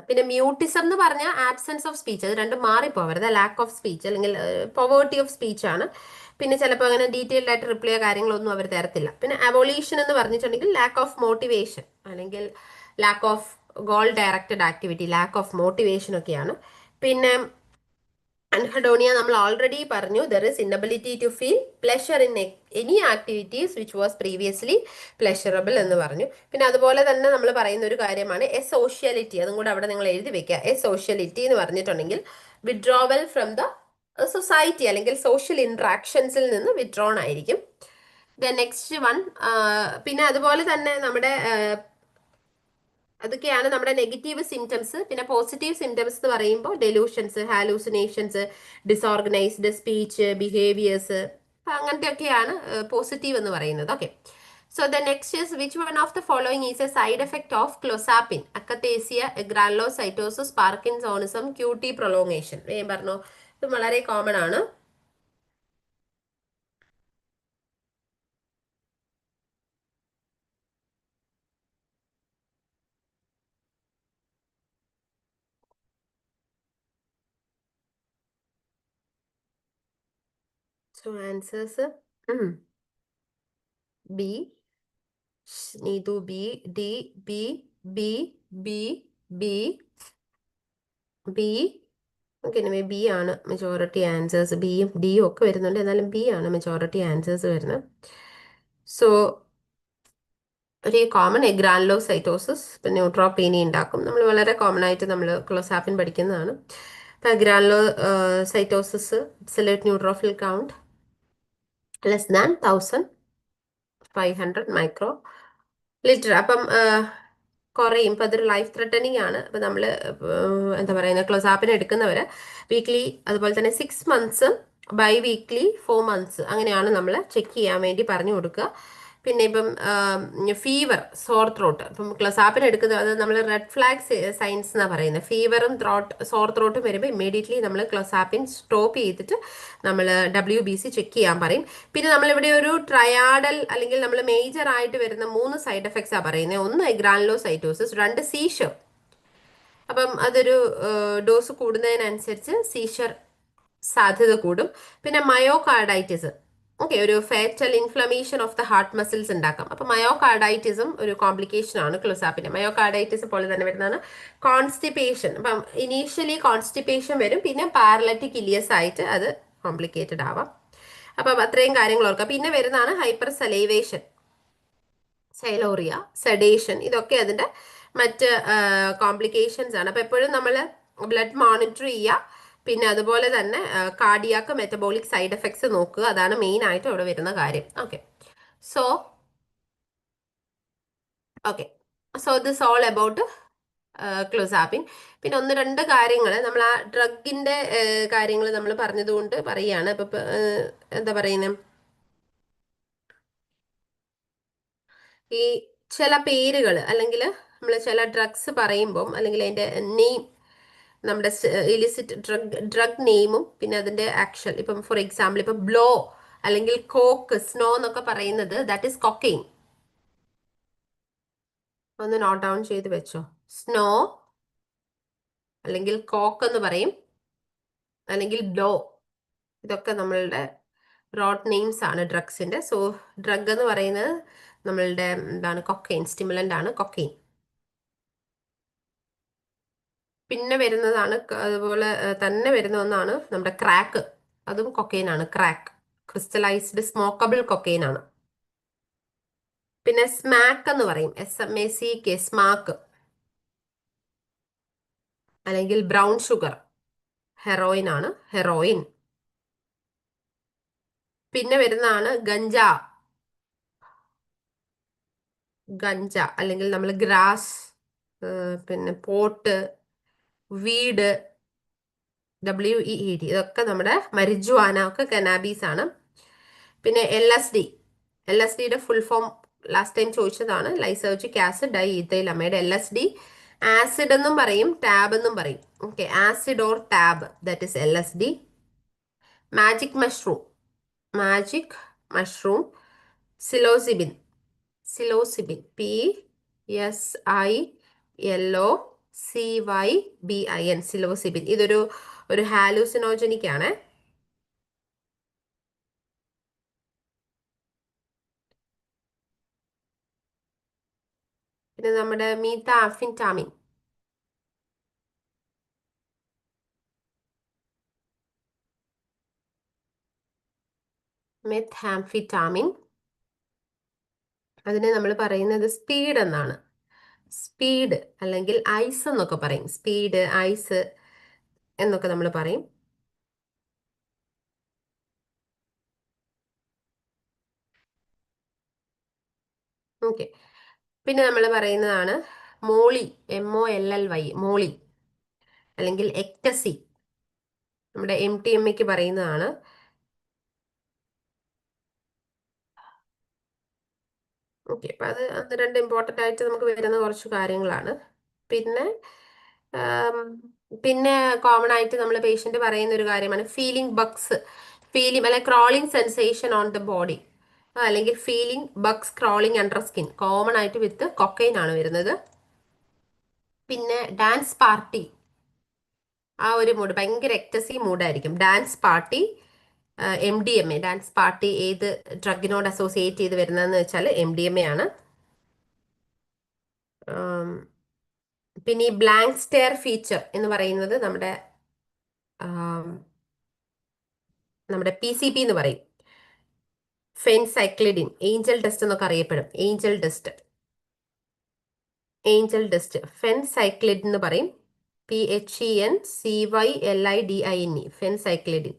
പിന്നെ മ്യൂട്ടിസം എന്ന് പറഞ്ഞാൽ ആബ്സെൻസ് ഓഫ് സ്പീച്ച്, അത് രണ്ടും മാറിപ്പോവരുത്. ലാക്ക് ഓഫ് സ്പീച്ച് അല്ലെങ്കിൽ പവേർട്ടി ഓഫ് സ്പീച്ച് ആണ്. പിന്നെ ചിലപ്പോൾ അങ്ങനെ ഡീറ്റെയിൽഡ് ആയിട്ട് റിപ്ലൈ കാര്യങ്ങളൊന്നും അവർ തരത്തില്ല. പിന്നെ അവോളീഷൻ എന്ന് പറഞ്ഞിട്ടുണ്ടെങ്കിൽ ലാക്ക് ഓഫ് മോട്ടിവേഷൻ അല്ലെങ്കിൽ lack of goal directed activity, lack of motivation ഒക്കെയാണ്. പിന്നെ അൻഹഡോണിയ നമ്മൾ ഓൾറെഡി പറഞ്ഞു, there is inability to feel pleasure in any activities which was previously pleasurable എന്ന് പറഞ്ഞു. പിന്നെ അതുപോലെ തന്നെ നമ്മൾ പറയുന്ന ഒരു കാര്യമാണ് എ സോഷ്യാലിറ്റി, അതും കൂടെ അവിടെ നിങ്ങൾ എഴുതി വെക്കുക. എ സോഷ്യാലിറ്റി എന്ന് പറഞ്ഞിട്ടുണ്ടെങ്കിൽ വിഡ്രോവൽ ഫ്രം ദ സൊസൈറ്റി അല്ലെങ്കിൽ സോഷ്യൽ ഇന്ററാക്ഷൻസിൽ നിന്ന് വിഡ്രോൺ ആയിരിക്കും. ദ നെക്സ്റ്റ് വൺ, പിന്നെ അതുപോലെ തന്നെ നമ്മുടെ അതൊക്കെയാണ് നമ്മുടെ നെഗറ്റീവ് സിംറ്റംസ്. പിന്നെ പോസിറ്റീവ് സിംറ്റംസ് എന്ന് പറയുമ്പോൾ delusions, hallucinations, disorganised speech, behaviours, അങ്ങനത്തെ ഒക്കെയാണ് പോസിറ്റീവ് എന്ന് പറയുന്നത്. Okay, so the next is which one of the following is a side effect of clozapine, akathisia, granulocytosis, parkinsonism, QT prolongation. വേഗം പറഞ്ഞോ, ഇത് വളരെ കോമൺ ആണ്. So answers B, Neethu B, D, B, B, B, B, B. Okay, ഇനി ബി ആണ് മെജോറിറ്റി ആൻസേഴ്സ്. ബിയും ഡിയും ഒക്കെ വരുന്നുണ്ട്, എന്നാലും ബി ആണ് മെജോറിറ്റി ആൻസേഴ്സ് വരുന്നത്. സോ ഒരു കോമൺ ഗ്രാനുലോസൈറ്റോസിസ്, ഇപ്പം ന്യൂട്രോപ്പീനി ഉണ്ടാക്കും. നമ്മൾ വളരെ കോമൺ ആയിട്ട് നമ്മൾ ക്ലോസാപ്പിൻ പഠിക്കുന്നതാണ്. ഇപ്പം granulocytosis absolute neutrophil count less than 1500 microlitre. അപ്പം കുറയും. ഇപ്പം അതൊരു ലൈഫ് ത്രെട്ടനിങ് ആണ്. അപ്പം നമ്മൾ എന്താ പറയുന്നത്, ക്ലോസാപ്പിൻ എടുക്കുന്നവർ വീക്ക്ലി, അതുപോലെ തന്നെ 6 മന്ത്സ്, ബൈ വീക്ക്ലി 4 മന്ത്സ്, അങ്ങനെയാണ് നമ്മൾ ചെക്ക് ചെയ്യാൻ വേണ്ടി പറഞ്ഞു കൊടുക്കുക. പിന്നെ ഇപ്പം ഫീവർ, സോർ ത്രോട്ട്, ഇപ്പം ക്ലോസാപ്പിൻ എടുക്കുന്നത് അത് നമ്മൾ റെഡ് ഫ്ലാഗ് സൈൻസ് എന്നാണ് പറയുന്നത്. ഫീവറും സോർ ത്രോട്ടും വരുമ്പോൾ ഇമ്മീഡിയറ്റ്ലി നമ്മൾ ക്ലോസാപ്പിൻ സ്റ്റോപ്പ് ചെയ്തിട്ട് നമ്മൾ WBC ചെക്ക് ചെയ്യാൻ പറയും. പിന്നെ നമ്മളിവിടെ ഒരു ട്രയാഡൽ അല്ലെങ്കിൽ നമ്മൾ മേജർ ആയിട്ട് വരുന്ന 3 സൈഡ് എഫക്ട്സാണ് പറയുന്നത്. ഒന്ന് ഗ്രാനുലോസൈറ്റോസിസ്, 2 സീഷർ. അപ്പം അതൊരു ഡോസ് കൂടുന്നതിനനുസരിച്ച് സീഷർ സാധ്യത കൂടും. പിന്നെ മയോകാർഡൈറ്റിസ്, ഓക്കെ, ഒരു fatal inflammation of the heart muscles ഉണ്ടാക്കാം. അപ്പൊ മയോകാർഡൈറ്റിസും ഒരു കോംപ്ലിക്കേഷൻ ആണ് ക്ലോസാപ്പിന്റെ. മയോകാർഡൈറ്റിസ് പോലെ തന്നെ വരുന്നതാണ് കോൺസ്റ്റിപ്പേഷൻ. അപ്പം ഇനീഷ്യലി കോൺസ്റ്റിപ്പേഷൻ വരും, പിന്നെ പാരലറ്റിക് ഇലിയസ് ആയിട്ട് അത് കോംപ്ലിക്കേറ്റഡ് ആവാം. അപ്പം അത്രയും കാര്യങ്ങൾ ഓർക്കാം. പിന്നെ വരുന്നതാണ് ഹൈപ്പർ സലൈവേഷൻ, സൈലോറിയ, സെഡേഷൻ, ഇതൊക്കെ അതിന്റെ മറ്റ് കോംപ്ലിക്കേഷൻസ് ആണ്. അപ്പൊ എപ്പോഴും നമ്മൾ ബ്ലഡ് മോണിറ്റർ ചെയ്യുക. പിന്നെ അതുപോലെ തന്നെ കാർഡിയാക്ക് മെറ്റബോളിക് സൈഡ് എഫക്ട്സ് നോക്കുക. അതാണ് മെയിൻ ആയിട്ട് അവിടെ വരുന്ന കാര്യം. Okay, so okay, so this all about clozapine. പിന്നെ ഒന്ന് രണ്ട് കാര്യങ്ങൾ നമ്മൾ ആ ഡ്രഗിന്റെ കാര്യങ്ങൾ നമ്മൾ പറഞ്ഞതുകൊണ്ട് പറയാണ്. ഇപ്പൊ എന്താ പറയുന്നത്, ഈ ചില പേരുകൾ അല്ലെങ്കിൽ നമ്മൾ ചില ഡ്രഗ്സ് പറയുമ്പം അല്ലെങ്കിൽ അതിന്റെ നെയിം, നമ്മുടെ ഇലിസിറ്റ് ഡ്രഗ് നെയിമും പിന്നെ അതിന്റെ ആക്ഷൻ, ഇപ്പം ഫോർ എക്സാമ്പിൾ ഇപ്പം ബ്ലോ അല്ലെങ്കിൽ കോക്ക്, സ്നോ എന്നൊക്കെ പറയുന്നത് ദാറ്റ് ഈസ് കൊക്കെയിൻ. ഒന്ന് നോട്ട് ഡൗൺ ചെയ്ത് വെച്ചോ. സ്നോ അല്ലെങ്കിൽ കോക്ക് എന്ന് പറയും, അല്ലെങ്കിൽ ബ്ലോ, ഇതൊക്കെ നമ്മളുടെ റോഡ് നെയിംസ് ആണ് ഡ്രഗ്സിന്റെ. സോ ഡ്രഗ് എന്ന് പറയുന്നത് നമ്മളുടെ എന്താണ്, കൊക്കെയിൻ, സ്റ്റിമുലന്റ് ആണ് കൊക്കെയിൻ. പിന്നെ വരുന്നതാണ് അതുപോലെ തന്നെ വരുന്ന ഒന്നാണ് നമ്മുടെ ക്രാക്ക്, അതും കൊക്കെയിൻ ആണ്. ക്രാക്ക് ക്രിസ്റ്റലൈസ്ഡ് സ്മോക്കബിൾ കൊക്കെയിൻ ആണ്. പിന്നെ സ്മാക്ക് എന്ന് പറയും, SMACK, സ്മാക്ക്, അല്ലെങ്കിൽ ബ്രൗൺ ഷുഗർ, ഹെറോയിൻ ആണ്, ഹെറോയിൻ. പിന്നെ വരുന്നതാണ് ഗഞ്ച, ഗഞ്ച അല്ലെങ്കിൽ നമ്മൾ ഗ്രാസ്, പിന്നെ പോട്ട്, വീഡ്, WEED, ഇതൊക്കെ നമ്മുടെ മരിജുവാന ഒക്കെ കനാബീസ് ആണ്. പിന്നെ LSDയുടെ ഫുൾ ഫോം ലാസ്റ്റ് ടൈം ചോദിച്ചതാണ്, lysergic acid diethyl amide. LSD acid എന്നും പറയും, ടാബ് എന്നും പറയും. Okay, acid or tab, that is LSD. Magic mushroom, magic mushroom, psilocybin, psilocybin, PSILOCYBIN, psilocybin. ഒരു ഹാലൂസിനോജനിക് ആണ്. പിന്നെ നമ്മുടെ മീത്താംഫിറ്റാമിൻ, മെത്ഹാംഫിറ്റാമിൻ, അതിനെ നമ്മൾ പറയുന്നത് സ്പീഡ് എന്നാണ്. സ്പീഡ് അല്ലെങ്കിൽ ഐസ് എന്നൊക്കെ പറയും. സ്പീഡ്, ഐസ് എന്നൊക്കെ നമ്മൾ പറയും. ഓക്കെ. പിന്നെ നമ്മൾ പറയുന്നതാണ് മോളി, MOLLY, മോളി അല്ലെങ്കിൽ എക്ടസി. നമ്മുടെ MTMAക്ക് പറയുന്നതാണ്. ഓക്കെ, അപ്പം അത് രണ്ട് ഇമ്പോർട്ടൻ്റ് ആയിട്ട് നമുക്ക് വരുന്ന കുറച്ച് കാര്യങ്ങളാണ്. പിന്നെ ആം, പിന്നെ കോമൺ ആയിട്ട് നമ്മൾ പേഷ്യൻ്റ് പറയുന്ന ഒരു കാര്യമാണ് ഫീലിംഗ് ബഗ്സ്, അല്ലെ crawling sensation on the body, അല്ലെങ്കിൽ feeling bugs crawling under skin. Common ആയിട്ട് വിത്ത് കൊക്കൈൻ ആണ് വരുന്നത്. പിന്നെ ഡാൻസ് പാർട്ടി, ആ ഒരു മൂഡ് ഭയങ്കര എക്ടസി മൂഡായിരിക്കും. Dance party, MDMA. Dance party ഏത് ഡ്രഗിനോട് അസോസിയേറ്റ് ചെയ്ത് വരുന്നതെന്ന് വെച്ചാൽ MDMA ആണ്. ആം, പിന്നെ ഈ ബ്ലാങ്ക് സ്റ്റെയർ ഫീച്ചർ എന്ന് പറയുന്നത് നമ്മുടെ PCP എന്ന് പറയും. ഫെൻസൈക്ലിഡിൻ, ഏഞ്ചൽ ഡസ്റ്റ് എന്നൊക്കെ അറിയപ്പെടും. ഏഞ്ചൽ ഡസ്റ്റ് ഫെൻസൈക്ലിഡ് എന്ന് പറയും. PHENCYLIDIN, ഫെൻസൈക്ലിഡിൻ.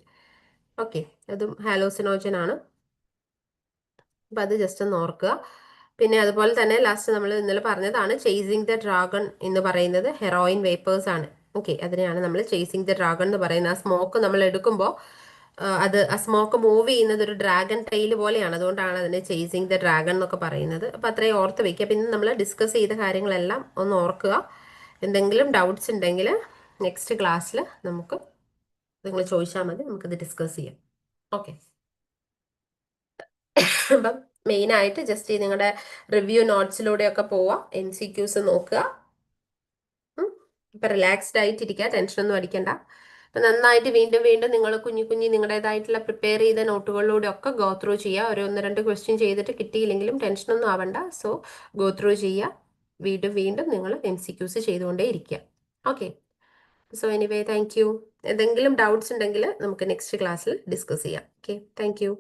ഓക്കെ, അതും ഹാലോസിനോജൻ ആണ്. അപ്പം അത് ജസ്റ്റ് ഒന്ന് ഓർക്കുക. പിന്നെ അതുപോലെ തന്നെ ലാസ്റ്റ് നമ്മൾ ഇന്നലെ പറഞ്ഞതാണ് ചേസിങ് ദ ഡ്രാഗൺ എന്ന് പറയുന്നത് ഹെറോയിൻ വേപ്പേഴ്സ് ആണ്. ഓക്കെ, അതിനെയാണ് നമ്മൾ ചേസിങ് ദ ഡ്രാഗൺ എന്ന് പറയുന്നത്. ആ സ്മോക്ക് നമ്മൾ എടുക്കുമ്പോൾ ആ സ്മോക്ക് മൂവ് ചെയ്യുന്നത് ഒരു ഡ്രാഗൺ ടൈൽ പോലെയാണ്. അതുകൊണ്ടാണ് അതിനെ ചേസിങ് ദ ഡ്രാഗൺ എന്നൊക്കെ പറയുന്നത്. അപ്പം അത്രയും ഓർത്ത് വെക്കുക. പിന്നെ നമ്മൾ ഡിസ്കസ് ചെയ്ത കാര്യങ്ങളെല്ലാം ഒന്ന് ഓർക്കുക. എന്തെങ്കിലും ഡൗട്ട്സ് ഉണ്ടെങ്കിൽ നെക്സ്റ്റ് ക്ലാസ്സിൽ നിങ്ങൾ ചോദിച്ചാൽ മതി, നമുക്കത് ഡിസ്കസ് ചെയ്യാം. ഓക്കെ. അപ്പം മെയിനായിട്ട് ജസ്റ്റ് നിങ്ങളുടെ റിവ്യൂ നോട്ട്സിലൂടെയൊക്കെ പോവാം, MCQs നോക്കുക. ഇപ്പൊ റിലാക്സ്ഡ് ആയിട്ടിരിക്കുക, ടെൻഷനൊന്നും അടിക്കണ്ട. അപ്പൊ നന്നായിട്ട് വീണ്ടും വീണ്ടും നിങ്ങൾ കുഞ്ഞു നിങ്ങളുടേതായിട്ടുള്ള പ്രിപ്പയർ ചെയ്ത നോട്ടുകളിലൂടെ ഒക്കെ ഗോ ത്രൂ ചെയ്യുക. ഒരു 1-2 ക്വസ്റ്റ്യൻ ചെയ്തിട്ട് കിട്ടിയില്ലെങ്കിലും ടെൻഷനൊന്നും ആവണ്ട. സോ ഗോ ത്രൂ ചെയ്യുക. വീണ്ടും വീണ്ടും നിങ്ങൾ MCQs ചെയ്തുകൊണ്ടേ ഇരിക്കുക. Okay. So anyway, thank you. എന്തെങ്കിലും ഡൗട്ട്സ് ഉണ്ടെങ്കിൽ നമുക്ക് നെക്സ്റ്റ് ക്ലാസ്സിൽ ഡിസ്കസ് ചെയ്യാം. Okay, thank you.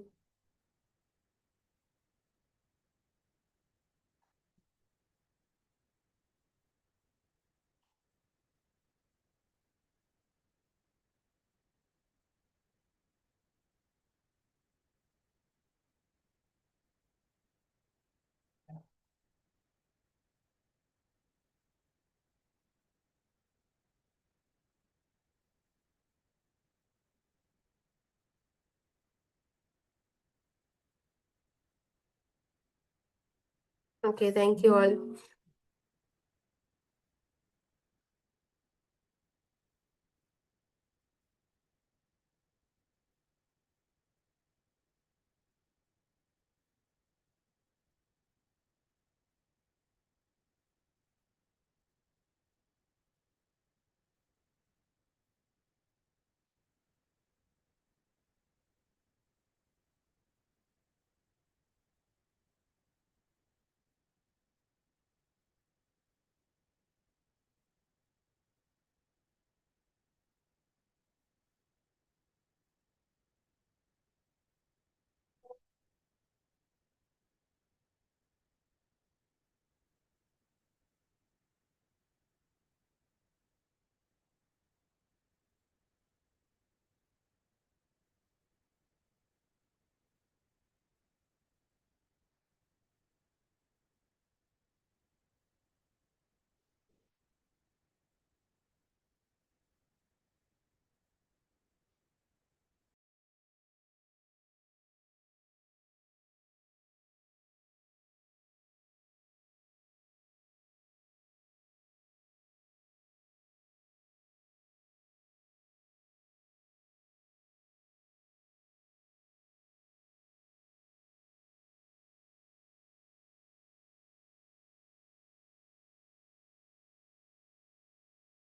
Okay, thank you all.